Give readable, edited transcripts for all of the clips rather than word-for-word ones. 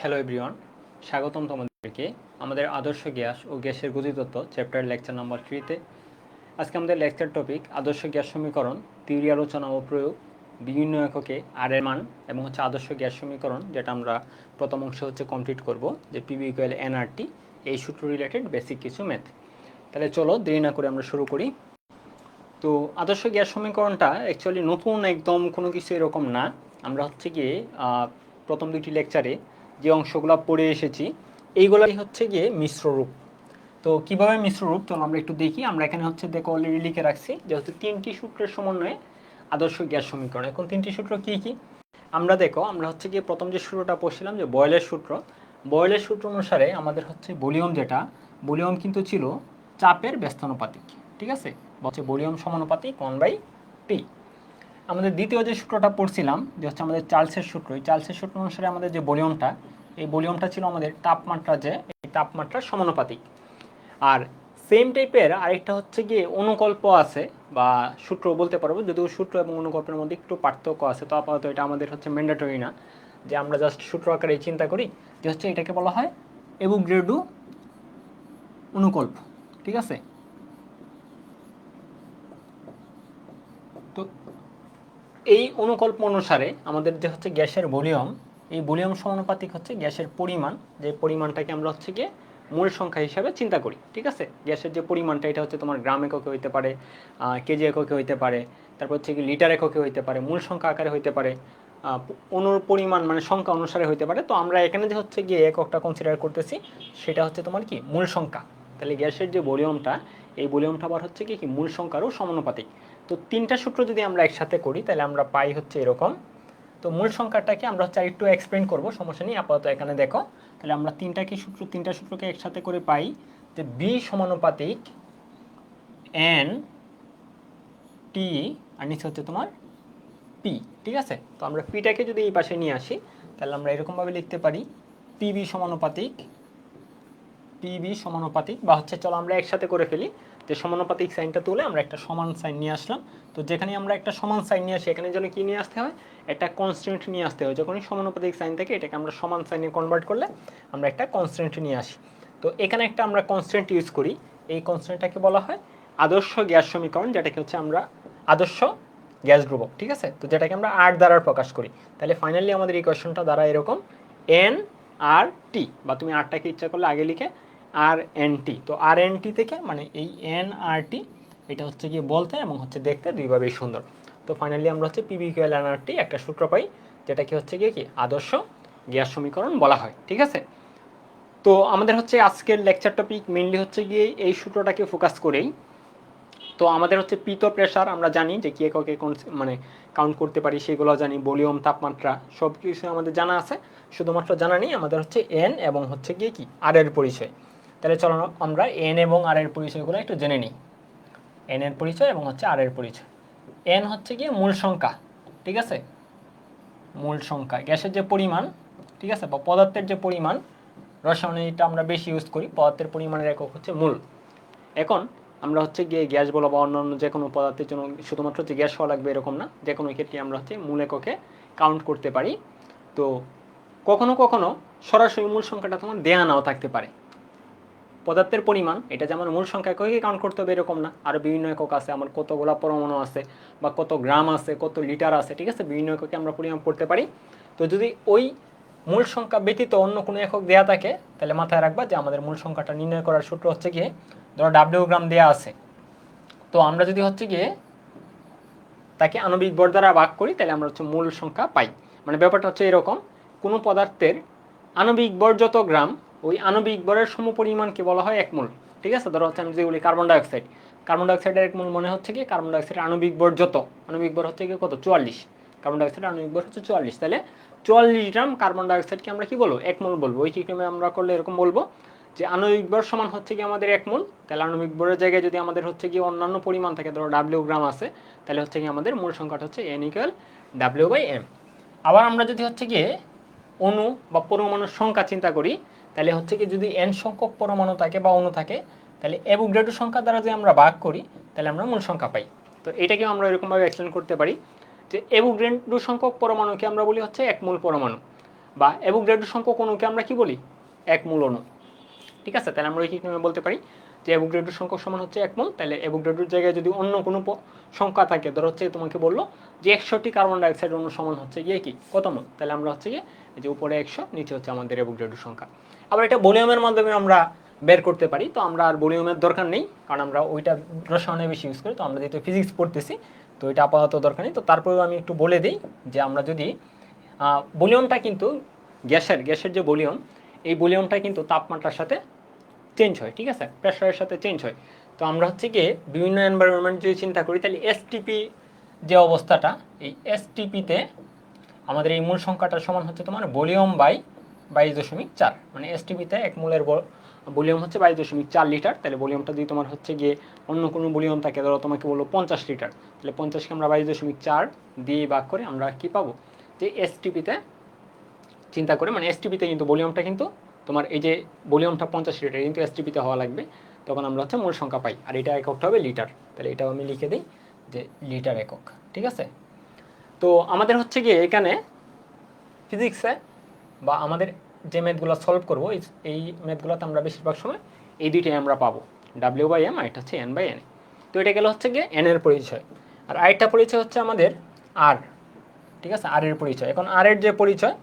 Hello everyone, স্বাগতম তোমাদেরকে আমাদের আদর্শ গ্যাস ও গ্যাসের গতিতত্ত্ব চ্যাপ্টার লেকচার নাম্বার 3-তে। আজকে আমাদের লেকচার টপিক আদর্শ গ্যাস সমীকরণ, থিওরি আলোচনা ও প্রয়োগ, বিভিন্ন এককে আর এর মান এবং আদর্শ গ্যাস সমীকরণ, যেটা আমরা প্রথম অংশ কমপ্লিট করব, যে পিভি ইকুয়াল এনআরটি, এই সূত্র রিলেটেড বেসিক কিছু ম্যাথ। তাহলে চলো দেরি না করে আমরা শুরু করি। তো আদর্শ গ্যাস সমীকরণটা অ্যাকচুয়ালি নতুন একদম কোনো কিছু এরকম না। আমরা গিয়ে প্রথম দুটি লেকচারে যে অংশগুলো পড়ে এসেছি, এইগুলাই গিয়ে মিশ্র রূপ। তো কীভাবে মিশ্র রূপ, চলো আমরা একটু দেখি। আমরা এখানে দেখো অলরেডি লিখে রাখছি যে তিনটি সূত্রের সমন্বয়ে আদর্শ গ্যাস সমীকরণ। এখন তিনটি সূত্র কী কী আমরা দেখো, আমরা গিয়ে প্রথম যে সূত্রটা পড়ছিলাম যে বয়েলের সূত্র। বয়েলের সূত্র অনুসারে আমাদের ভলিউম, যেটা ভলিউম কিন্তু ছিল চাপের ব্যস্তানুপাতিক, ঠিক আছে, ভলিউম সমানুপাতিক 1/T। আমাদের দ্বিতীয় যে সূত্রটা পড়ছিলাম যে আমাদের চার্লসের সূত্র, এই চার্লসের সূত্র অনুসারে আমাদের যে ভলিউমটা, এই ভলিউমটা ছিল আমাদের তাপমাত্রা, যে এই তাপমাত্রার সমানুপাতিক। আর সেম টাইপের আরেকটা গিয়ে অনুকল্প আছে, বা সূত্র বলতে পারবো, যদিও সূত্র এবং অনুকল্পের মধ্যে একটু পার্থক্য আছে। তো আপাতত এটা আমাদের ম্যান্ডেটরি না যে আমরা জাস্ট সূত্র আকারে চিন্তা করি, যে এটাকে বলা হয় অ্যাভোগাড্রো অনুকল্প, ঠিক আছে। তো এই অনুকল্প অনুসারে আমাদের যে গ্যাসের ভলিউম, এই ভলিউম সমানুপাতিক গ্যাসের পরিমাণ, যে পরিমাণটাকে আমরা গিয়ে মূল সংখ্যা হিসাবে চিন্তা করি, ঠিক আছে। গ্যাসের যে পরিমাণটা, এটা তোমার গ্রাম এককে হইতে পারে, কেজি এককে হইতে পারে, তারপর কি লিটার এককে হইতে পারে, মূল সংখ্যা আকারে হইতে পারে, অনুর পরিমাণ মানে সংখ্যা অনুসারে হইতে পারে। তো আমরা এখানে যে গিয়ে এককটা কনসিডার করতেছি, সেটা তোমার কি মূল সংখ্যা। তাহলে গ্যাসের যে ভলিউমটা, এই ভলিউমটা আবার কি মূল সংখ্যারও সমানুপাতিক। তো তিনটা সূত্র যদি আমরা একসাথে করি, তাহলে আমরা পাই এরকম। তো মূল সংখ্যাটাকে আমরা একটু এক্সপ্লেন করব, সমস্যা নেই, আপাতত এখানে দেখো। তাহলে আমরা তিনটা সূত্রকে একসাথে করে পাই যে বি সমানুপাতিক এন টি, আর নিচে তোমার পি, ঠিক আছে। তো আমরা পিটাকে যদি এই পাশে নিয়ে আসি, তাহলে আমরা এরকমভাবে লিখতে পারি পিবি সমানুপাতিক, বা চলো আমরা একসাথে করে ফেলি, যে সমানুপাতিক সাইনটা তুলে আমরা একটা সমান সাইন নিয়ে আসলাম। তো যেখানে আমরা একটা সমান সাইন নিয়ে আসি, এখানে যেন কি নিয়ে আসতে হয়, একটা কনস্ট্যান্ট নিয়ে আসতে হয়। যখনই সমানুপাতিক সাইন থেকে এটাকে আমরা সমান সাইনে কনভার্ট করলে আমরা একটা কনস্ট্যান্ট নিয়ে আসি। তো এখানে একটা আমরা কনস্ট্যান্ট ইউজ করি, এই কনস্ট্যান্টটাকে বলা হয় আদর্শ গ্যাস সমীকরণ, যেটাকে আমরা আদর্শ গ্যাস ধ্রুবক, ঠিক আছে। তো যেটাকে আমরা আর দ্বারা প্রকাশ করি। তাহলে ফাইনালি আমাদের ইকুয়েশনটা দ্বারা এরকম এন আর টি, বা তুমি আরটাকে ইচ্ছা করলে আগে লিখে আর এন টি। তো আর এন টি থেকে মানে এই এন আর টি, এটা গিয়ে বলতে এবং দেখতে দুইভাবেই সুন্দর। তো ফাইনালি আমরা পিভি ইকুয়াল এন আর টি একটা সূত্র পাই, যেটাকে গিয়ে কি আদর্শ গ্যাস সমীকরণ বলা হয়, ঠিক আছে। তো আমাদের আজকের লেকচার টপিক মেইনলি গিয়ে এই সূত্রটাকে ফোকাস করেই। তো আমাদের পিত প্রেশার আমরা জানি যে কি এককে মানে কাউন্ট করতে পারি, সেগুলো জানি। ভলিউম, তাপমাত্রা সব কিছু আমাদের জানা আছে, শুধুমাত্র জানা নেই আমাদের এন এবং গিয়ে কি আর এর পরিচয়। তাহলে চলো আমরা এন এবং আর এর পরিচয়গুলো একটু জেনে নিই। এন এর পরিচয় এবং আর এর পরিচয়। এন গিয়ে মূল সংখ্যা, ঠিক আছে, মূল সংখ্যা, গ্যাসের যে পরিমাণ, ঠিক আছে, বা পদার্থের যে পরিমাণ। রসায়নে এটা আমরা বেশি ইউজ করি, পদার্থের পরিমাণের একক মূল। এখন আমরা গিয়ে গ্যাস বলো বা অন্যান্য যে কোনো পদার্থের জন্য শুধুমাত্র গ্যাস হওয়া লাগবে এরকম না, যে কোনো ক্ষেত্রে আমরা মূল এককে কাউন্ট করতে পারি। তো কখনো কখনো সরাসরি মূল সংখ্যাটা তোমার দেয়া নাও থাকতে পারে। পদার্থের পরিমাণ এটা যেমন মূল সংখ্যা এককে কাউন্ট করতে হবে এরকম না, আরও বিভিন্ন একক আছে, আমার কতগুলো পরমাণু আছে, বা কত গ্রাম আছে, কত লিটার আছে, ঠিক আছে, বিভিন্ন এককে আমরা পরিমাপ করতে পারি। তো যদি ওই মূল সংখ্যা ব্যতীত অন্য কোনো একক দেয়া থাকে, তাহলে মাথায় রাখবা যে আমাদের মূল সংখ্যাটা নির্ণয় করার সূত্র গিয়ে, ধরো ডাব্লিউ গ্রাম দেওয়া আছে, তো আমরা যদি গিয়ে তাকে আণবিক ভর দ্বারা ভাগ করি, তাহলে আমরা মূল সংখ্যা পাই। মানে ব্যাপারটা এরকম, কোনো পদার্থের আণবিক ভর যত গ্রাম, ওই আণবিক ভরের সমপরিমাণকে বলা হয় এক মোল, ঠিক আছে। ধরো আমি যদি বলি কার্বন ডাইঅক্সাইডের এক মোল মনে কি কার্বন ডাইঅক্সাইডের আণবিক ভর যত, আণবিক ভর কি কত, 44। কার্বন ডাইঅক্সাইডের আণবিক ভর 44, তাহলে 44 গ্রাম কার্বন ডাইঅক্সাইডকে আমরা কি বলবো, এক মোল বলবো। ওই ক্রমে আমরা করলে এরকম বলবো যে আণবিক ভর সমান কি আমাদের এক মোল। তাহলে আণবিক ভরের জায়গায় যদি আমাদের কি অন্যান্য পরিমাণ থাকে, ধরো ডাব্লিউ গ্রাম আছে, তাহলে কি আমাদের মূল সংখ্যাটা N equal W by M. আবার আমরা যদি গিয়ে অণু বা পরমাণুর সংখ্যা চিন্তা করি, তাহলে কি যদি এন সংখ্যক পরমাণু থাকে বা অণু থাকে, তাহলে অ্যাভোগাড্রো সংখ্যা দ্বারা যদি আমরা ভাগ করি, তাহলে আমরা মূল সংখ্যা পাই। তো এটাকেও আমরা এরকমভাবে এক্সপ্লেন করতে পারি যে অ্যাভোগাড্রো সংখ্যক পরমাণুকে আমরা বলি এক মূল পরমাণু। বা অ্যাভোগাড্রো সংখ্যক অণুকে আমরা কি বলি, এক মূল অণু। ঠিক আছে, তাহলে আমরা কি বলতে পারি যে অ্যাভোগাড্রো সংখ্যক সমান হচ্ছে 1 মোল। তাহলে অ্যাভোগাড্রোর জায়গায় যদি অন্য কোনো সংখ্যা থাকে, ধর হচ্ছে তোমাকে বললো যে 100টি কার্বন ডাইঅক্সাইড অণু সমান হচ্ছে গিয়ে কি কত মোল, তাহলে আমরা হচ্ছে গিয়ে যে উপরে 100 নিচে হচ্ছে আমাদের অ্যাভোগাড্রো সংখ্যা। আবার এটা ভলিউমের মাধ্যমে আমরা বের করতে পারি, তো আমরা আর ভলিউমের দরকার নেই, কারণ আমরা ওইটা রসায়নে বেশি ইউজ করি। তো আমরা যেহেতু ফিজিক্স পড়তেছি, তো এটা আপাতত দরকার নেই। তো তারপরেও আমি একটু বলে দিই যে আমরা যদি ভলিউমটা কিন্তু গ্যাসের যে ভলিউম, এই ভলিউমটা কিন্তু তাপমাত্রার সাথে চেঞ্জ হয়। ঠিক আছে, প্রেশারের সাথে চেঞ্জ হয়। তো আমরা হচ্ছে গিয়ে বিভিন্ন এনভায়রনমেন্ট যদি চিন্তা করি, তাহলে এসটিপি যে অবস্থাটা, এই এসটিপিতে আমাদের এই মূল সংখ্যাটার সমান হচ্ছে তোমার ভলিউম বাই 22.4। মানে এসটিপিতে 1 মোলের ভলিউম হচ্ছে 22.4 লিটার। তাহলে ভলিউমটা যদি তোমার হচ্ছে গিয়ে অন্য কোনো ভলিউম থাকে, ধরো তোমাকে বললো 50 লিটার, তাহলে 50কে আমরা 22.4 দিয়ে ভাগ করে আমরা কি পাবো, যে এসটিপিতে চিন্তা করে, মানে এসটিপিতে কিন্তু ভলিউমটা কিন্তু তোমার এই যে ভলিউমটা 50 লিটার কিন্তু এসটিপিতে হওয়া লাগবে, তখন আমরা হচ্ছে মূল সংখ্যা পাই। আর এটা এককটা হবে লিটার। তাহলে এটাও আমি লিখে দিই যে লিটার একক। ঠিক আছে, তো আমাদের হচ্ছে গিয়ে এখানে ফিজিক্সে বা আমাদের যে ম্যাথগুলো সলভ করবো, এই ম্যাথগুলোতে আমরা বেশিরভাগ সময় এই দুইটাই আমরা পাবো, W/M আর এটা হচ্ছে N/N। তো এটা গেলে হচ্ছে গিয়ে N এর পরিচয়। আর আরেকটা পরিচয় হচ্ছে আমাদের R। ঠিক আছে, আর এর পরিচয়। এখন আর এর যে পরিচয়,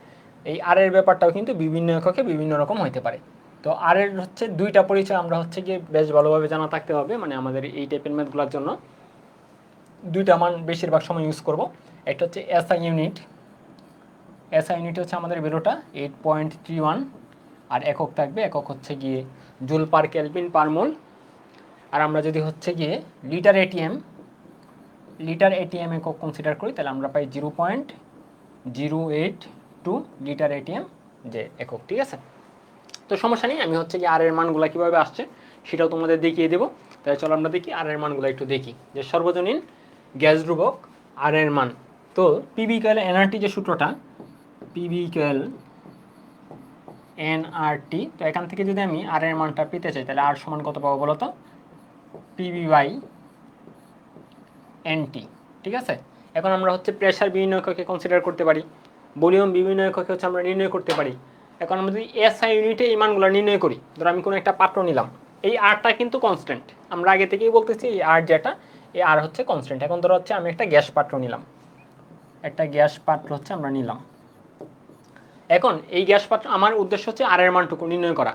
এই আর এর ব্যাপারটাও কিন্তু বিভিন্ন এককে বিভিন্ন রকম হতে পারে। তো আর এর হচ্ছে দুইটা পরিচয় আমরা হচ্ছে গিয়ে বেশ ভালোভাবে জানা থাকতে হবে, মানে আমাদের এই টাইপের ম্যাথগুলোর জন্য দুইটা মান বেশিরভাগ সময় ইউজ করব। একটা হচ্ছে এসআই ইউনিট। এসআই ইউনিট হচ্ছে আমাদের বেরোটা 8.31, আর একক থাকবে, একক হচ্ছে গিয়ে জুল পার কেলভিন পার মোল। আর আমরা যদি হচ্ছে গিয়ে লিটার এটিএম একক কনসিডার করি, তাহলে আমরা পাই 0.082 লিটার এটিএম যে একক। ঠিক আছে, তো সমস্যা নেই, আমি হচ্ছে কি আর এর মানগুলো কীভাবে আসছে সেটাও তোমাদের দেখিয়ে দেবো। তাহলে চলো আমরা দেখি আর এর মানগুলো একটু দেখি, যে সর্বজনীন গ্যাস ধ্রুবক আর এর মান। তো পিভি ইকুয়াল এনআরটি যে সূত্রটা, পিভি ইকুয়াল এনআরটি, তো এখান থেকে যদি আমি আর এর মানটা পেতে চাই, তাহলে আর সমান কত পাবো বলো তো, পিভি বাই এনটি। ঠিক আছে, এখন আমরা হচ্ছে প্রেশার বিভিন্ন এককে কনসিডার করতে পারি, ভলিউম বিভিন্ন এককে হচ্ছে আমরা নির্ণয় করতে পারি। এখন আমরা যদি এসআই ইউনিটে এই মানগুলো নির্ণয় করি, ধরো আমি কোনো একটা পাত্র নিলাম, এই আরটা কিন্তু কনস্ট্যান্ট, আমরা আগে থেকেই বলতেছি এই আর যেটা, এই আর হচ্ছে কনস্ট্যান্ট। এখন ধরো হচ্ছে আমি একটা গ্যাস পাত্র নিলাম, একটা গ্যাস পাত্র হচ্ছে আমরা নিলাম। এখন এই গ্যাস পাত্র, আমার উদ্দেশ্য হচ্ছে আর এর মানটুকু নির্ণয় করা।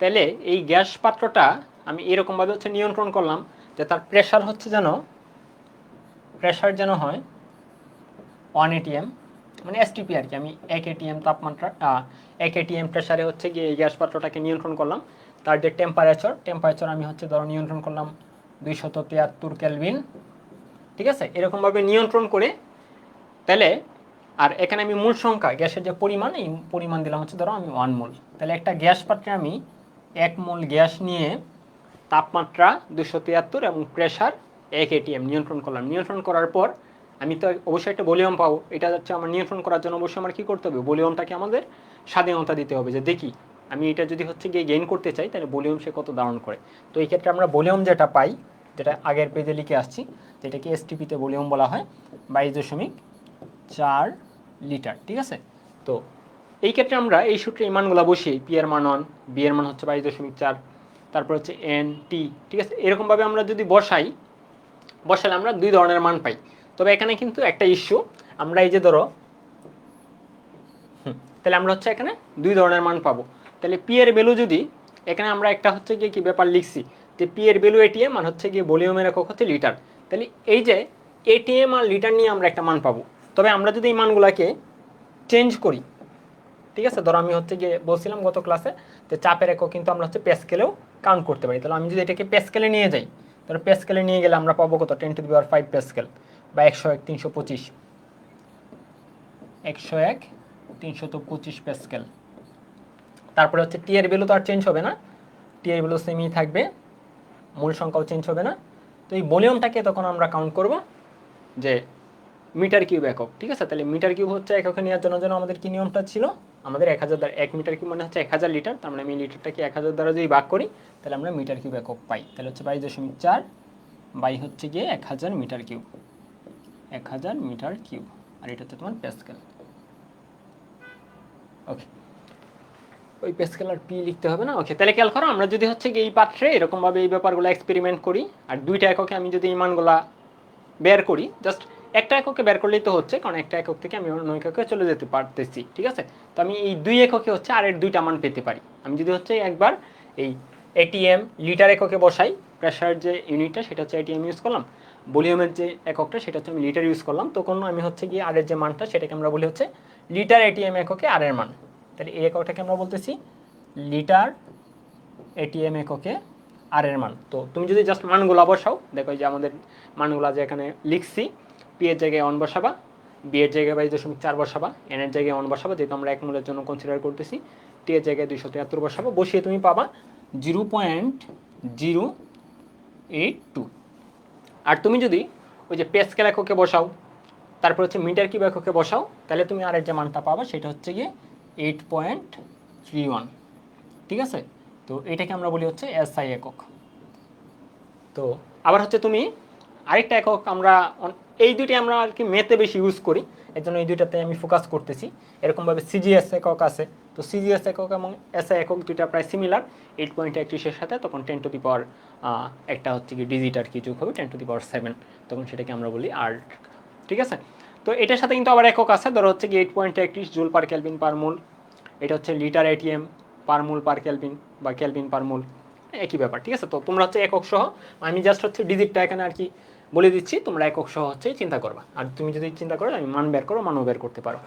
তাহলে এই গ্যাস পাত্রটা আমি এরকমভাবে হচ্ছে নিয়ন্ত্রণ করলাম যে তার প্রেশার হচ্ছে যেন হয় 1 ATM, মানে এসটিপি আর কি। আমি 1 ATM তাপমাত্রা 1 ATM প্রেশারে হচ্ছে গিয়ে এই গ্যাস পাত্রটাকে নিয়ন্ত্রণ করলাম। তার যে টেম্পারেচার আমি হচ্ছে ধরো নিয়ন্ত্রণ করলাম 273 কেলভিন। ঠিক আছে, এরকমভাবে নিয়ন্ত্রণ করে, তাহলে আর এখানে আমি মূল সংখ্যা গ্যাসের যে পরিমাণ, এই পরিমাণ দিলাম হচ্ছে ধরো আমি 1 মোল। তাহলে একটা গ্যাস পাত্রে আমি 1 মোল গ্যাস নিয়ে তাপমাত্রা 273 এবং প্রেশার 1 ATM নিয়ন্ত্রণ করলাম। নিয়ন্ত্রণ করার পর আমি তো অবশ্যই একটা ভলিউম পাবো। এটা হচ্ছে আমার নিয়ন্ত্রণ করার জন্য অবশ্যই আমার কী করতে হবে, ভলিউমটাকে আমাদের স্বাধীনতা দিতে হবে, যে দেখি আমি এটা যদি হচ্ছে গিয়ে গেইন করতে চাই, তাহলে ভলিউম সে কত ধারণ করে। তো এই ক্ষেত্রে আমরা ভলিউম যেটা পাই, যেটা আগের পেজে লিখে আসছি, যেটাকে এসটিপিতে ভলিউম বলা হয়, 22.4 লিটার। ঠিক আছে, তো এই ক্ষেত্রে আমরা এই সূত্রে এই মানগুলো বসিয়ে, পি এর মান 1, বি এর মান হচ্ছে 22.4, তারপর হচ্ছে এন টি। ঠিক আছে, এরকমভাবে আমরা যদি বসালে আমরা দুই ধরনের মান পাই। তবে এখানে কিন্তু একটা ইস্যু, আমরা এই যে ধরো তাহলে আমরা হচ্ছে এখানে দুই ধরনের মান পাবো। তাহলে পি এর ভ্যালু যদি, এখানে আমরা একটা হচ্ছে গিয়ে কি ব্যাপার লিখছি, যে পি এর ভ্যালু এটিএম আর হচ্ছে গিয়ে ভলিউমের একক হচ্ছে লিটার। তাহলে এই যে এটিএম আর লিটার নিয়ে আমরা একটা মান পাবো। তবে আমরা যদি এই মানগুলোকে চেঞ্জ করি, ঠিক আছে, ধরো আমি হচ্ছে গিয়ে বলছিলাম গত ক্লাসে যে চাপের একক কিন্তু আমরা হচ্ছে প্যাসকেলেও কাউন্ট করতে পারি। তাহলে আমি যদি এটাকে প্যাসকেলে নিয়ে যাই, তাহলে প্যাসকেলে নিয়ে গেলে আমরা পাবো কত, 10⁵ প্যাসকেল বা 101 প্যাসকেল। তারপরে হচ্ছে টি এর ভ্যালু তো আর চেঞ্জ হবে না, টি এর ভ্যালু সেমই থাকবে, মূল সংখ্যাও চেঞ্জ হবে না। তো এই ভলিউমটাকে তখন আমরা কাউন্ট করব যে মিটার কিউব একক। ঠিক আছে, তাহলে মিটার কিউব হচ্ছে এককে নেওয়ার জন্য আমাদের কি নিয়মটা ছিল, আমাদের 1000 দ্বারা 1 মিটার কিউব মানে হচ্ছে 1000 লিটার। তার মানে আমি লিটারটাকে 1000 দ্বারা যদি ভাগ করি, তাহলে আমরা মিটার কিউব একক পাই। তাহলে হচ্ছে 22.4 বাই হচ্ছে গিয়ে 1000 মিটার কিউব, 1000 মিটার কিউব, আর এটা হচ্ছে তোমার প্যাসকেল। ওকে, ওই পেস্কেল আর পি লিখতে হবে না। ওকে, তাহলে খেয়াল করো, আমরা যদি হচ্ছে কি এই পাত্রে এরকমভাবে এই ব্যাপারগুলো এক্সপেরিমেন্ট করি আর দুইটা এককে আমি যদি এই মানগুলা বের করি, জাস্ট একটা এককে বের করলেই তো হচ্ছে, কারণ একটা একক থেকে আমি অন্য এককে চলে যেতে পারতেছি, ঠিক আছে। তো আমি এই দুই এককে হচ্ছে আর এর দুইটা মান পেতে পারি। আমি যদি হচ্ছে একবার এই এটিএম লিটার এককে বসাই, প্রেশার যে ইউনিটটা সেটা হচ্ছে এটিএম ইউজ করলাম, ভলিউমের যে এককটা সেটা হচ্ছে আমি লিটার ইউজ করলাম, তখন আমি হচ্ছে কি আর এর যে মানটা সেটাকে আমরা বলি হচ্ছে লিটার এটিএম এককে আর এর মান। তাহলে এই এককটাকে আমরা বলতেছি লিটার এটিএম এককে আর এর মান। তো তুমি যদি জাস্ট মানগুলো বসাও, দেখো যে আমাদের মানগুলো যে এখানে লিখছি, পি এর জায়গায় 1 বসাবা, বি এর জায়গায় 22.4 বসাবা, এন এর জায়গায় 1 বসাবা যেহেতু আমরা এক মোলের জন্য কনসিডার করতেছি, টি এর জায়গায় 273 বসাবো, বসিয়ে তুমি পাবা 0.082। আর তুমি যদি ওই যে পেস্কেল এককে বসাও, তারপর হচ্ছে মিটার কিউব এককে বসাও, তাহলে তুমি আর এর যে মানটা পাবা সেটা হচ্ছে গিয়ে 8.31, ঠিক আছে। তো এটাকে আমরা বলি হচ্ছে এসআই একক। তো আবার হচ্ছে তুমি আরেকটা একক, আমরা এই দুইটি আমরা আর কি মেতে বেশি ইউজ করি, এর জন্য এই দুইটাতে আমি ফোকাস করতেছি। এরকমভাবে সিজিএস একক আছে, তো সিজিএস একক এবং এসআই একক দুইটা প্রায় সিমিলার 8.31-এর সাথে, তখন 10⁻, একটা হচ্ছে কি ডিজিট আর কি যোগ হবে 10⁷, তখন সেটাকে আমরা বলি আর্ট, ঠিক আছে। তো এটার সাথে কিন্তু আবার একক আছে, ধরো হচ্ছে কি 8.31 জুল পার কেলভিন পার মোল, এটা হচ্ছে লিটার এটিএম পার মোল পার কেলভিন বা কেলভিন পার মোল, একই ব্যাপার, ঠিক আছে। তো তোমরা হচ্ছে একক সহ, আমি জাস্ট হচ্ছে ডিজিটটা এখানে আর কি বলে দিচ্ছি, তোমরা একক সহ হচ্ছে চিন্তা করবা। আর তুমি যদি চিন্তা করো আমি মান বের করো, মানও বের করতে পারো।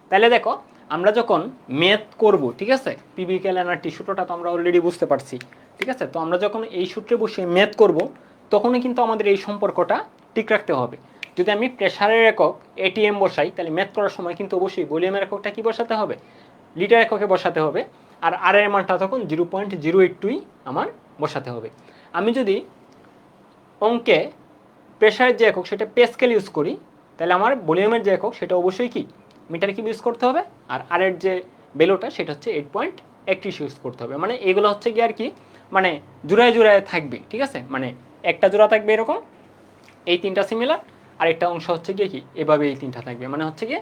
তাহলে দেখো, আমরা যখন ম্যাথ করব, ঠিক আছে, পিভিকেল এনআরটি সূত্রটা তো আমরা অলরেডি বুঝতে পারছি, ঠিক আছে। তো আমরা যখন এই সূত্রে বসে ম্যাথ করব, তখনই কিন্তু আমাদের এই সম্পর্কটা ঠিক রাখতে হবে। যদি আমি প্রেসারের একক এটিএম বসাই, তাহলে ম্যাথ করার সময় কিন্তু অবশ্যই ভলিউমের এককটা কি বসাতে হবে, লিটার এককে বসাতে হবে, আর আর এর মানটা তখন 0.082 আমার বসাতে হবে। আমি যদি অঙ্কে প্রেসারের যে একক সেটা পেস্কেল ইউজ করি, তাহলে আমার ভলিউমের যে একক সেটা অবশ্যই কি মিটার কিউব ইউজ করতে হবে, আর আর এর যে বেলোটা সেটা হচ্ছে 8.31 ইউজ করতে হবে। মানে এগুলো হচ্ছে কি আর কি, মানে জোড়ায় জোড়ায় থাকবে, ঠিক আছে। মানে একটা জোড়া থাকবে এরকম, এই তিনটা সিমিলার, আর একটা অংশ হচ্ছে গিয়ে কি এভাবে এই তিনটা থাকবে, মানে হচ্ছে গিয়ে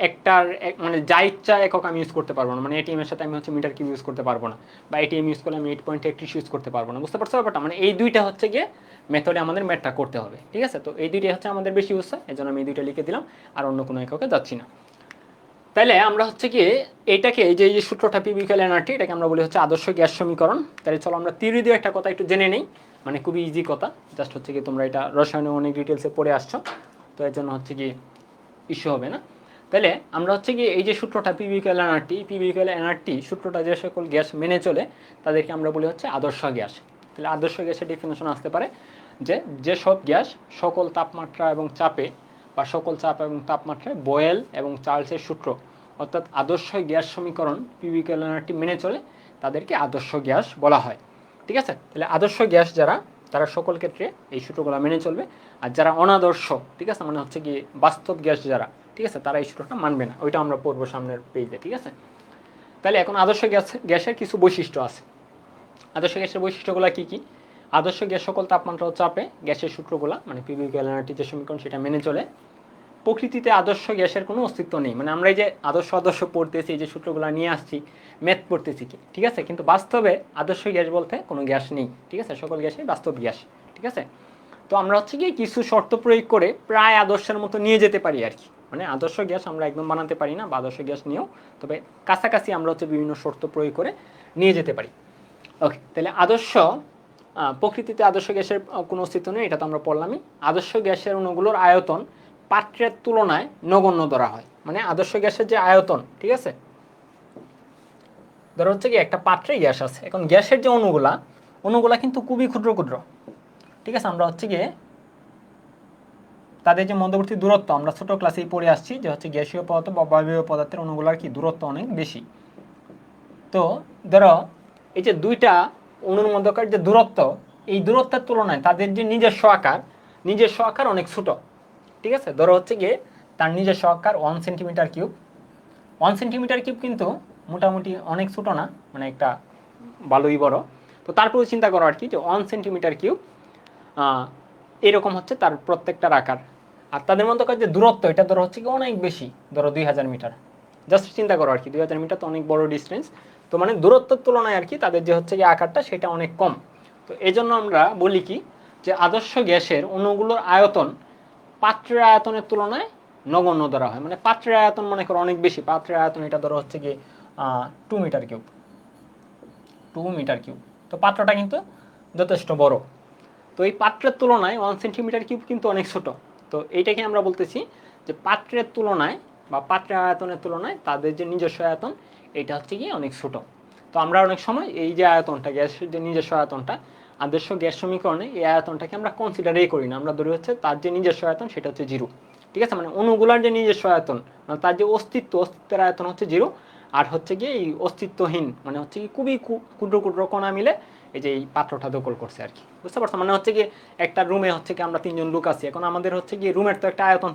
একটার মানে যা ইচ্ছা একক আমি ইউজ করতে পারবো না, মানে এটিএম এর সাথে আমি হচ্ছে মিটার কিউব ইউজ করতে পারবো না, বা এটিএম ইউজ করলে আমি 8.31 ইউজ করতে পারবো না, বুঝতে পারছো ব্যাপারটা। মানে এই দুইটা হচ্ছে গিয়ে মেথডে আমাদের ম্যাথটা করতে হবে, ঠিক আছে। তো এই দুইটাই হচ্ছে আমাদের বেশি ইউজ হয়, এই জন্য আমি এই দুইটা লিখে দিলাম, আর অন্য কোনো এককে যাচ্ছি না। তাহলে আমরা হচ্ছে কি এইটাকে, এই যে সূত্রটা পিভিকেল এনআরটি, এটাকে আমরা বলি হচ্ছে আদর্শ গ্যাস সমীকরণ। তাহলে চলো আমরা থিওরি দিয়ে একটা কথা একটু জেনে নেই, মানে খুবই ইজি কথা, জাস্ট হচ্ছে কি তোমরা এটা রসায়নে অনেক ডিটেলসে পড়ে আসছো, তো এর জন্য হচ্ছে কি ইস্যু হবে না। তাহলে আমরা হচ্ছে কি এই যে সূত্রটা পিভিকেল এনআরটি সূত্রটা যে সকল গ্যাস মেনে চলে তাদেরকে আমরা বলি হচ্ছে আদর্শ গ্যাস। তাহলে আদর্শ গ্যাসের ডেফিনেশন আসতে পারে যে যেসব গ্যাস সকল তাপমাত্রা এবং চাপে বা সকল চাপ এবং তাপমাত্রায় বয়েল এবং চার্লসের সূত্র অর্থাৎ আদর্শ গ্যাস সমীকরণ পিভিকেল এনআরটি মেনে চলে, তাদেরকে আদর্শ গ্যাস বলা হয়, ঠিক আছে। তাহলে আদর্শ গ্যাস যারা, তারা সকল ক্ষেত্রে এই সূত্রগুলো মেনে চলবে, আর যারা অনাদর্শ, ঠিক আছে, মানে হচ্ছে কি বাস্তব গ্যাস যারা, ঠিক আছে, তারা এই সূত্রটা মানবে না, ওইটা আমরা পড়বো সামনের পেজে, ঠিক আছে। তাহলে এখন আদর্শ গ্যাসের কিছু বৈশিষ্ট্য আছে। আদর্শ গ্যাসের বৈশিষ্ট্যগুলো কী কী? আদর্শ গ্যাস সকল তাপমাত্রা ও চাপে গ্যাসের সূত্রগুলো মানে পিভিকেল এনআরটি যে সমীকরণ সেটা মেনে চলে। প্রকৃতিতে আদর্শ গ্যাসের কোনো অস্তিত্ব নেই, মানে আমরা এই যে আদর্শ পড়তেছি, এই যে সূত্রগুলো নিয়ে আসছি, ম্যাথ পড়তেছি, ঠিক আছে, কিন্তু বাস্তবে আদর্শ গ্যাস বলতে কোনো গ্যাস নেই, ঠিক আছে, সকল গ্যাসই বাস্তব গ্যাস, ঠিক আছে। তো আমরা হচ্ছে কি কিছু শর্ত প্রয়োগ করে প্রায় আদর্শের মতো নিয়ে যেতে পারি আর কি, মানে আদর্শ গ্যাস আমরা একদম বানাতে পারি না, বা আদর্শ গ্যাস নিয়েও, তবে কাছাকাছি আমরা হচ্ছে বিভিন্ন শর্ত প্রয়োগ করে নিয়ে যেতে পারি। ওকে, তাহলে আদর্শ প্রকৃতিতে আদর্শ গ্যাসের কোনো অস্তিত্ব নেই, এটা তো আমরা পড়লামই। আদর্শ গ্যাসের অণুগুলোর আয়তন পাত্রের তুলনায় নগণ্য ধরা হয়, মানে আদর্শ গ্যাসের যে আয়তন, ঠিক আছে, ধরো হচ্ছে কি একটা পাত্রে গ্যাস আছে, এখন গ্যাসের যে অণুগুলা কিন্তু খুবই ক্ষুদ্র ক্ষুদ্র, ঠিক আছে। আমরা হচ্ছে গিয়ে তাদের যে মধ্যবর্তী দূরত্ব আমরা ছোট ক্লাসেই পড়ে আসছি যে হচ্ছে গ্যাসীয় পদার্থ বা বায়বীয় পদার্থের অণুগুলার কি দূরত্ব অনেক বেশি। তো ধরো এই যে দুইটা অণুর মধ্যকার যে দূরত্ব, এই দূরত্বের তুলনায় তাদের যে নিজস্ব আকার অনেক ছোট, ঠিক আছে। ধরো হচ্ছে গিয়ে তার নিজস্ব আকার 1 সেন্টিমিটার কিউব। 1 সেন্টিমিটার কিউব কিন্তু মোটামুটি অনেক ছোট না, মানে একটা ভালোই বড়। তো তারপরে চিন্তা করো আর কি যে 1 সেন্টিমিটার কিউব এরকম হচ্ছে তার প্রত্যেকটার আকার, আর তাদের মধ্যকার যে দূরত্ব এটা ধরো হচ্ছে কি অনেক বেশি, ধরো 2000 মিটার, জাস্ট চিন্তা করো আর কি, 2000 মিটার তো অনেক বড় ডিস্টেন্স। তো মানে দূরত্বের তুলনায় আর কি তাদের যে হচ্ছে কি আকারটা সেটা অনেক কম। তো এই জন্য আমরা বলি কি যে আদর্শ গ্যাসের অণুগুলোর আয়তন পাত্রের আয়তনের তুলনায় নগণ্য ধরা হয়। মানে পাত্রের আয়তন মনে করো অনেক বেশি, পাত্রের আয়তন এটা ধরো হচ্ছে কি 2 মিটার কিউব, 2 মিটার কিউব। তো পাত্রটা কিন্তু যথেষ্ট বড়। তো এই পাত্রের তুলনায় 1 সেন্টিমিটার কিউব কিন্তু অনেক ছোট। তো এইটাকে আমরা বলতেছি যে পাত্রের তুলনায় বা পাত্রের আয়তনের তুলনায় তাদের যে নিজস্ব আয়তন এটা হচ্ছে কি অনেক ছোট। তো আমরা অনেক সময় এই যে আয়তনটা, গ্যাসের যে নিজস্ব আয়তনটা, আদর্শ গ্যাস সমীকরণে এই আয়তনটাকে আমরা কনসিডারই করি না, আমরা ধরি হচ্ছে তার যে নিজস্ব আয়তন সেটা হচ্ছে 0। ঠিক আছে, মানে অণুগুলার যে নিজস্ব আয়তন, মানে তার যে অস্তিত্বের আয়তন হচ্ছে 0। আর হচ্ছে গিয়ে এই অস্তিত্বহীন মানে হচ্ছে কি খুবই ক্ষুদ্র ক্ষুদ্র কণা মিলে এই যে এই পাত্রটা দখল করছে আর কি, বুঝতে পারছো? মানে হচ্ছে কি একটা রুমে হচ্ছে কি আমরা 3জন লোক আছি, এখন আমাদের হচ্ছে কি রুমের তো একটা আয়তন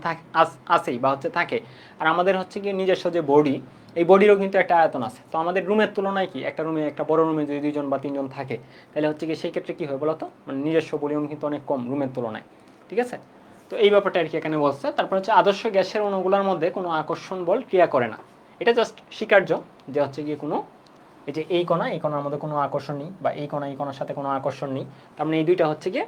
আছেই বা হচ্ছে থাকে, আর আমাদের হচ্ছে কি নিজস্ব যে বডি, এই বডিরও কিন্তু একটা আয়তন আছে। তো আমাদের রুমের তুলনায় কি একটা রুমে, একটা বড় রুমে যদি 2জন বা 3জন থাকে, তাহলে হচ্ছে কি সেই ক্ষেত্রে কি হয় বলতো, মানে নিজস্ব ভলিউম কিন্তু অনেক কম রুমের তুলনায়। ঠিক আছে, তো এই ব্যাপারটা আর কি এখানে বলছে। তারপর হচ্ছে আদর্শ গ্যাসের অণুগুলোর মধ্যে কোনো আকর্ষণ বল ক্রিয়া করে না। এটা জাস্ট স্বীকার্য যে হচ্ছে গিয়ে কোনো এই যে এই কণার মধ্যে কোনো আকর্ষণ নেই, বা এই কণার সাথে কোনো আকর্ষণ নেই। তার মানে এই দুইটা হচ্ছে গিয়ে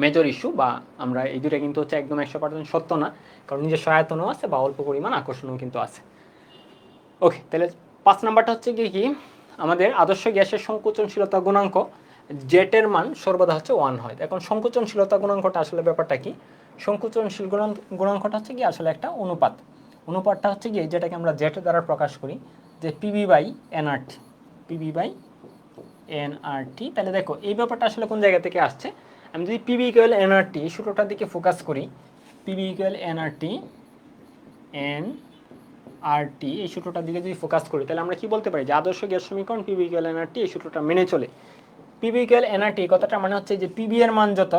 মেজর ইস্যু, বা আমরা এই দুইটা কিন্তু হচ্ছে একদম 100% সত্য না, কারণ নিজস্ব আয়তনও আছে বা অল্প পরিমাণ আকর্ষণও কিন্তু আছে। ওকে, তাহলে 5 নাম্বারটা হচ্ছে গিয়ে কি আমাদের আদর্শ গ্যাসের সংকোচনশীলতা গুণাঙ্ক জেটের মান সর্বদা হচ্ছে 1 হয়। এখন সংকোচনশীলতা গুণাঙ্কটা আসলে ব্যাপারটা কি? সংকোচনশীল গুণাঙ্কটা হচ্ছে কি আসলে একটা অনুপাত। অনুপাতটা হচ্ছে গিয়ে যেটাকে আমরা জেট দ্বারা প্রকাশ করি, যে PB by NRT, PB by NRT. তাহলে দেখো এই ব্যাপারটা আসলে কোন জায়গা থেকে আসছে। আমি যদি পিবি ইকুয়াল এনআরটি সূত্রটার দিকে ফোকাস করি, PB equal nRT N RT, এই সূত্রটার দিকে যদি ফোকাস করি, তাহলে আমরা কি বলতে পারি যে আদর্শ গ্যাস সমীকরণ পিবি ইকুয়াল এনআরটি এই সূত্রটা মেনে চলে। পিবি ইকুয়াল এনআরটি কথাটা মানে হচ্ছে যে পিবি এর মান যত,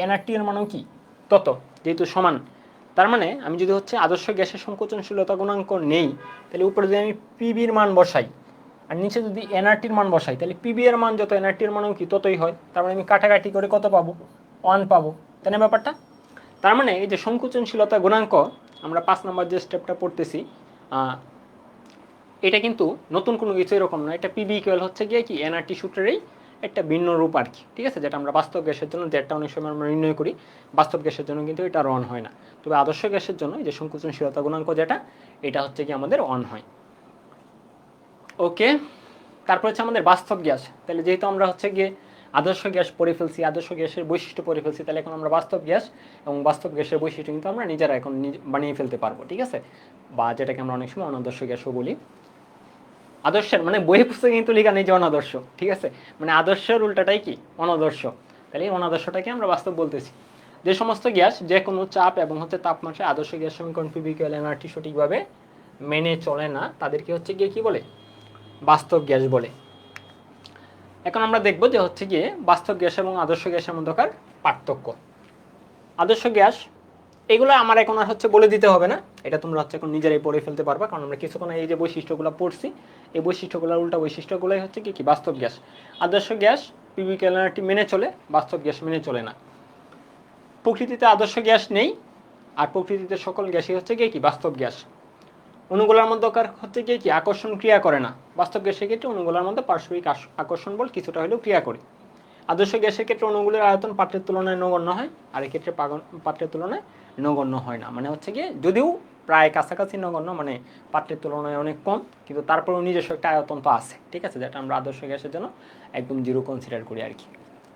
এনআরটি এর মানও কি তত, যেহেতু সমান। তার মানে আমি যদি হচ্ছে আদর্শ গ্যাসের সংকোচনশীলতা গুণাঙ্ক নেই, তাহলে উপরে যদি আমি পিবির মান বসাই আর নিচে যদি এনআরটির মান বসাই, তাহলে পিবি এর মান যত এনআরটির মানও কি ততই হয়। তার মানে আমি কাটাকাটি করে কত পাবো, 1 পাবো, তাই না ব্যাপারটা? তার মানে এই যে সংকোচনশীলতা গুণাঙ্ক আমরা 5 নম্বর যে স্টেপটা পড়তেছি, এটা কিন্তু নতুন কোনো কিছু এরকম না, এটা পিবি ইকুয়াল হচ্ছে গিয়ে কি এনআরটি সূত্রেরই একটা ভিন্ন রূপ আর কি। ঠিক আছে, যেটা আমরা বাস্তব গ্যাসের জন্য যেটা অনেক সময় আমরা নির্ণয় করি, বাস্তব গ্যাসের জন্য কিন্তু এটা অন হয় না। তবে আদর্শ গ্যাসের জন্য এই যে সংকোচনশীলতা গুণাঙ্ক যেটা, এটা হচ্ছে কি আমাদের অন হয়। ওকে, তারপর হচ্ছে আমাদের বাস্তব গ্যাস। তাহলে যেহেতু আমরা হচ্ছে গিয়ে আদর্শ গ্যাস পড়ে ফেলছি, আদর্শ গ্যাসের বৈশিষ্ট্য পড়ে ফেলছি, তাহলে এখন আমরা বাস্তব গ্যাস এবং বাস্তব গ্যাসের বৈশিষ্ট্য কিন্তু আমরা নিজেরা এখন বানিয়ে ফেলতে পারবো। ঠিক আছে, বা যেটাকে আমরা অনেক সময় অনাদর্শ গ্যাসও বলি। আদর্শের মানে বই পুস্তকে কিন্তু লেখা নেই যে অনাদর্শ। ঠিক আছে, মানে আদর্শের উল্টাটাই কি অনাদর্শ। তাহলে এই অনাদর্শটাকে আমরা বাস্তব বলতেছি। যে সমস্ত গ্যাস যে কোনো চাপ এবং হচ্ছে তাপমাত্রায় আদর্শ গ্যাস সমীকরণ পিবি ইকুয়াল এনআরটি সঠিকভাবে মেনে চলে না, তাদেরকে হচ্ছে গিয়ে কি বলে, বাস্তব গ্যাস বলে। এখন আমরা দেখব যে হচ্ছে গিয়ে বাস্তব গ্যাস এবং আদর্শ গ্যাসের মধ্যকার পার্থক্য। আদর্শ গ্যাস এগুলো আমার এখন আর হচ্ছে বলে দিতে হবে না, এটা তোমরা হচ্ছে এখন নিজেরাই পড়ে ফেলতে পারবা, কারণ আমরা কিছুক্ষণ এই যে বৈশিষ্ট্যগুলো পড়ছি, এই বৈশিষ্ট্যগুলোর উল্টা বৈশিষ্ট্যগুলোই হচ্ছে কি বাস্তব গ্যাস। আদর্শ গ্যাস পিবি ক্যালরিটি মেনে চলে, বাস্তব গ্যাস মেনে চলে না। প্রকৃতিতে আদর্শ গ্যাস নেই, আর প্রকৃতিতে সকল গ্যাসই হচ্ছে কি বাস্তব গ্যাস। অণুগুলোর মধ্যকার হচ্ছে কি আকর্ষণ ক্রিয়া করে না। বাস্তব গ্যাসের ক্ষেত্রে অণুগুলোর মধ্যে পারস্পরিক আকর্ষণ বল কিছুটা হলেও ক্রিয়া করে। আদর্শ গ্যাসের ক্ষেত্রে অণুগুলোর আয়তন পাত্রের তুলনায় নগণ্য হয়, আর এক্ষেত্রে পাত্রের তুলনায় নগণ্য হয় না। মানে হচ্ছে গিয়ে যদিও প্রায় কাছাকাছি নগণ্য, মানে পাত্রের তুলনায় অনেক কম, কিন্তু তারপরেও নিজস্ব একটা আয়তন তো আছে। ঠিক আছে, যেটা আমরা আদর্শ গ্যাসের জন্য একদম 0 কনসিডার করি আর কি।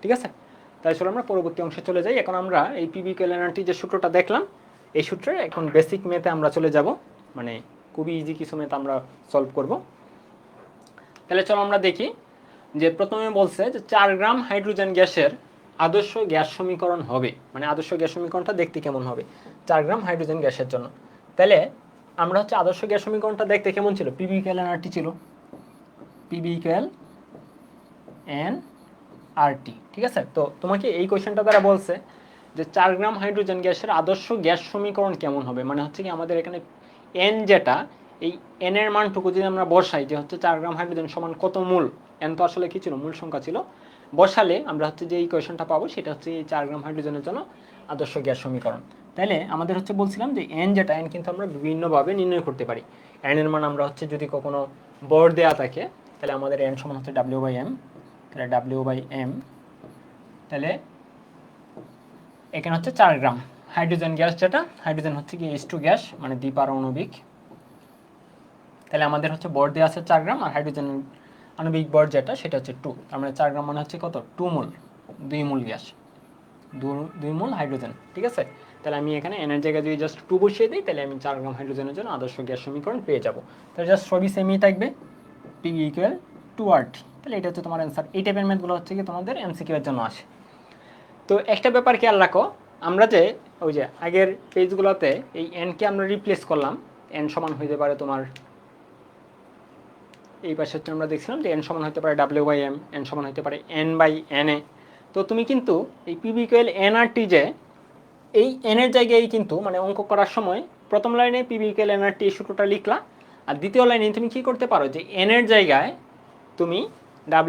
ঠিক আছে, তাই চলো আমরা পরবর্তী অংশে চলে যাই। এখন আমরা এই পিবি ক্যালরিটি যে সূত্রটা দেখলাম, এই সূত্রে এখন বেসিক মেথে আমরা চলে যাব, মানে খুবই ইজি কিছু মেথ আমরা সলভ করব। তাহলে চলো আমরা দেখি যে প্রথমে বলছে যে 4 গ্রাম হাইড্রোজেন গ্যাসের আদর্শ গ্যাস সমীকরণ হবে, মানে আদর্শ গ্যাস সমীকরণটা দেখতে কেমন হবে 4 গ্রাম হাইড্রোজেন গ্যাসের জন্য। তাহলে আমরা হচ্ছে আদর্শ গ্যাস সমীকরণটা দেখতে কেমন ছিল, পিবি ইকুয়াল এনআরটি ছিল, পিবি ইকুয়াল এনআরটি। ঠিক আছে, তো তোমাকে এই কোশ্চেনটা দ্বারা বলছে যে 4 গ্রাম হাইড্রোজেন গ্যাসের আদর্শ গ্যাস সমীকরণ কেমন হবে, মানে হচ্ছে কি আমাদের এখানে এন যেটা, এই এন এর মানটুকু যদি আমরা বসাই যে হচ্ছে 4 গ্রাম হাইড্রোজেন সমান কত মোল, এন তো আসলে কি ছিল, মূল সংখ্যা ছিল, বসালে আমরা হচ্ছে যে ইকুয়েশনটা পাবো সেটা হচ্ছে এই 4 গ্রাম হাইড্রোজেনের জন্য আদর্শ গ্যাস সমীকরণ। তাহলে আমাদের হচ্ছে বলছিলাম যে এন যেটা, এন কিন্তু আমরা বিভিন্নভাবে নির্ণয় করতে পারি। এন এর মান আমরা হচ্ছে যদি কখনো বর দেওয়া থাকে তাহলে আমাদের এন সমান হচ্ছে W/m, তাহলে W/m, তাহলে এখানে হচ্ছে 4 গ্রাম। হাইড্রোজেন গ্যাস যেটা, হাইড্রোজেন হচ্ছে কি H2 গ্যাস মানে দ্বিপারমাণবিক, তাহলে আমাদের হচ্ছে বর দেওয়া আছে 4 গ্রাম, আর হাইড্রোজেন আণবিক বর যেটা সেটা হচ্ছে 2, তার মানে 4 গ্রাম মানে হচ্ছে কত 2 মোল, 2 মোল গ্যাস, 2 মোল হাইড্রোজেন। ঠিক আছে, তাহলে আমি এখানে এনের জায়গায় যদি জাস্ট 2 বসিয়ে দিই তাহলে আমি 4 গ্রাম হাইড্রোজেনের জন্য আদর্শ গ্যাস সমীকরণ পেয়ে যাব। তাহলে জাস্ট সবই সেমই থাকবে, P = 2RT। তাহলে এটা হচ্ছে তোমার অ্যান্সার। এই টাইপের ম্যাথগুলো হচ্ছে কি তোমাদের MCQ এর জন্য আসে। তো একটা ব্যাপার খেয়াল রাখো, আমরা যে ওই যে আগের পেজগুলোতে এই এনকে আমরা রিপ্লেস করলাম, এন সমান হইতে পারে তোমার এই পাশে হচ্ছে আমরা দেখছিলাম যে এন সমান হতে পারে W/m, এন সমান হতে পারে N/Na। তো তুমি কিন্তু এই P = nRT যে এই এনের জায়গায় কিন্তু মানে অঙ্ক করার সময় প্রথম লাইনে P = nRT এই সূত্রটা লিখলা, আর দ্বিতীয় লাইনে তুমি কি করতে পারো যে এনের জায়গায় তুমি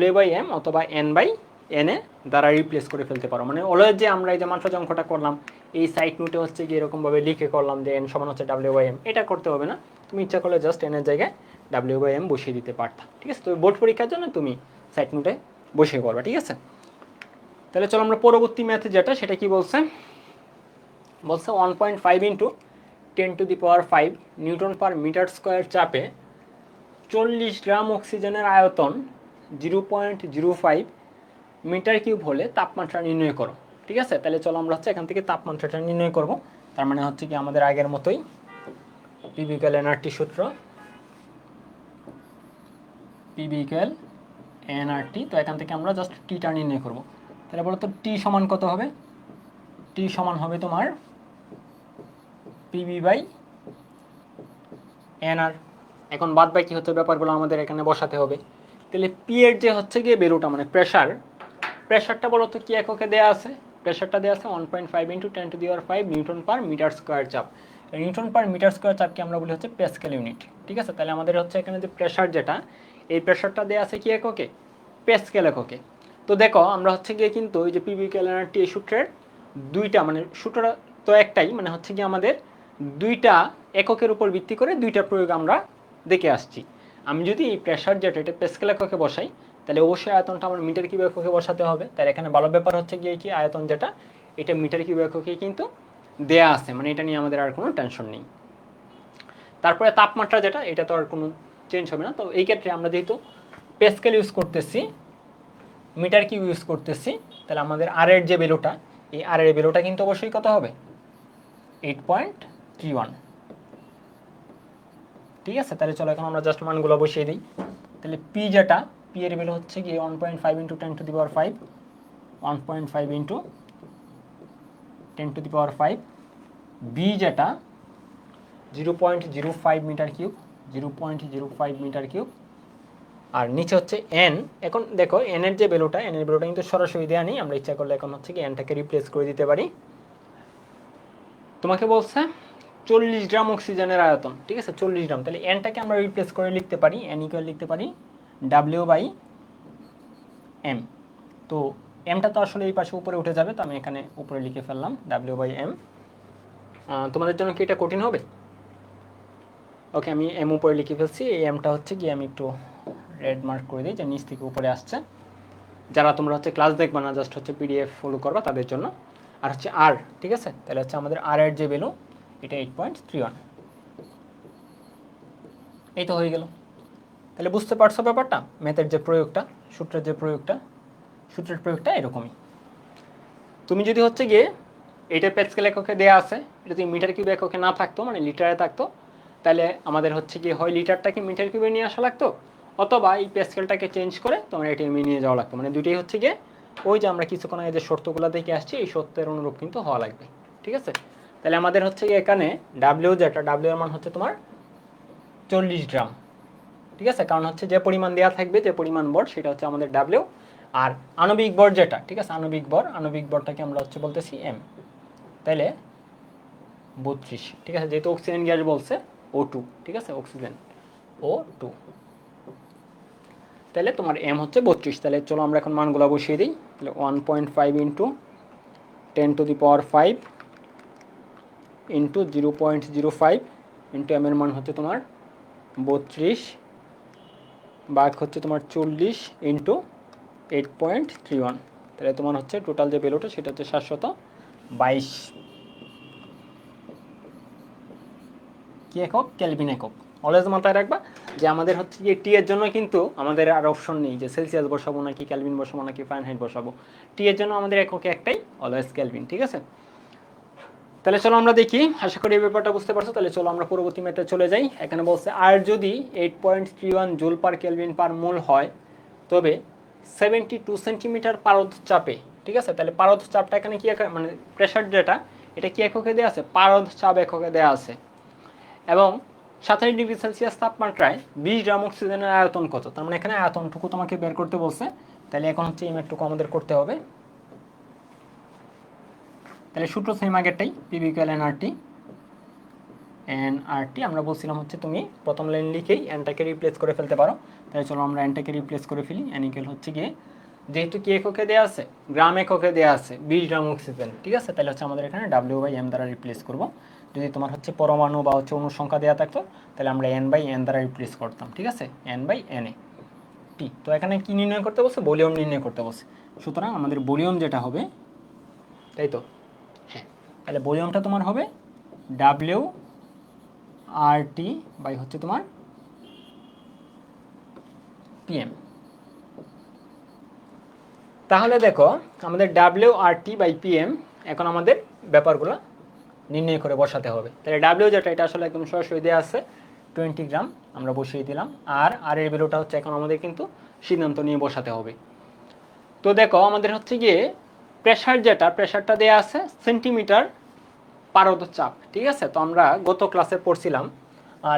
W/m অথবা N/na দ্বারা রিপ্লেস করে ফেলতে পারো। মানে অলওয়েজ যে আমরা এই যে মাত্র যে অঙ্কটা করলাম এই সাইড নোটে হচ্ছে কি এরকমভাবে লিখে করলাম যে এন সমান হচ্ছে W/m, এটা করতে হবে না। তুমি ইচ্ছা করলে জাস্ট এনের জায়গায় W/m বসিয়ে দিতে পারতা। ঠিক আছে, তো বোর্ড পরীক্ষার জন্য তুমি সাইড নোটে বসিয়ে করবা। ঠিক আছে, তাহলে চলো আমরা পরবর্তী ম্যাথে যেটা সেটা কি বলছে, 1.5 × 10⁵ নিউটন পার মিটার স্কোয়ার চাপে 40 গ্রাম অক্সিজেনের আয়তন 0.05 মিটার কিউব হলে তাপমাত্রা নির্ণয় করো। ঠিক আছে, তাহলে চলো আমরা হচ্ছে এখান থেকে তাপমাত্রাটা নির্ণয় করব। তার মানে হচ্ছে কি আমাদের আগের মতোই P = nRT সূত্র, P = nRT। তো এখান থেকে আমরা জাস্ট টিটা নির্ণয় করব। তাহলে বলো তো টি সমান কত হবে, টি সমান হবে তোমার PV/nR। এখন বাদ বাকি হচ্ছে ব্যাপারগুলো আমাদের এখানে বসাতে হবে। তাহলে পি এর যে হচ্ছে গিয়ে ভ্যালুটা মানে প্রেশারটা বলো তো কি এককে দেওয়া আছে, প্রেশারটা দেওয়া আছে 1.5 × 10⁵ নিউটন পার মিটার স্কোয়ার চাপ। নিউটন পার মিটার স্কোয়ার চাপকে আমরা বলি হচ্ছে প্যাসকেল ইউনিট। ঠিক আছে, তাহলে আমাদের হচ্ছে এখানে যে প্রেশার যেটা, এই প্রেশারটা দেওয়া আছে কি এককে, প্যাসকেল এককে। তো দেখো আমরা হচ্ছে গিয়ে কিন্তু ওই যে P = nRT এই সূত্রের দুইটা মানে সূত্রটা তো একটাই, মানে হচ্ছে কি আমাদের দুইটা এককের উপর ভিত্তি করে দুইটা প্রয়োগ আমরা দেখে আসছি। আমি যদি এই প্রেশার যেটা এটা প্যাসকেল এককে বসাই তাহলে অবশ্যই আয়তনটা আমার মিটার কিউব এককে বসাতে হবে। তাহলে এখানে ভালো ব্যাপার হচ্ছে গিয়ে কি আয়তন যেটা এটা মিটার কিউব এককে কিন্তু দেয়া আছে, মানে এটা নিয়ে আমাদের আর কোনো টেনশন নেই। তারপরে তাপমাত্রা যেটা এটা তো আর কোনো চেঞ্জ হবে না। তো এই ক্ষেত্রে আমরা যেহেতু প্যাসকেল ইউজ করতেছি, মিটার কিউব ইউজ করতেছি, তাহলে আমাদের আর এর যে ভ্যালুটা, এই আর এর ভ্যালুটা কিন্তু অবশ্যই কত হবে 8.31। ঠিক আছে, তাহলে চলো এখন আমরা জাস্ট মানগুলো বসিয়ে দিই। তাহলে পি যেটা, পি এর ভ্যালু হচ্ছে কি 1.5 × 10⁵, 1.5 × 10⁵। বি যেটা 0.05 মিটার কিউব, 0.05 মিটার কিউব। আর নিচে হচ্ছে এন। এখন দেখো এন এর যে ভ্যালুটা, এন এর ভ্যালুটা কিন্তু সরাসরি দেওয়া নেই, আমরা ইচ্ছা করলে এখন হচ্ছে কি এনটাকে রিপ্লেস করে দিতে পারি। তোমাকে বলছে 40 গ্রাম অক্সিজেনের আয়তন। ঠিক আছে, 40 গ্রাম, তাহলে এনটাকে আমরা রিপ্লেস করে লিখতে পারি এন ইকুয়াল লিখতে পারি W/m। তো এমটা তো আসলে এই পাশে উপরে উঠে যাবে, তো আমি এখানে উপরে লিখে ফেললাম W/m। তোমাদের জন্য কি এটা কঠিন হবে? ওকে, আমি এম উপরে লিখে ফেলছি। এই এমটা হচ্ছে কি আমি একটু রেড মার্ক করে দিই যে নিচ থেকে উপরে আসছে। যারা তোমরা হচ্ছে ক্লাস দেখবা না, জাস্ট হচ্ছে PDF ফলো করবা তাদের জন্য। আর হচ্ছে আর, ঠিক আছে, তাহলে হচ্ছে আমাদের আর এর যে ভ্যালু এটা 8.31। এই তো হয়ে গেল। তাহলে বুঝতে পারছো ব্যাপারটা, ম্যাথের যে প্রয়োগটা, সূত্রের প্রয়োগটা এরকমই। তুমি যদি হচ্ছে গিয়ে এইটা প্যাসকেল এককে দেওয়া আছে, এটা যদি মিটার কিউব এককে না থাকতো মানে লিটারে থাকতো, তাহলে আমাদের হচ্ছে কি হয় লিটারটাকে মিটার কিউবে নিয়ে আসা লাগতো, অথবা এই প্যাসকেলটাকে চেঞ্জ করে তোমার এটিএমে নিয়ে যাওয়া লাগতো। মানে দুইটাই হচ্ছে গিয়ে ওই যে আমরা কিছুক্ষণ আগে যে শর্তগুলো দেখে আসছি এই শর্তের অনুরূপ কিন্তু হওয়া লাগবে। ঠিক আছে, তাহলে আমাদের হচ্ছে গিয়ে এখানে ডাব্লিউ যেটা, ডাব্লিউ এর মান হচ্ছে তোমার 40 গ্রাম। ঠিক আছে, কারণ হচ্ছে যে পরিমাণ দেওয়া থাকবে, যে পরিমাণ বর সেটা হচ্ছে আমাদের ডাব্লিউ। আর আণবিক বর যেটা, ঠিক আছে, আণবিক বরটাকে আমরা হচ্ছে বলতেছি এম। তাহলে 32। ঠিক আছে, যেহেতু অক্সিজেন গ্যাস বলছে O2, ঠিক আছে, অক্সিজেন O2, তাহলে তোমার এম হচ্ছে 32। তাহলে চলো আমরা এখন মানগুলো বসিয়ে দিই। তাহলে 1.5 × 10⁵ ইন্টু 0.05 ইন্টু এম এর মান হচ্ছে তোমার 32 ভাগ হচ্ছে তোমার 40 ইন্টু 8.31, তাহলে তোমার হচ্ছে টোটাল যে ভ্যালুটা সেটা হচ্ছে 722 কি একক, কেলভিন একক। অলওয়েজ মাথায় রাখবা যে আমাদের হচ্ছে যে টি এর জন্য কিন্তু আমাদের আর অপশন নেই যে সেলসিয়াস বসাবো নাকি কেলভিন বসাবো নাকি ফারেনহাইট বসাবো। টি এর জন্য আমাদের এককে একটাই, অলওয়েজ কেলভিন, ঠিক আছে। তাহলে চলো আমরা দেখি, আশা করি এই ব্যাপারটা বুঝতে পারছো। তাহলে চলো আমরা পরবর্তী ম্যাথে চলে যাই। এখানে বলছে আর যদি 8.31 জুল পার কেলভিন পার মোল হয় তবে 72 সেন্টিমিটার পারদ চাপে, ঠিক আছে। তাহলে পারদ চাপটা এখানে কি মানে প্রেশার যেটা, এটা কি এককে দেওয়া আছে, পারদ চাপ এককে দেওয়া আছে। এবং 27 ডিগ্রি সেলসিয়াস তাপমাত্রায় 20 গ্রাম অক্সিজেনের আয়তন কত, তার মানে এখানে আয়তনটুকু তোমাকে বের করতে বলছে। তাহলে এখন হচ্ছে এই ম্যাথটুকু আমাদের করতে হবে। তাহলে সূত্র সেম আগেরটাই, পিভি ইকুয়াল এনআরটি। এনআরটি আমরা বলছিলাম হচ্ছে তুমি প্রথম লাইন লিখেই এনটাকে রিপ্লেস করে ফেলতে পারো। তাহলে চলো আমরা এনটাকে রিপ্লেস করে ফেলি। এন ইকুয়াল হচ্ছে গিয়ে, যেহেতু কি এককে দেওয়া আছে, গ্রাম এককে দেওয়া আছে 20 গ্রাম অক্সিজেন, ঠিক আছে। তাহলে হচ্ছে আমাদের এখানে W/M দ্বারা রিপ্লেস করব। যদি তোমার হচ্ছে পরমাণু বা হচ্ছে অণুর সংখ্যা দেওয়া থাকতো তাহলে আমরা N/N দ্বারা রিপ্লেস করতাম, ঠিক আছে, N/Na টি। তো এখানে কি নির্ণয় করতে বলছে, ভলিউম নির্ণয় করতে বলছে। সুতরাং আমাদের ভলিউম যেটা হবে, তাই তো, হ্যাঁ, তাহলে ভলিউমটা তোমার হবে W/RT বাই হচ্ছে তোমার PM। তাহলে দেখো আমাদের W/RT/PM এখন আমাদের ব্যাপারগুলো নির্ণয় করে বসাতে হবে। তাহলে ডাব্লিউ যেটা, এটা আসলে একদম সরাসরি দেওয়া আছে 20 গ্রাম, আমরা বসিয়ে দিলাম। আর এর ভ্যালুটা হচ্ছে এখন আমাদের কিন্তু সিদ্ধান্ত নিয়ে বসাতে হবে। তো দেখো আমাদের হচ্ছে গিয়ে প্রেশার যেটা, প্রেশারটা দেওয়া আছে সেন্টিমিটার পারদ চাপ, ঠিক আছে। তো আমরা গত ক্লাসে পড়ছিলাম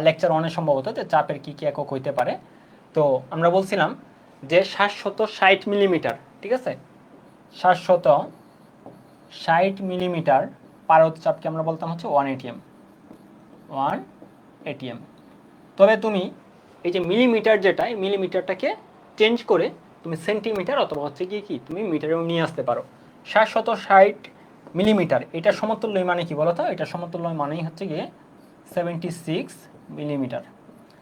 লেকচার 1-এ সম্ভবত, যে চাপের কি কি একক হইতে পারে। তো আমরা বলছিলাম যে 760 মিলিমিটার, ঠিক আছে, 760 মিলিমিটার পারদ চাপকে আমরা বলতাম হচ্ছে 1 ATM। 1 ATM। তবে তুমি এই যে মিলিমিটার যেটা, এই মিলিমিটারটাকে চেঞ্জ করে তুমি সেন্টিমিটার অথবা হচ্ছে কি তুমি মিটারেও নিয়ে আসতে পারো। 760 মিলিমিটার এটা সমতুল্য মানে কি বলো তো, এটা সমতুল্য মানেই হচ্ছে গিয়ে 76 মিলিমিটার।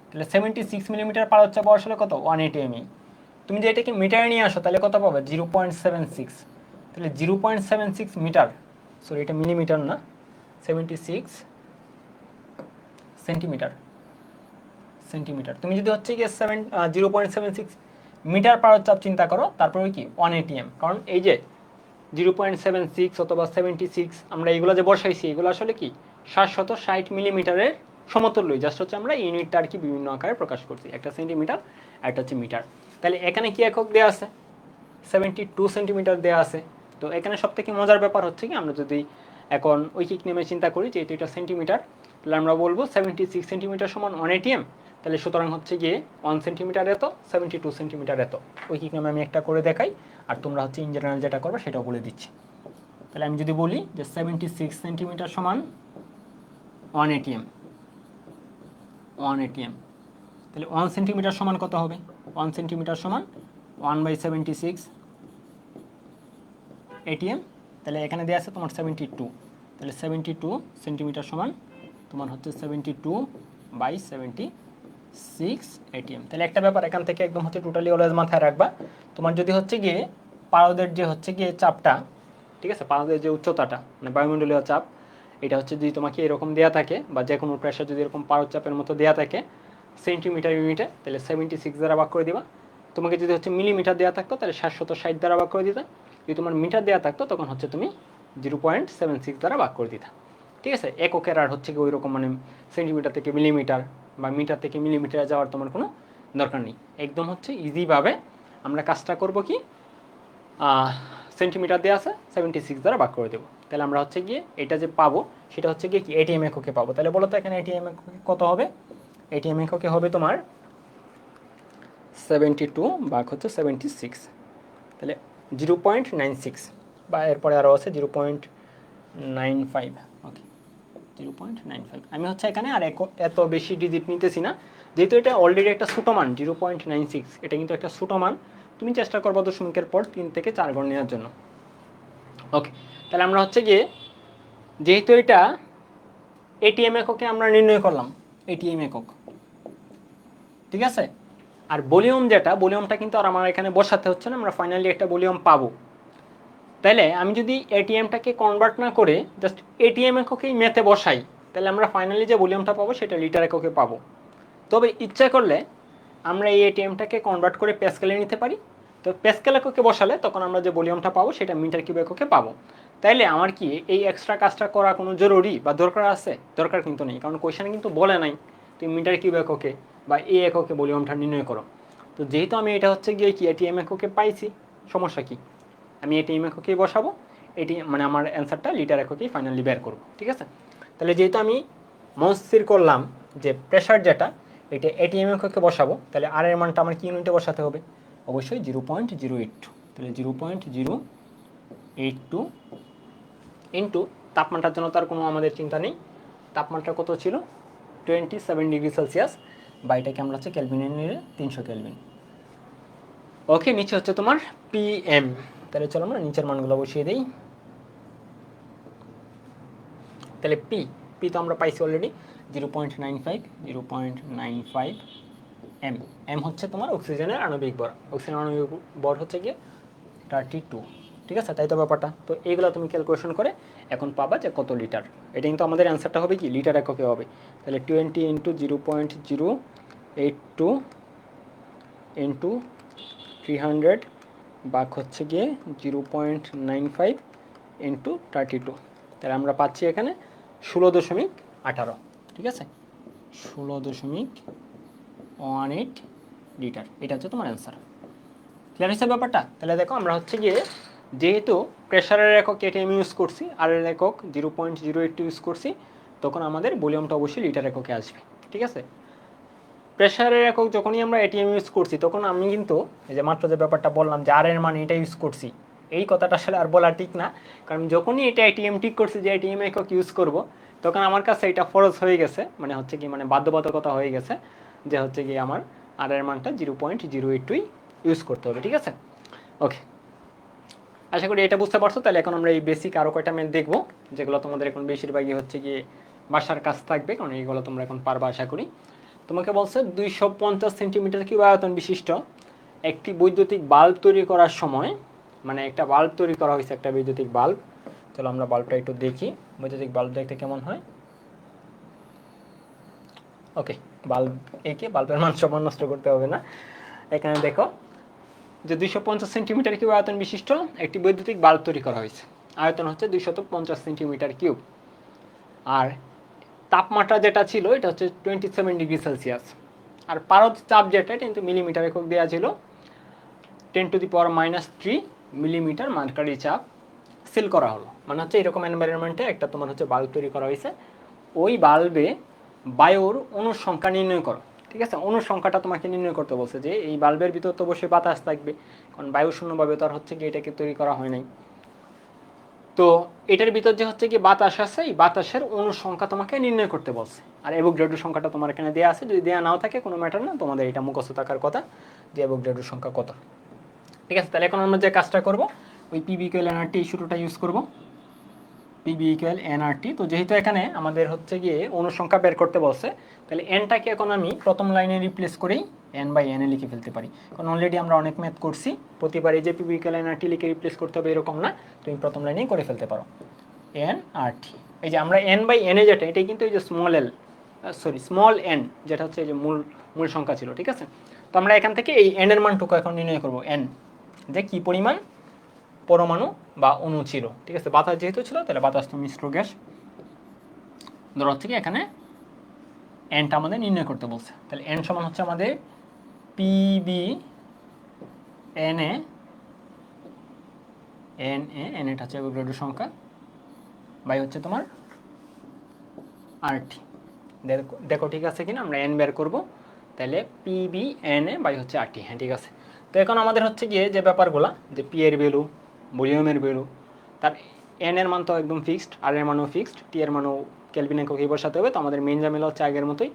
তাহলে 76 মিলিমিটার পারদ চাপ আসলে কত, 1 ATM। তুমি যে এটাকে মিটারে নিয়ে আসো তাহলে কত পাবে, 0.76। তাহলে 0.76 মিটার, সরি এটা মিলিমিটার না, 76 সেন্টিমিটার। সেন্টিমিটার তুমি যদি হচ্ছে গিয়ে 0.76 মিটার পারদ চাপ চিন্তা করো, তারপরে কি 1 ATM। কারণ এই যে 0.76 অথবা 76 আমরা এইগুলো যে বসাইছি, এগুলো আসলে কি 760 মিলিমিটারের সমতুল্যই, জাস্ট হচ্ছে আমরা ইউনিটটা আর কি বিভিন্ন আকারে প্রকাশ করছি, একটা সেন্টিমিটার একটা হচ্ছে মিটার। তাহলে এখানে কি একক দেওয়া আছে, 72 সেন্টিমিটার দেওয়া আছে। তো এখানে সব থেকে মজার ব্যাপার হচ্ছে কি, আমরা যদি এখন ঐকিক নেমে চিন্তা করি যেহেতু এটা সেন্টিমিটার, তাহলে আমরা বলবো 76 সেন্টিমিটার সমান 1 ATM। তাহলে সুতরাং হচ্ছে গিয়ে 1 সেন্টিমিটার এত, 72 সেন্টিমিটার এত। ঐকিক নামে আমি একটা করে দেখাই, আর তোমরা হচ্ছে ইন জেনারেল যেটা করবে সেটাও বলে দিচ্ছি। তাহলে আমি যদি বলি যে 76 সেন্টিমিটার সমান 1 ATM, 1 ATM, তাহলে 1 সেন্টিমিটার সমান কত হবে, 1 সেন্টিমিটার সমান 1/76 ATM। তাহলে এখানে দেওয়া আছে তোমার 72, তাহলে 72 সেন্টিমিটার সমান তোমার হচ্ছে 72/76 ATM। তাহলে একটা ব্যাপার এখান থেকে একদম হচ্ছে টোটালি অলওয়েজ মাথায় রাখবা, তোমার যদি হচ্ছে গিয়ে পারদের যে হচ্ছে গিয়ে চাপটা, ঠিক আছে, পারদের যে উচ্চতাটা মানে বায়ুমণ্ডলীয় চাপ, এটা হচ্ছে যদি তোমাকে এরকম দেওয়া থাকে বা যে কোনো প্রেশার যদি এরকম পারদ চাপের মতো দেওয়া থাকে সেন্টিমিটার ইউনিটে, তাহলে 76 দ্বারা ভাগ করে দিবা। তোমাকে যদি হচ্ছে মিলিমিটার দেওয়া থাকতো তাহলে 760 দ্বারা ভাগ করে দিতা। যদি তোমার মিটার দেওয়া থাকতো তখন হচ্ছে তুমি 0.76 দ্বারা ভাগ করে দিতা, ঠিক আছে। এককের আর হচ্ছে কি ওই রকম মানে সেন্টিমিটার থেকে মিলিমিটার বা মিটার থেকে মিলিমিটারে যাওয়ার তোমার কোনো দরকার নেই। একদম হচ্ছে ইজিভাবে আমরা কাজটা করব কি, সেন্টিমিটার দেওয়া আছে 76 দ্বারা ভাগ করে দেবো। তাহলে আমরা হচ্ছে গিয়ে এটা যে পাবো সেটা হচ্ছে গিয়ে কি ATM এককে পাবো। তাহলে বলো তো এখানে ATM এককে কত হবে, ATM এককে হবে তোমার 72 ভাগ হচ্ছে 76, তাহলে 0.96 বা এরপরে আরও আছে 0.95। ওকে 0.95। আমি হচ্ছে এখানে আর এত বেশি ডিজিট নিতেছি না, যেহেতু এটা অলরেডি একটা ছোটো মান 0.96, এটা কিন্তু একটা ছোটো মান। তুমি চেষ্টা করবো দশমিকের পর 3 থেকে 4 ঘর নেওয়ার জন্য। ওকে, তাহলে আমরা হচ্ছে গিয়ে যেহেতু এটা এটিএম এককে আমরা নির্ণয় করলাম, এটিএম একক, ঠিক আছে। আর ভলিউম যেটা, ভলিউমটা কিন্তু আর আমার এখানে বসাতে হচ্ছে না, আমরা ফাইনালি একটা ভলিউম পাবো। তাহলে আমি যদি এটিএমটাকে কনভার্ট না করে জাস্ট এটিএম এককেই মেতে বসাই, তাহলে আমরা ফাইনালি যে ভলিউমটা পাবো সেটা লিটার এককে পাবো। তবে ইচ্ছা করলে আমরা এই এটিএমটাকে কনভার্ট করে প্যাসকেলে নিতে পারি। তো প্যাসকেল এককে বসালে তখন আমরা যে ভলিউমটা পাবো সেটা মিটার কিউব এককে পাবো। তাইলে আমার কি এই এক্সট্রা কাজটা করা কোনো জরুরি বা দরকার আছে? দরকার কিন্তু নেই, কারণ কোয়েশ্চেনে কিন্তু বলে নাই তুমি মিটার কিউব এককে বা এই এককে ভলিউমটা নির্ণয় করো। তো যেহেতু আমি এটা হচ্ছে গিয়ে কি এটিএম এককে পাইছি, সমস্যা কি, আমি এটিএম এককেই বসাবো, এটি মানে আমার অ্যান্সারটা লিটার এককেই ফাইনালি বের করবো, ঠিক আছে। তাহলে যেহেতু আমি মনস্থির করলাম যে প্রেশার যেটা এটা এটিএম এককে বসাবো, তাহলে আর এর মানটা আমার কি ইউনিটে বসাতে হবে? অবশ্যই 0.082। তাহলে 0.082 ইন্টু তাপমাত্রার জন্য তার কোনো আমাদের চিন্তা নেই, তাপমাত্রা কত ছিল 27 ডিগ্রি সেলসিয়াস, বা এটাকে আমরা হচ্ছে কেলভিনে নিলে 300 কেলভিন। ওকে, নিচে হচ্ছে তোমার পিএম। তাহলে চলো আমরা নিচের মানগুলো বসিয়ে দিই। তাহলে পি তো আমরা পাইছি অলরেডি 0.95, 0.95 এম হচ্ছে তোমার অক্সিজেনের আণবিক ভর, অক্সিজেনের আণবিক ভর হচ্ছে গিয়ে 32, ঠিক আছে, তাই তো ব্যাপারটা। তো এইগুলো তুমি ক্যালকুলেশন করে এখন পাবা যে কত লিটার। এটা কিন্তু আমাদের অ্যান্সারটা হবে কি লিটার এককে হবে। তাহলে 20 ইন্টু 0.082 ইন্টু 300 বাক হচ্ছে গিয়ে 0.95 ইন্টু 32। তাহলে আমরা পাচ্ছি এখানে 16.18, ঠিক আছে, 16.18 লিটার। এটা হচ্ছে তোমার অ্যান্সার। ক্লিয়ার হচ্ছে ব্যাপারটা? তাহলে দেখো আমরা হচ্ছে গিয়ে যেহেতু প্রেশারের একক এটিএম ইউজ করছি আর এর একক 0.082 ইউজ করছি, তখন আমাদের ভলিউমটা অবশ্যই লিটার এককে আসবে, ঠিক আছে। প্রেশারের একক যখনই আমরা এটিএম ইউজ করছি তখন আমি কিন্তু এই যে মাত্র যে ব্যাপারটা বললাম যে আর এর মান এটা ইউজ করছি, এই কথাটা আসলে আর বলা ঠিক না, কারণ যখনই এটা এটিএম ঠিক করছি যে এটিএম একক ইউজ করব, তখন আমার কাছে এটা ফরজ হয়ে গেছে, মানে হচ্ছে কি মানে বাধ্যবাধকতা হয়ে গেছে যে হচ্ছে কি আমার আর এর মানটা 0.082 ইউজ করতে হবে, ঠিক আছে। ওকে, আশা করি এটা বুঝতে পারছো। তাহলে এখন আমরা এই বেসিক আরও কয়টা ম্যাথ দেখবো, যেগুলো তোমাদের এখন বেশিরভাগই হচ্ছে গিয়ে বাসার কাজ থাকবে, কারণ এইগুলো তোমরা এখন পারবা আশা করি। তোমাকে বলছে 250 সেন্টিমিটার কিউব আয়তন বিশিষ্ট একটি বৈদ্যুতিক বাল্ব তৈরি করার সময়, মানে একটা বাল্ব তৈরি করা হয়েছে, একটা বৈদ্যুতিক বাল্ব। চলো আমরা বাল্বটা একটু দেখি, বৈদ্যুতিক বাল্ব দেখতে কেমন হয়। ওকে, বাল্ব এঁকে বাল্বের মান সমান নষ্ট করতে হবে না। এখানে দেখো যে 250 সেন্টিমিটার কিউব আয়তন বিশিষ্ট একটি বৈদ্যুতিক বাল্ব তৈরি করা হয়েছে, আয়তন হচ্ছে 250 সেন্টিমিটার কিউব, আর তাপমাত্রা যেটা ছিল এটা হচ্ছে 27 ডিগ্রি সেলসিয়াস, আর পারদ চাপ যেটা এটা কিন্তু মিলিমিটার একক দেওয়া ছিল, 10⁻³ মিলিমিটার মার্কারি চাপ সিল করা হলো। মানে হচ্ছে এরকম এনভায়রনমেন্টে একটা তোমার হচ্ছে বাল্ব তৈরি করা হয়েছে, ওই বাল্বে বায়ুর অণুর সংখ্যা নির্ণয় করো, ঠিক আছে। অণুর সংখ্যাটা তোমাকে নির্ণয় করতে বলছে যে এই বাল্বের ভিতর তো অবশ্যই বাতাস থাকবে, কারণ বায়ু শূন্যভাবে তো আর হচ্ছে কি এটাকে তৈরি করা হয় নাই। তো এটার ভিতর যে হচ্ছে কি বাতাস আছে, এই বাতাসের অণুর সংখ্যা তোমাকে নির্ণয় করতে বলছে, আর অ্যাভোগাড্রোর সংখ্যাটা তোমার এখানে দেওয়া আছে, যদি দেওয়া নাও থাকে কোনো ম্যাটার না, তোমাদের এটা মুখস্থ থাকার কথা যে অ্যাভোগাড্রোর সংখ্যা কত, ঠিক আছে। তাহলে এখন আমরা যে কাজটা করব, ওই পিবি ইকুয়াল এনআরটি সূত্রটা ইউজ করব, পিবি ইকুয়াল এনআরটি। তো যেহেতু এখানে আমাদের হচ্ছে গিয়ে অণুর সংখ্যা বের করতে বলছে, তাহলে এনটাকে এখন আমি প্রথম লাইনে রিপ্লেস করেই এন বাই এনে লিখে ফেলতে পারি, কারণ অলরেডি আমরা অনেক ম্যাথ করছি, প্রতিবার এই যে পিবি ইকুয়াল এনআরটি লিখে রিপ্লেস করতে হবে এরকম না, তুমি প্রথম লাইনেই করে ফেলতে পারো এন আর টি। এই যে আমরা এন বাই এনে যেটা, এটাই কিন্তু এই যে স্মল এন যেটা হচ্ছে এই যে মূল সংখ্যা ছিল, ঠিক আছে। তো আমরা এখান থেকে এই এন এর মানটুকু এখন নির্ণয় করবো, এন যে কী পরিমাণ পরমাণু বা অণু ছিল, ঠিক আছে। বাতাস যেহেতু ছিল তাহলে বাতাস তো মিশ্র গ্যাস, ধরো থেকে এখানে এনটা আমাদের নির্ণয় করতে বলছে। তাহলে এন সমান হচ্ছে আমাদের পিবি এন এ, এন এটা হচ্ছে অ্যাভোগাড্রোর সংখ্যা, বাই হচ্ছে তোমার আরটি। দেখো ঠিক আছে কিনা, আমরা এন বের করবো, তাহলে পিবি এন এ বাই হচ্ছে আরটি, হ্যাঁ ঠিক আছে। তো এখন আমাদের হচ্ছে গিয়ে যে ব্যাপারগুলো, যে পি এর ভ্যালু, ভলিউমের ভ্যালু, তার এন এর মান তো একদম ফিক্সড, আর এর মানও ফিক্সড, টি এর মানও ক্যালভিন এককে বসাতে হবে। তো আমাদের মেন ঝামেলা হচ্ছে আগের মতোই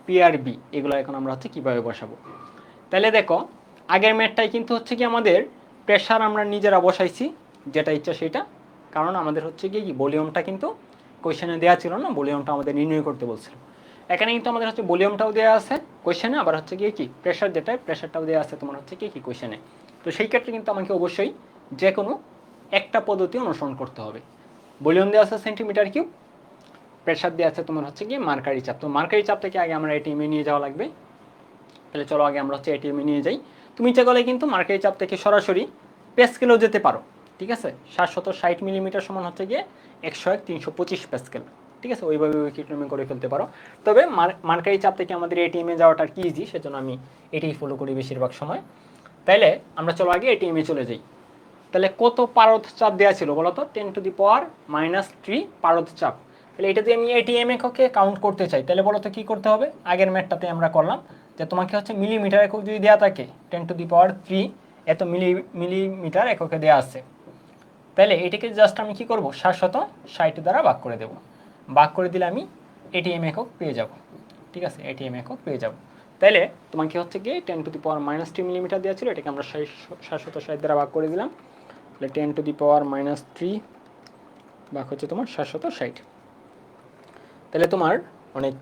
পি আর বি, এগুলো এখন আমরা হচ্ছে কীভাবে বসাবো। তাহলে দেখো আগের ম্যাথটাই কিন্তু হচ্ছে কি আমাদের প্রেশার আমরা নিজেরা বসাইছি যেটা ইচ্ছা সেটা, কারণ আমাদের হচ্ছে কি ভলিউমটা কিন্তু কোয়েশ্চেনে দেওয়া ছিল না, ভলিউমটা আমাদের নির্ণয় করতে বলছিল। এখানে কিন্তু আমাদের হচ্ছে ভলিউমটাও দেওয়া আছে কোয়েশ্চেনে, আবার হচ্ছে গিয়ে কি প্রেশার, যেটা প্রেশারটাও দেওয়া আছে তোমার হচ্ছে কি কোয়েশ্চেনে। তো সেই ক্ষেত্রে কিন্তু আমাকে অবশ্যই যে কোনো একটা পদ্ধতি অনুসরণ করতে হবে। ভলিউম দেওয়া আছে সেন্টিমিটার কিউব, প্রেশার দেওয়া আছে তোমার হচ্ছে কি মার্কারি চাপ। তো মার্কারি চাপ থেকে আগে আমরা এটিএমে নিয়ে যাওয়া লাগবে। তাহলে চলো আগে আমরা হচ্ছে এটিএমে নিয়ে যাই। তুমি ইচ্ছা করলে কিন্তু মার্কারি চাপ থেকে সরাসরি প্যাসকেলেও যেতে পারো, ঠিক আছে। 760 মিলিমিটার সমান হচ্ছে গিয়ে 101/325 প্যাসকেল, ঠিক আছে। ওইভাবে তুমি করে ফেলতে পারো। তবে মার্কারি চাপ থেকে আমাদের এটিএমে যাওয়াটা কি ইজি, সেজন্য আমি এটাই ফলো করি বেশিরভাগ সময়। তাইলে আমরা চলো আগে এটিএমে চলে যাই। তাহলে কত পারদ চাপ দেওয়া ছিল বলো তো? 10⁻³ পারদ চাপ। তাহলে এটা দিয়ে আমি এটিএম এককে কাউন্ট করতে চাই, তাহলে বলো তো কী করতে হবে? আগের ম্যাথটাতে আমরা করলাম যে তোমাকে হচ্ছে মিলিমিটার একক যদি দেওয়া থাকে 10⁻³ এত মিলিমিটার এককে দেওয়া আছে, তাহলে এটাকে জাস্ট আমি কি করব 760 দ্বারা ভাগ করে দেব। ভাগ করে দিলে আমি এটিএম একক পেয়ে যাব, ঠিক আছে, এটিএম একক পেয়ে যাব। তাহলে তোমাকে হচ্ছে গিয়ে 10⁻³ মিলিমিটার দেওয়া ছিল, এটাকে আমরা 760 দ্বারা ভাগ করে দিলাম। তাহলে 10⁻³ ভাগ হচ্ছে তোমার 760। তাহলে তোমার অনেক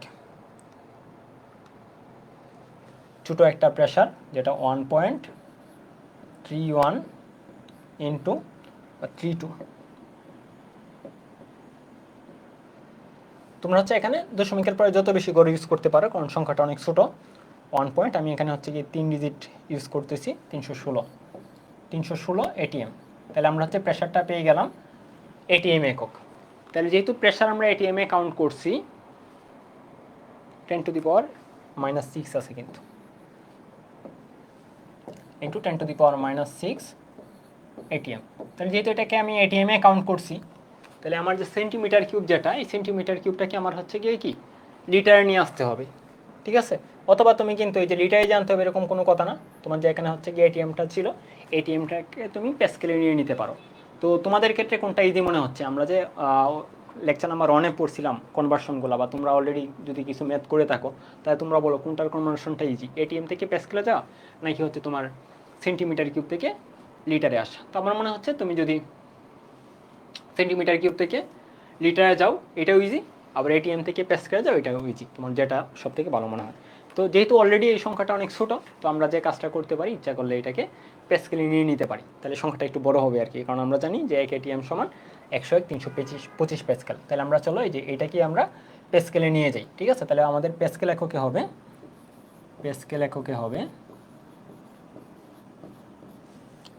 ছোটো একটা প্রেশার, যেটা 1.31 ইন্টু 32। তোমরা হচ্ছে এখানে দশমিকের পরে যত বেশি করে ইউজ করতে পারো, কারণ সংখ্যাটা অনেক ছোটো। 1 পয়েন্ট আমি এখানে হচ্ছে কি 3 ডিজিট ইউজ করতেছি, 316 এটিএম। তাহলে আমরা হচ্ছে প্রেশারটা পেয়ে গেলাম এটিএম একক। তাহলে যেহেতু প্রেশার আমরা এটিএমে কাউন্ট করছি, 10⁻⁻6 আছে কিন্তু, ইন্টু 10⁻⁻6 এটিএম। তাহলে যেহেতু এটাকে আমি এটিএমে কাউন্ট করছি, তাহলে আমার যে সেন্টিমিটার কিউব, যেটা এই সেন্টিমিটার কিউবটাকে আমার হচ্ছে গিয়ে কি লিটারে নিয়ে আসতে হবে, ঠিক আছে। অথবা তুমি কিন্তু এই যে লিটারে জানতে হবে এরকম কোনো কথা না। তোমার যে এখানে হচ্ছে গিয়ে এটিএমটা ছিল, এটিএমটাকে তুমি প্যাসকেলে নিয়ে নিতে পারো। তো তোমাদের ক্ষেত্রে কোনটা ইজি মনে হচ্ছে? আমরা যে লেকচার নাম্বার 1-এ পড়ছিলাম কনভার্সনগুলো, বা তোমরা অলরেডি যদি কিছু ম্যাথ করে থাকো, তাহলে তোমরা বলো কোনটার কনভার্সনটা ইজি, এটিএম থেকে প্যাসকেলে যাওয়া নাকি হচ্ছে তোমার সেন্টিমিটার কিউব থেকে লিটারে আসা? তো আমার মনে হচ্ছে তুমি যদি সেন্টিমিটার কিউব থেকে লিটারে যাও এটাও ইজি, আবার এটিএম থেকে প্যাসকেলে যাও এটাও ইজি, তোমার যেটা সব থেকে ভালো মনে হয়। তো যেহেতু অলরেডি এই সংখ্যাটা অনেক ছোটো, তো আমরা যে কাজটা করতে পারি, ইচ্ছা করলে এটাকে প্যাসকেলে নিয়ে নিতে পারি, তাহলে সংখ্যাটা একটু বড় হবে আর কি। কারণ আমরা জানি যে 1 এটিএম সমান 101/325 প্যাসকেল। তাহলে আমরা চলো এই যে এটাকে আমরা প্যাসকেলে নিয়ে যাই, ঠিক আছে। তাহলে আমাদের প্যাসকেল এককে হবে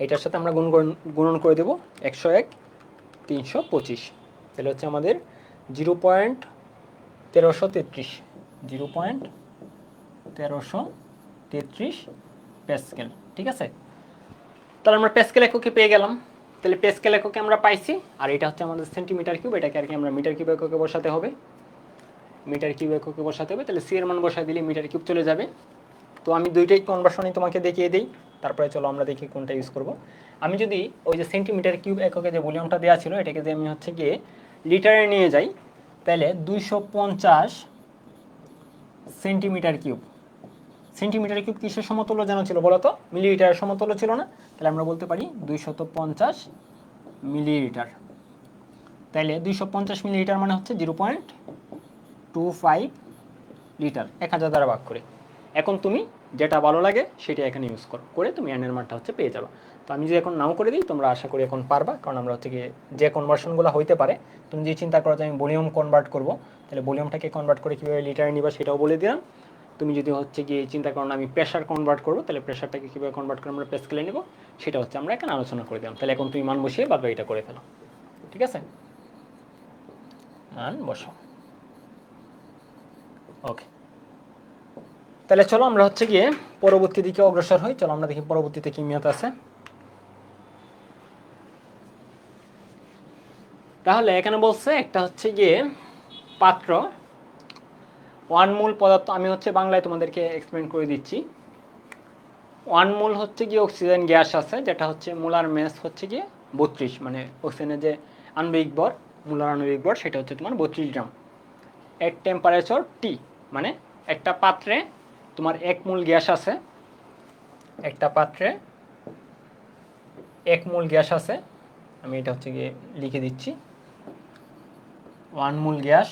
এটার সাথে আমরা গুণন করে দেবো 101/325। তাহলে হচ্ছে আমাদের 0.1333 প্যাসকেল, ঠিক আছে। তাহলে আমরা প্যাসকেল এককে পেয়ে গেলাম। তাহলে প্যাসকেল এককে আমরা পাইছি, আর এটা হচ্ছে আমাদের সেন্টিমিটার কিউব, এটাকে আর কি আমরা মিটার কিউব এককে বসাতে হবে, তাহলে সি এর মান বসায় দিলে মিটার কিউব চলে যাবে। তো আমি দুইটাই কনভার্সনই তোমাকে দেখিয়ে দিই, তারপরে চলো আমরা দেখি কোনটা ইউজ করব। আমি যদি ওই যে সেন্টিমিটার কিউব এককে যে ভলিউমটা দেওয়া ছিল, এটাকে যদি আমি হচ্ছে গিয়ে লিটারে নিয়ে যাই, তাহলে 250 সেন্টিমিটার কিউব কিসের সমতুল্য যেন ছিল বলো তো? মিলিলিটারের সমতুল্য ছিল না? তাহলে আমরা বলতে পারি 250 মিলিলিটার। তাইলে 250 মিলিলিটার মানে হচ্ছে 0.25 লিটার, 1000 দ্বারা ভাগ করে। এখন তুমি যেটা ভালো লাগে সেটা এখানে ইউজ করে তুমি এনের মানটা হচ্ছে পেয়ে যাবে। তো আমি যদি এখন নাও করে দিই, তোমরা আশা করি এখন পারবা, কারণ আমরা হচ্ছে গিয়ে যে কনভার্সনগুলো হইতে পারে, তুমি যে চিন্তা করো যে আমি ভলিউম কনভার্ট করবো, তাহলে ভলিউমটাকে কনভার্ট করে কীভাবে লিটারে নিবা সেটাও বলে দিলাম। তুমি যদি হচ্ছে গিয়ে চিন্তা করো না আমি প্রেশার কনভার্ট করবো, তাহলে প্রেশারটাকে কীভাবে কনভার্ট করে আমরা প্যাসকেলে নেবো সেটা হচ্ছে আমরা এখানে আলোচনা করে দিলাম। তাহলে এখন তুমি মান বসিয়ে বাদ এটা করে ফেলো, ঠিক আছে। মান বসাও, ওকে। তাহলে চলো আমরা হচ্ছে গিয়ে পরবর্তী দিকে অগ্রসর হই। চলো আমরা দেখি পরবর্তীতে কি মেয়াদ আছে। তাহলে এখানে বলছে একটা হচ্ছে গিয়ে পাত্র, 1 মোল পদার্থ, আমি হচ্ছে বাংলায় তোমাদেরকে এক্সপ্লেন করে দিচ্ছি। 1 মোল হচ্ছে গিয়ে অক্সিজেন গ্যাস আছে, যেটা হচ্ছে মোলার মেস হচ্ছে গিয়ে 32, মানে অক্সিজেনের যে আণবিক ভর, মোলার আণবিক ভর সেটা হচ্ছে তোমার 32 গ্রাম। এর টেম্পারেচার টি, মানে একটা পাত্রে তোমার 1 মোল গ্যাস আছে, আমি এটা হচ্ছে গিয়ে লিখে দিচ্ছি। 1 মোল গ্যাস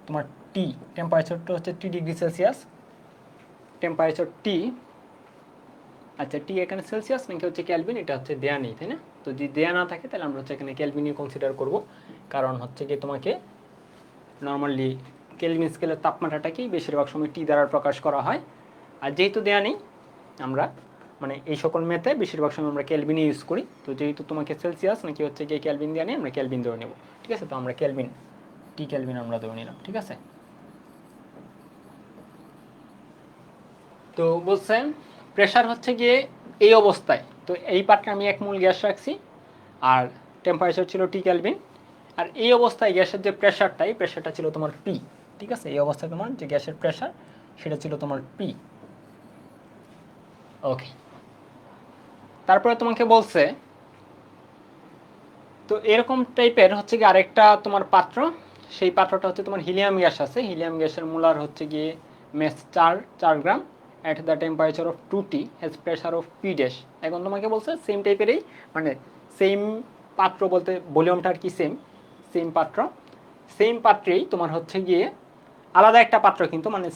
তোমার টি টেম্পারেচারটা হচ্ছে টি ডিগ্রি সেলসিয়াস, টেম্পারেচার টি, আচ্ছা টি এখানে সেলসিয়াস নাকি হচ্ছে ক্যালভিন এটা হচ্ছে দেয়া নেই, তাই না? তো যদি দেয়া না থাকে তাহলে আমরা হচ্ছে এখানে ক্যালভিনই কনসিডার করব, কারণ হচ্ছে কি তোমাকে নর্মালি কেলভিন স্কেলের তাপমাত্রাটাকেই বেশিরভাগ সময় টি দ্বারা প্রকাশ করা হয়। আর যেহেতু দেয়া নেই আমরা মানে এই সকল মেথে বেশিরভাগ সময় আমরা ক্যালভিনই ইউজ করি। তো যেহেতু তোমাকে সেলসিয়াস নাকি হচ্ছে গিয়ে ক্যালভিন দেওয়া নেই, আমরা ক্যালভিন ধরে নেব, ঠিক আছে? তো আমরা ক্যালভিন টি ক্যালভিন আমরা ধরে নিলাম, ঠিক আছে? তো বলছেন প্রেশার হচ্ছে গিয়ে এই অবস্থায়, তো এই পাত্রে আমি 1 মোল গ্যাস রাখছি আর টেম্পারেচার ছিল টি ক্যালভিন, আর এই অবস্থায় গ্যাসের যে প্রেশারটা এই প্রেশারটা ছিল তোমার পি, ঠিক আছে? এই অবস্থায় তোমার যে গ্যাসের প্রেশার সেটা ছিল তোমার পি। ওকে, তারপরে তোমাকে বলছে তো এরকম টাইপের হচ্ছে গিয়ে আরেকটা তোমার পাত্র, সেই পাত্রটা হচ্ছে তোমার হিলিয়াম গ্যাস আছে, হিলিয়াম গ্যাসের মোলার হচ্ছে গিয়ে mass 4 gram at the temperature of 2T has pressure of P dash. এখন তোমাকে বলছে সেম টাইপেরই মানে সেম পাত্র বলতে ভলিউমটা আর কি সেম পাত্র, সেম পাত্রেই তোমার হচ্ছে গিয়ে আলাদা একটা পাত্র কিন্তু মানে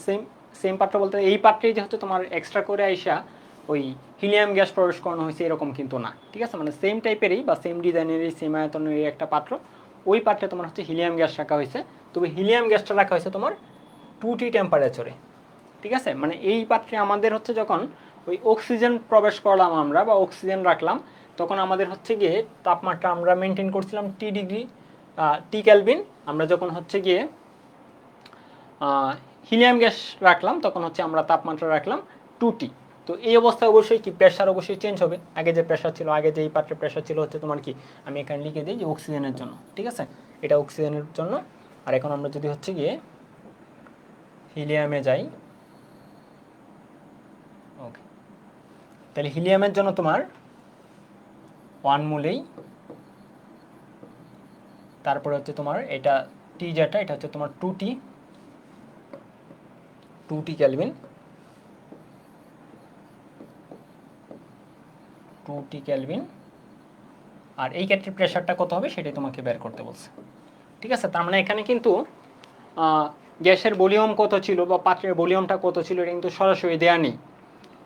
সেম পাত্র বলতে এই পাত্রেই যে হচ্ছে তোমার এক্সট্রা করে আইসা ওই হিলিয়াম গ্যাস প্রবেশ করানো হয়েছে এরকম কিন্তু না, ঠিক আছে? মানে সেম টাইপেরই বা সেম ডিজাইনেরই সেম আয়তনেরই একটা পাত্র, ওই পাত্রে তোমার হচ্ছে হিলিয়াম গ্যাস রাখা হয়েছে, তবে হিলিয়াম গ্যাসটা রাখা হয়েছে তোমার 2T টেম্পারেচারে, ঠিক আছে? মানে এই পাত্রে আমাদের হচ্ছে যখন ওই অক্সিজেন প্রবেশ করলাম আমরা বা অক্সিজেন রাখলাম তখন আমাদের হচ্ছে গিয়ে তাপমাত্রা আমরা মেনটেন করছিলাম টি ক্যালভিন, আমরা যখন হচ্ছে গিয়ে হিলিয়াম গ্যাস রাখলাম তখন হচ্ছে আমরা তাপমাত্রা রাখলাম 2T। তো এই অবস্থায় অবশ্যই কি প্রেশার অবশ্যই চেঞ্জ হবে, আগে যে প্রেশার ছিল আগে যে এই পাত্রে প্রেশার ছিল হচ্ছে তোমার কি আমি এখানে লিখে দিই যে অক্সিজেনের জন্য, ঠিক আছে? এটা অক্সিজেনের জন্য। আর এখন আমরা যদি হচ্ছে গিয়ে হিলিয়ামে যাই, ওকে, তাহলে হিলিয়ামের জন্য তোমার 1 মোলেই, তারপরে হচ্ছে তোমার এটা টি যেটা এটা হচ্ছে তোমার 2T ক্যালভিন, 2T ক্যালভিন, আর এই ক্ষেত্রে প্রেশারটা কত হবে সেটাই তোমাকে বের করতে বলছে, ঠিক আছে? তার মানে এখানে কিন্তু গ্যাসের ভলিউম কত ছিল বা পাত্রের ভলিউমটা কত ছিল এটা কিন্তু সরাসরি দেয়া নেই।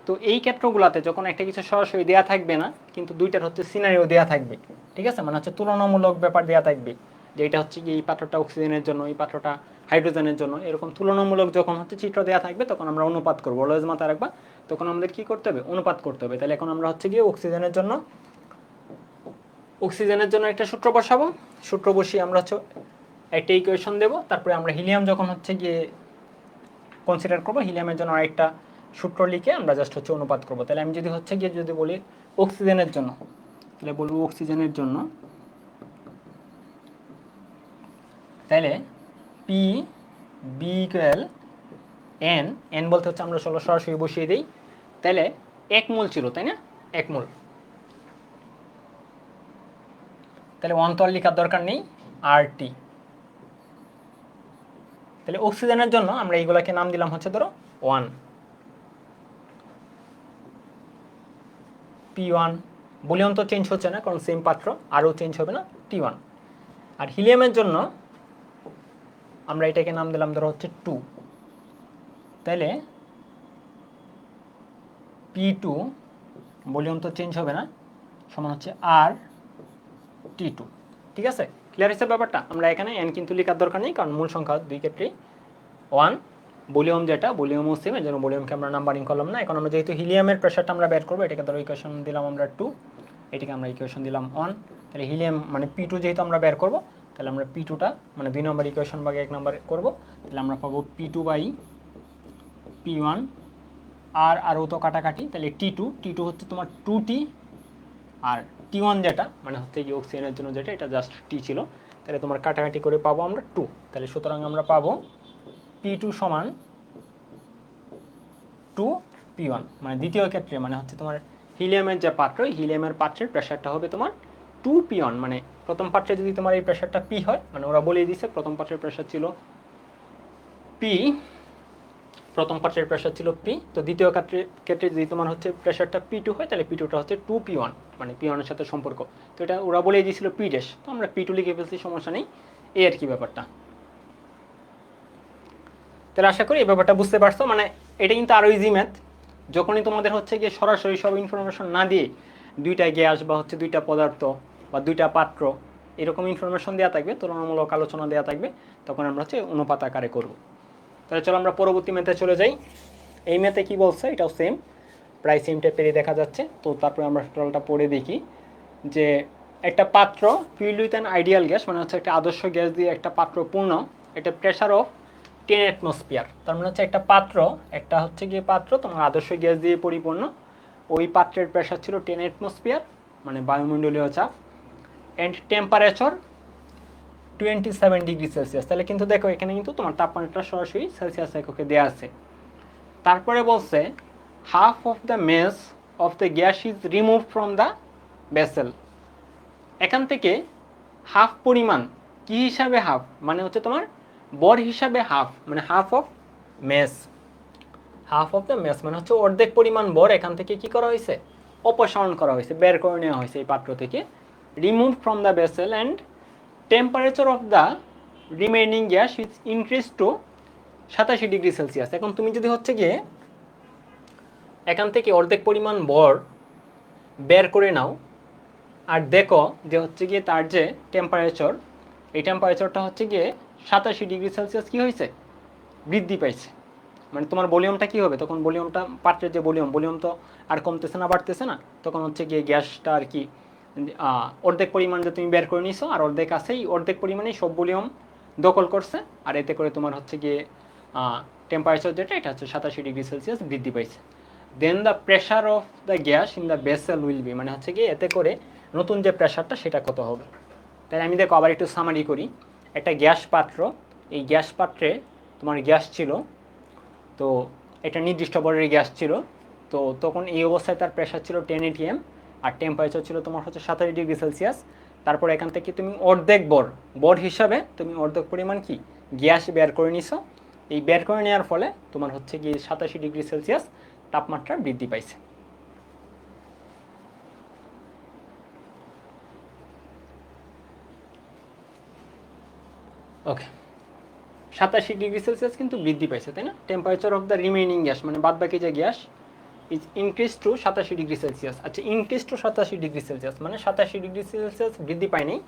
তো এই ক্ষেত্রগুলোতে যখন একটা কিছু সরাসরি দেয়া থাকবে না কিন্তু দুইটার হচ্ছে সিনারিও দেয়া থাকবে, ঠিক আছে? মানে হচ্ছে তুলনামূলক ব্যাপার দেয়া থাকবে যে এটা হচ্ছে কি এই পাত্রটা অক্সিজেনের জন্য এই পাত্রটা হাইড্রোজেনের জন্য, এরকম তুলনামূলক যখন হচ্ছে চিত্র দেওয়া থাকবে তখন আমরা অনুপাত করবো, অলওয়েজ মাথায় রাখবা তখন আমাদের কি করতে হবে অনুপাত করতে হবে। তাহলে এখন আমরা হচ্ছে গিয়ে অক্সিজেনের জন্য একটা সূত্র বসাবো, সূত্র বসিয়ে আমরা হচ্ছে একটা ইকুয়েশন দেবো, তারপরে আমরা হিলিয়াম যখন হচ্ছে গিয়ে কনসিডার করবো হিলিয়ামের জন্য আরেকটা সূত্র লিখে আমরা জাস্ট হচ্ছে অনুপাত করবো। তাহলে আমি যদি হচ্ছে গিয়ে যদি বলি অক্সিজেনের জন্য তাহলে বলবো অক্সিজেনের জন্য তাহলে P B equal N, N বলতে হচ্ছে আমরা সরাসরি বসিয়ে দিই, তাহলে 1 মোল ছিল তাই না, 1 মোল, তাহলে 1 তো আর লেখার দরকার নেই, আর টি। তাহলে অক্সিজেনের জন্য আমরা এইগুলাকে নাম দিলাম হচ্ছে ধরো 1 P1, ভলিউম তো চেঞ্জ হচ্ছে না কারণ সেম পাত্র, আরও চেঞ্জ হবে না T1। আর হিলিয়ামের জন্য আমরা এটাকে নাম দিলাম ধরো হচ্ছে 2, তাহলে P2, ভলিউম তো চেঞ্জ হবে না, সমান হচ্ছে আর T2, ঠিক আছে? ক্লিয়ার হচ্ছে ব্যাপারটা? আমরা এখানে এন কিন্তু লেখার দরকার নেই কারণ মূল সংখ্যা দুই ক্ষেত্রেই 1, ভলিউম যেটা ভলিউমও সেম, এর জন্য ভলিউমকে আমরা নাম্বারিং করলাম না। এখন আমরা যেহেতু হিলিয়ামের প্রেশারটা আমরা বের করবো, এটাকে ধরো ইকুয়েশন দিলাম আমরা 2, এটাকে আমরা ইকুয়েশন দিলাম 1, তাহলে হিলিয়াম মানে P2 যেহেতু আমরা বের করবো তাহলে আমরা P2টা মানে 2 নম্বর ইকুয়েশন ভাগে 1 নম্বর করবো, তাহলে আমরা পাবো P2 বাই P1, আরও তো কাটাকাটি, তাহলে T2 হচ্ছে তোমার 2T, আর T1 যেটা মানে হচ্ছে কি অক্সিজেনের জন্য যেটা এটা জাস্ট T ছিল, তাহলে তোমার কাটাকাটি করে পাবো আমরা 2, তাহলে সুতরাং আমরা পাবো P2 সমান 2P1, মানে দ্বিতীয় ক্ষেত্রে মানে হচ্ছে তোমার হিলিয়ামের যে পাত্র হিলিয়ামের পাত্রের প্রেশারটা হবে তোমার 2P1, মানে প্রথম পাত্রে যদি তোমার এই প্রেশারটা P হয় মানে ওরা বলেই দিছে প্রথম পাত্রের প্রেশার ছিল P, প্রথম পাত্রের প্রেশার ছিল পি, তো দ্বিতীয় ক্ষেত্রে যদি তোমার হচ্ছে প্রেশারটা পি2 হয় তাহলে পি2টা হচ্ছে 2p1, মানে p1 এর সাথে সম্পর্ক। তো এটা ওরা বলেই দিয়েছিল পি ড্যাশ, তো আমরা পি2 লিখে ফেলছি, সমস্যা নেই, এই আর কি ব্যাপারটা। তাহলে আশা করি এই ব্যাপারটা বুঝতে পারছো। মানে এটা কিন্তু আরও ইজি ম্যাথ, যখনই তোমাদের হচ্ছে গিয়ে সরাসরি সব ইনফরমেশন না দিয়ে দুইটা গ্যাস বা হচ্ছে দুইটা পদার্থ বা দুইটা পাত্র এরকম ইনফরমেশন দেওয়া থাকবে, তুলনামূলক আলোচনা দেওয়া থাকবে, তখন আমরা হচ্ছে অনুপাত আকারে করব। তাহলে চলো আমরা পরবর্তী ম্যাথে চলে যাই। এই ম্যাথে কি বলছে, এটাও সেম, প্রায় সেম টাইপেরই দেখা যাচ্ছে। তো তারপরে আমরা টোটালটা পড়ে দেখি যে একটা পাত্র filled with an ideal gas, মানে হচ্ছে একটা আদর্শ গ্যাস দিয়ে একটা পাত্র পূর্ণ, এটা প্রেশার অফ 10 অ্যাটমসফিয়ার। তার মানে হচ্ছে একটা হচ্ছে গিয়ে পাত্র তোমার আদর্শ গ্যাস দিয়ে পরিপূর্ণ, ওই পাত্রের প্রেশার ছিল 10 অ্যাটমসফিয়ার, মানে বায়ুমণ্ডলীয় চাপ, অ্যান্ড টেম্পারেচার 27 ডিগ্রি সেলসিয়াস। তাহলে কিন্তু দেখো এখানে কিন্তু তোমার তাপমাত্রা সরাসরি সেলসিয়াস এককে দেওয়া আছে। তারপরে বলছে half of the mass of the gas is remove from the vessel. এখান থেকে হাফ পরিমাণ কি হিসাবে হাফ, মানে হচ্ছে তোমার বর হিসাবে হাফ, মানে হাফ অফ দ্য মেস মানে হচ্ছে অর্ধেক পরিমাণ বর এখান থেকে কি করা হয়েছে, অপসারণ করা হয়েছে, বের করে নেওয়া হয়েছে এই পাত্র থেকে। Remove from the vessel and temperature of the remaining gas is increase two 87 degree Celsius. এখন তুমি যদি হচ্ছে গিয়ে এখান থেকে অর্ধেক পরিমাণ বর বের করে নাও আর দেখো যে হচ্ছে গিয়ে তার যে টেম্পারেচার, এই টেম্পারেচারটা হচ্ছে গিয়ে 87 ডিগ্রি সেলসিয়াস কী হয়েছে, বৃদ্ধি পাইছে। মানে তোমার ভলিউমটা কী হবে তখন, ভলিউমটা পাত্রের যে ভলিউম তো আর কমতেছে না বাড়তেছে না, তখন হচ্ছে গিয়ে গ্যাসটা আর কি অর্ধেক পরিমাণ যে তুমি বের করে নিছো আর অর্ধেক আছেই, অর্ধেক পরিমাণেই সব ভলিউম দখল করছে, আর এতে করে তোমার হচ্ছে গিয়ে টেম্পারেচার যেটা এটা হচ্ছে 87 ডিগ্রি সেলসিয়াস বৃদ্ধি পাইছে। Then the pressure of the gas in the vessel will be, মানে হচ্ছে গিয়ে এতে করে নতুন যে প্রেশারটা সেটা কত হবে। তাই আমি দেখো আবার একটু সামারি করি। একটা গ্যাস পাত্র, এই গ্যাস পাত্রে তোমার গ্যাস ছিল, তো এটা নির্দিষ্ট বরের গ্যাস ছিল, তো তখন এই অবস্থায় তার প্রেশার ছিল 10 atm আর টেম্পারেচার ছিল তোমার হচ্ছে 87 ডিগ্রি সেলসিয়াস। তারপর এখান থেকে তুমি অর্ধেক বর হিসাবে তুমি অর্ধেক পরিমাণ কি গ্যাস বের করে নিছো, এই বের করে নেওয়ার ফলে তোমার হচ্ছে গিয়ে 87 ডিগ্রি সেলসিয়াস তাপমাত্রা বৃদ্ধি পাইছে। ওকে, 87 ডিগ্রি সেলসিয়াস কিন্তু বৃদ্ধি পাইছে, তাই না? Temperature of the remaining gas মানে বাদ বাকি যে gas is increase two 87 degree Celsius. আচ্ছা, ইনক্রিজ টু 87 ডিগ্রি সেলসিয়াস মানে 87 ডিগ্রি সেলসিয়াস বৃদ্ধি পায় নাই,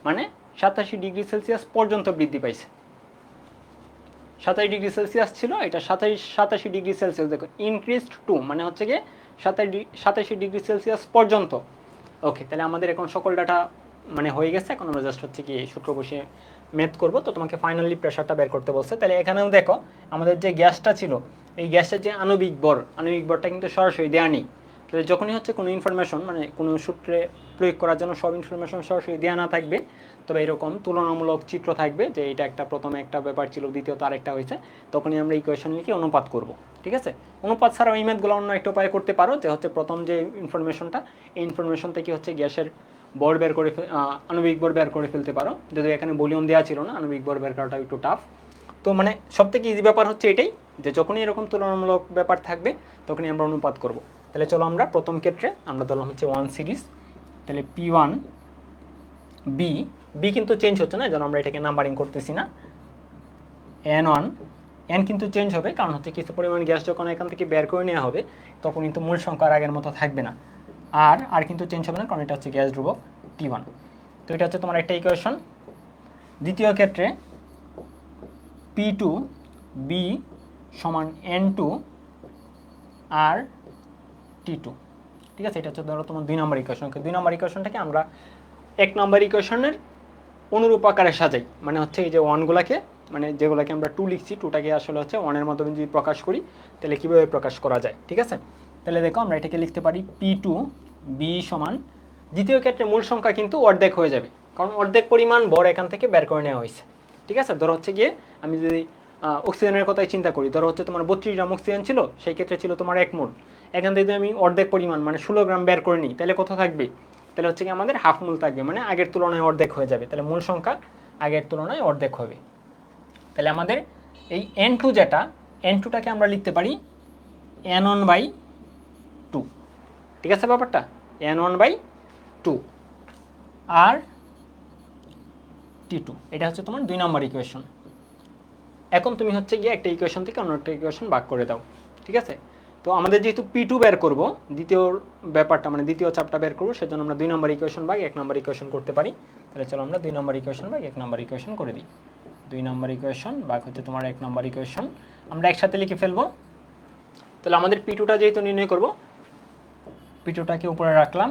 মানে 87 ডিগ্রি সেলসিয়াস পর্যন্ত বৃদ্ধি পাইছে। 27 ডিগ্রি সেলসিয়াস ছিল, এটা 87 ডিগ্রি সেলসিয়াস, দেখো ইনক্রিজড টু মানে হচ্ছে গিয়ে 87 ডিগ্রি সেলসিয়াস পর্যন্ত। ওকে, তাহলে আমাদের এখন সকল ডাটা মানে হয়ে গেছে, এখন আমরা জাস্ট হচ্ছে কি সূত্র বসে ম্যাথ করবো। তো তোমাকে ফাইনালি প্রেশারটা বের করতে বলছে। তাহলে এখানেও দেখো আমাদের যে গ্যাসটা ছিল, এই গ্যাসের যে আণবিক বরটা কিন্তু সরাসরি দেওয়া নেই। তাহলে যখনই হচ্ছে কোনো ইনফরমেশন মানে কোনো সূত্রে প্রয়োগ করার জন্য সব ইনফরমেশন সরাসরি দেওয়া না থাকবে, তবে এরকম তুলনামূলক চিত্র থাকবে যে এটা একটা প্রথমে একটা ব্যাপার ছিল, দ্বিতীয়ত আরেকটা হয়েছে, তখনই আমরা ইকুয়েশন লিখে অনুপাত করব। ঠিক আছে, অনুপাত ছাড়াও এই ম্যাথগুলো অন্য একটা উপায় করতে পারো, যে হচ্ছে প্রথম যে ইনফরমেশনটা, এই ইনফরমেশন থেকে হচ্ছে গ্যাসের বর বের করে আণবিক বর বের করে ফেলতে পারো। যদি এখানে ভলিউম দেওয়া ছিল না, আণবিক বর বের করাটা একটু টাফ। তো মানে সব থেকে ইজি ব্যাপার হচ্ছে এটাই, যে যখনই এরকম তুলনামূলক ব্যাপার থাকবে তখনই আমরা অনুপাত করব। তাহলে চলো আমরা প্রথম ক্ষেত্রে আমরা ধরলাম হচ্ছে 1 সিরিজ, তাহলে P1 বি কিন্তু চেঞ্জ হচ্ছে না, যেন আমরা এটাকে নাম্বারিং করতেছি না। N1 এন কিন্তু চেঞ্জ হবে, কারণ হচ্ছে কিছু পরিমাণ গ্যাস যখন এখান থেকে বের করে নেওয়া হবে তখন কিন্তু মূল সংখ্যার আগের মতো থাকবে না। আর কিন্তু চেঞ্জ হবে না, কারণ এটা হচ্ছে গ্যাস ধ্রুবক T1। তো এটা হচ্ছে তোমার একটা ইকুয়েশন। দ্বিতীয় ক্ষেত্রে P2 বি সমান N2 আর T2। ঠিক আছে, এটা হচ্ছে ধরো তোমার 2 নম্বর ইকুয়েশন। 2 নম্বর ইকুয়েশনটাকে আমরা 1 নম্বর ইকুয়েশনের অনুরূপ আকারে সাজাই, মানে হচ্ছে এই যে ওয়ানগুলোকে, মানে যেগুলোকে আমরা 2 লিখছি, 2টাকে আসলে হচ্ছে 1-এর মাধ্যমে যদি প্রকাশ করি তাহলে কীভাবে প্রকাশ করা যায়। ঠিক আছে, তাহলে দেখো আমরা এটাকে লিখতে পারি P2 বি সমান, দ্বিতীয় ক্ষেত্রে মূল সংখ্যা কিন্তু অর্ধেক হয়ে যাবে, কারণ অর্ধেক পরিমাণ বর এখান থেকে বের করে নেওয়া হয়েছে। ঠিক আছে, ধরো হচ্ছে গিয়ে আমি যদি অক্সিজেনের কথাই চিন্তা করি, ধরো হচ্ছে তোমার 32 গ্রাম অক্সিজেন ছিল, সেই ক্ষেত্রে ছিল তোমার 1 মোল। এখান থেকে আমি অর্ধেক পরিমাণ মানে 16 গ্রাম বের করে নিই, তাহলে কত থাকবে, তাহলে হচ্ছে কি আমাদের হাফ মোল থাকবে, মানে আগের তুলনায় অর্ধেক হয়ে যাবে। তাহলে মূল সংখ্যা আগের তুলনায় অর্ধেক হবে। তাহলে আমাদের এই N2 যেটা, এন টুটাকে আমরা লিখতে পারি n1/2, ঠিক আছে ব্যাপারটা, n1/2 আর T2, এটা হচ্ছে তোমার 2 নম্বর ইকুয়েশন। এখন তুমি হচ্ছে গিয়ে একটা ইকুয়েশন থেকে অন্য একটা ইকুয়েশন ভাগ করে দাও, ঠিক আছে। তো আমাদের যেহেতু P2 বের করব, দ্বিতীয় ব্যাপারটা মানে দ্বিতীয় চাপটা বের করবো, সেজন্য আমরা 2 নম্বর ইকুয়েশন ভাগ 1 নম্বর ইকুয়েশন করতে পারি। তাহলে চলো আমরা 2 নম্বর ইকুয়েশন ভাগ 1 নম্বর ইকুয়েশন করে দিই। 2 নম্বর ইকুয়েশন ভাগ হচ্ছে তোমার 1 নম্বর ইকুয়েশন, আমরা একসাথে লিখে ফেলবো। তাহলে আমাদের P2টা যেহেতু নির্ণয় করব, P2টাকে উপরে রাখলাম,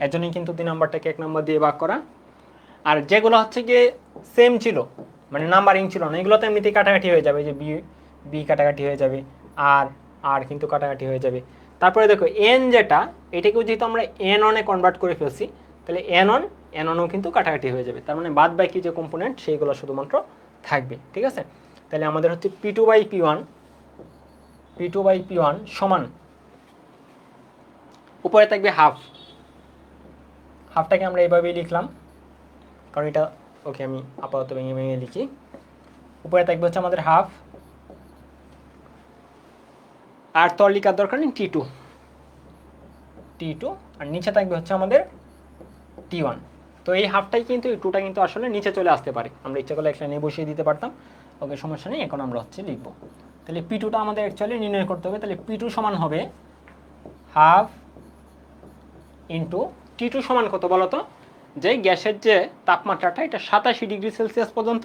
এর জন্যই কিন্তু 2 নম্বরটাকে 1 নম্বর দিয়ে ভাগ করা। আর যেগুলো হচ্ছে গিয়ে সেম ছিল মানে নাম্বারিং ছিল না, এগুলো তো এমনিতেই কাটাকাটি হয়ে যাবে, যে বি বি কাটাকাটি হয়ে যাবে, আর আর কিন্তু কাটাকাটি হয়ে যাবে। তারপরে দেখো এন যেটা, এটাকেও যেহেতু আমরা এন অনে কনভার্ট করে ফেলছি, তাহলে এন অনও কিন্তু কাটাকাটি হয়ে যাবে। তার মানে বাদ বাকি যে কম্পোনেন্ট সেইগুলো শুধুমাত্র থাকবে, ঠিক আছে। তাহলে আমাদের হচ্ছে P2/P1 সমান, উপরে থাকবে হাফ, হাফটাকে আমরা এইভাবেই লিখলাম কারণ এটা ওকে, আমি আপাতত ভেঙে ভেঙে লিখি। উপরে থাকবে হচ্ছে আমাদের হাফ, আর তো লিখার দরকার নেই, T2, আর নিচে থাকবে হচ্ছে আমাদের T1। তো এই হাফটাই কিন্তু, এই টুটা কিন্তু আসলে নিচে চলে আসতে পারে, আমরা ইচ্ছা করলে একটা নিয়ে বসিয়ে দিতে পারতাম, ওকে সমস্যা নেই। এখন আমরা হচ্ছে লিখবো, তাহলে P2টা আমাদের অ্যাকচুয়ালি নির্ণয় করতে হবে। তাহলে P2 সমান হবে হাফ ইন্টু T2 সমান কত বলো তো, যে গ্যাসের যে তাপমাত্রাটা এটা 87 ডিগ্রি সেলসিয়াস পর্যন্ত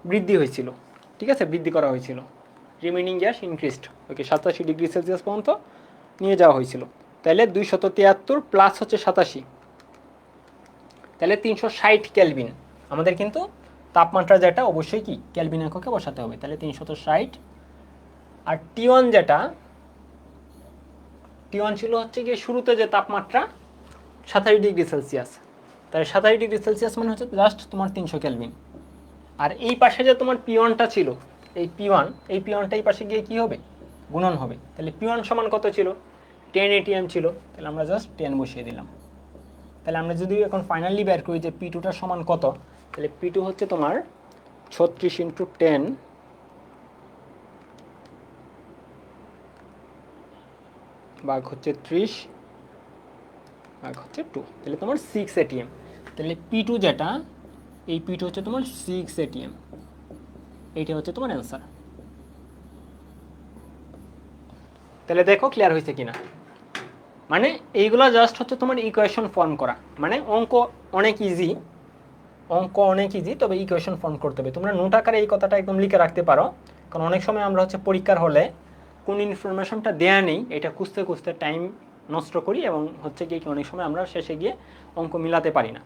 বৃদ্ধি হয়েছিল, ঠিক আছে, বৃদ্ধি করা হয়েছিল, রিমেনিং গ্যাস ইনক্রিজড, ওকে 87 ডিগ্রি সেলসিয়াস পর্যন্ত নিয়ে যাওয়া হয়েছিল। তাহলে 273 প্লাস হচ্ছে 87, তাহলে 360 কেলভিন। আমাদের কিন্তু তাপমাত্রা যেটা অবশ্যই কি কেলভিন এককে বসাতে হবে, তাহলে 360। আর T1 যেটা, T1 ছিল হচ্ছে গিয়ে শুরুতে যে তাপমাত্রা 27 ডিগ্রি সেলসিয়াস, তাহলে 27 ডিগ্রি সেলসিয়াস মানে হচ্ছে জাস্ট তোমার 300 কেলভিন। আর এই পাশে যে তোমার P1টা ছিল, এই P1টা এই পাশে গিয়ে কি হবে, গুণন হবে। তাহলে P1 সমান কত ছিল, 10 atm ছিল, তাহলে আমরা জাস্ট 10 বসিয়ে দিলাম। তাহলে আমরা যদি এখন ফাইনালি বের করি যে P2টা সমান কত, তাহলে P2 হচ্ছে তোমার 36 × 10 ভাগ হচ্ছে 30 ভাগ হচ্ছে 2, তাহলে তোমার 6 atm। তাহলে P2 যেটা, এই P2 হচ্ছে তোমার 6 atm, এইটা হচ্ছে তোমার অ্যান্সার। তাহলে দেখো ক্লিয়ার হয়েছে কিনা, মানে এইগুলো জাস্ট হচ্ছে তোমার ইকুয়েশন ফর্ম করা, মানে অঙ্ক অনেক ইজি, তবে ইকুয়েশন ফর্ম করতে হবে। তোমরা নোট আকারে এই কথাটা একদম লিখে রাখতে পারো, কারণ অনেক সময় আমরা হচ্ছে পরীক্ষার হলে কোন ইনফরমেশনটা দেয়া নেই এটা খুঁজতে খুঁজতে টাইম নষ্ট করি, এবং হচ্ছে কি অনেক সময় আমরা শেষে গিয়ে অঙ্ক মিলাতে পারি না।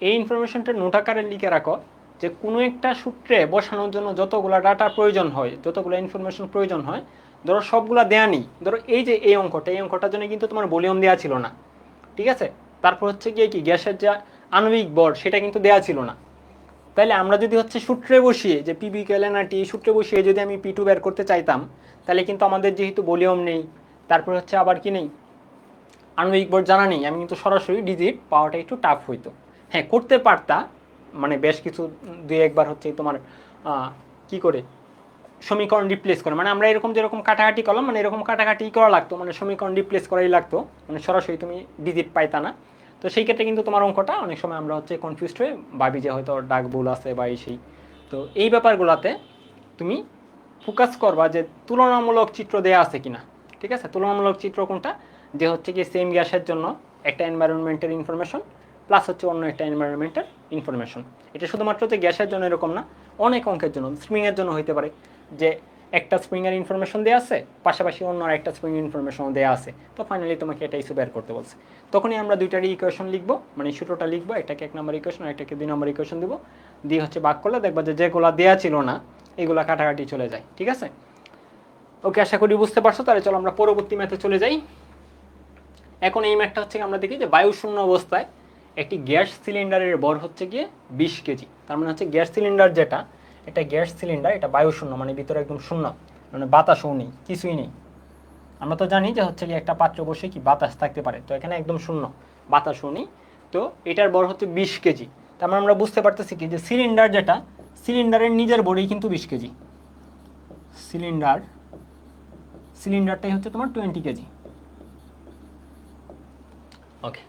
এই ইনফরমেশনটা নোট আকারে লিখে রাখো, যে কোনো একটা সূত্রে বসানোর জন্য যতগুলো ডাটার প্রয়োজন হয়, যতগুলো ইনফরমেশন প্রয়োজন হয়, ধরো সবগুলা দেয়া নেই, ধরো এই যে এই অঙ্কটার জন্য কিন্তু তোমার ভলিউম দেওয়া ছিল না, ঠিক আছে। তারপর হচ্ছে গিয়ে কি গ্যাসের যে আণবিক ভর সেটা কিন্তু দেওয়া ছিল না। তাহলে আমরা যদি হচ্ছে সূত্রে বসিয়ে, যে PV LNRT এই সূত্রে বসিয়ে যদি আমি P2 বের করতে চাইতাম, তাহলে কিন্তু আমাদের যেহেতু ভলিউম নেই, তারপর হচ্ছে আবার কি নেই, আণবিক ভর জানা নেই, আমি কিন্তু সরাসরি ডিজিট পাওয়াটা একটু টাফ হইতো। হ্যাঁ করতে পারতা, মানে বেশ কিছু 2-1 হচ্ছে তোমার কি করে সমীকরণ রিপ্লেস করে, মানে আমরা এরকম যেরকম কাটাকাটি করলাম, মানে এরকম কাটাকাটি করা লাগতো, মানে সমীকরণ রিপ্লেস করাই লাগতো, মানে সরাসরি তুমি ডিজিট পাইতা না। তো সেই ক্ষেত্রে কিন্তু তোমার অঙ্কটা অনেক সময় আমরা হচ্ছে কনফিউজড হয়ে ভাবি যে হয়তো ডাক ভুল আছে বা সেই। তো এই ব্যাপারগুলোতে তুমি ফোকাস করবা যে তুলনামূলক চিত্র দেয়া আছে কিনা, ঠিক আছে। তুলনামূলক চিত্র কোনটা, যে হচ্ছে কি সেম গ্যাসের জন্য একটা এনভায়রনমেন্টের ইনফরমেশন প্লাস হচ্ছে অন্য একটা এনভায়রনমেন্টের ইনফরমেশন। এটা শুধুমাত্র যে গ্যাসের জন্য এরকম না, অনেক অঙ্কের জন্য, স্প্রিংয়ের জন্য হইতে পারে, যে একটা স্প্রিংয়ের ইনফরমেশন দেওয়া আছে, পাশাপাশি অন্য একটা স্প্রিং ইনফরমেশন দেওয়া আছে, তো ফাইনালি তোমাকে এটা ইস্যু বের করতে বলছে। তখনই আমরা দুইটারই ইকুয়েশন লিখবো, মানে সূত্রটা লিখবো, একটাকে 1 নম্বর ইকুয়েশন আর একটাকে 2 নম্বর ইকুয়েশন দিব, দিয়ে হচ্ছে ভাগ করলে দেখবা যে যেগুলো দেওয়া ছিল না এগুলা কাটাকাটি চলে যায়, ঠিক আছে। ওকে, আশা করি বুঝতে পারছো। তাহলে চলো আমরা পরবর্তী ম্যাথে চলে যাই। এখন এই ম্যাথটা হচ্ছে আমরা দেখি যে বায়ুশূন্য অবস্থায় একটি গ্যাস সিলিন্ডারের ভর হচ্ছে গিয়ে 20 কেজি। তার মানে হচ্ছে গ্যাস সিলিন্ডার যেটা, এটা গ্যাস সিলিন্ডার, এটা বায়ুশূন্য, মানে ভিতরে একদম শূন্য, মানে বাতাসও নেই, কিছুই নেই। আমরা তো জানি যে হচ্ছে গিয়ে একটা পাত্র বসে কি বাতাস থাকতে পারে, তো এখানে একদম শূন্য, বাতাসও নেই। তো এটার ভর হচ্ছে 20 কেজি। তার মানে আমরা বুঝতে পারতেছি কি যে সিলিন্ডার যেটা, সিলিন্ডারের নিজের ভরই কিন্তু 20 কেজি, সিলিন্ডারটাই হচ্ছে তোমার 20 কেজি। ওকে,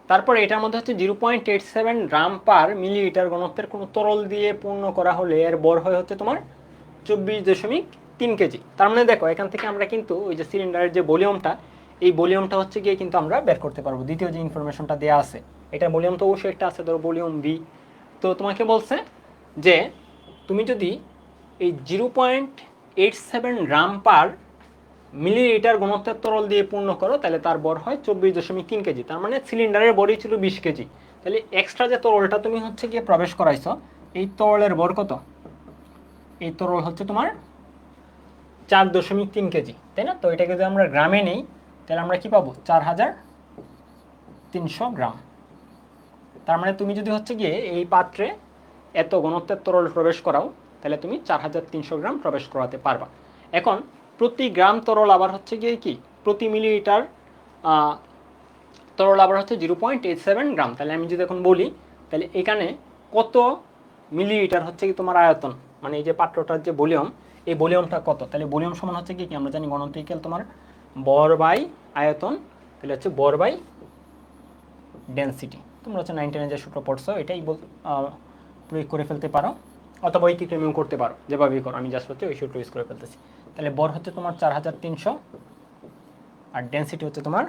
তারপর এটার মধ্যে হচ্ছে 0.87 গ্রাম পার মিলিলিটার ঘনত্বের কোনো তরল দিয়ে পূর্ণ করা হলে এর ভর হয় হচ্ছে তোমার 24.3 কেজি। তার মানে দেখো এখান থেকে আমরা কিন্তু ওই যে সিলিন্ডারের যে ভলিউমটা, এই ভলিউমটা হচ্ছে গিয়ে কিন্তু আমরা বের করতে পারবো। দ্বিতীয় যে ইনফরমেশনটা দেওয়া আছে, এটা ভলিউম তো অবশ্যই একটা আছে, ধরো ভলিউম ভি। তো তোমাকে বলছে যে তুমি যদি এই 0.87 গ্রাম পার মিলিলিটার ঘনত্বের তরল দিয়ে পূর্ণ করো তাহলে তার ভর হয় 24.3 কেজি। তার মানে সিলিন্ডারের ভরই ছিল 20 কেজি। তাহলে এক্সট্রা যে তরলটা তুমি হচ্ছে গিয়ে প্রবেশ করাইছো, এই তরলের ভর কত? এই তরল হচ্ছে তোমার 4.3 কেজি, তাই না? তো এটাকে যদি আমরা গ্রামে নেই তাহলে আমরা কি পাবো? 4300 গ্রাম। তার মানে তুমি যদি হচ্ছে গিয়ে এই পাত্রে এত ঘনত্বের তরল প্রবেশ করাও তাহলে তুমি 4300 গ্রাম প্রবেশ করাতে পারবা। এখন প্রতি গ্রাম তরল আবার হচ্ছে গিয়ে কি, প্রতি মিলিলিটার তরল আবার হচ্ছে 0.87 গ্রাম। তাহলে আমি যদি এখন বলি তাহলে এখানে কত মিলিলিটার হচ্ছে কি তোমার আয়তন, মানে এই যে পাত্রটার যে ভলিউম, এই ভলিউমটা কত? তাহলে ভলিউম সমান হচ্ছে কি আমরা জানি ঘনত্ব ইকুয়াল তোমার ভর বাই আয়তন, তাহলে হচ্ছে ভর বাই ডেনসিটি। তোমরা হচ্ছে 9-10 যে সূত্র পড়ছো এটাই প্রয়োগ করে ফেলতে পারো, অথবা ওই টিক্রেমিও করতে পারো, যেভাবেই করো। আমি জাস্ট হচ্ছে ওই সূত্র ইউজ করে ফেলতেছি। তাহলে ভর হচ্ছে তোমার 4300 আর ডেনসিটি হচ্ছে তোমার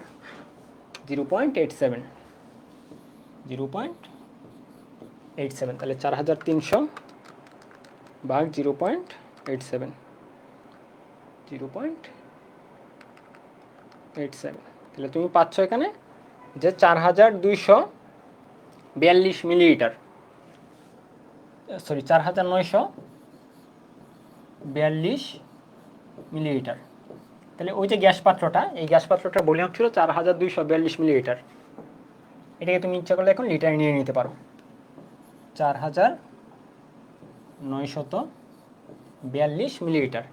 0.87। তাহলে 4300 ভাগ 0.87, তাহলে তুমি পাচ্ছ এখানে যে 4242 মিলিলিটার, সরি 4942 মিলিলিটার। তাহলে ওই যে গ্যাস পাত্রটা, এই গ্যাস পাত্রটার ভলিউম ছিল 4242 মিলিলিটার। এটাকে তুমি ইচ্ছা করলে এখন লিটারে নিয়ে নিতে পারো, 4942 মিলিলিটার।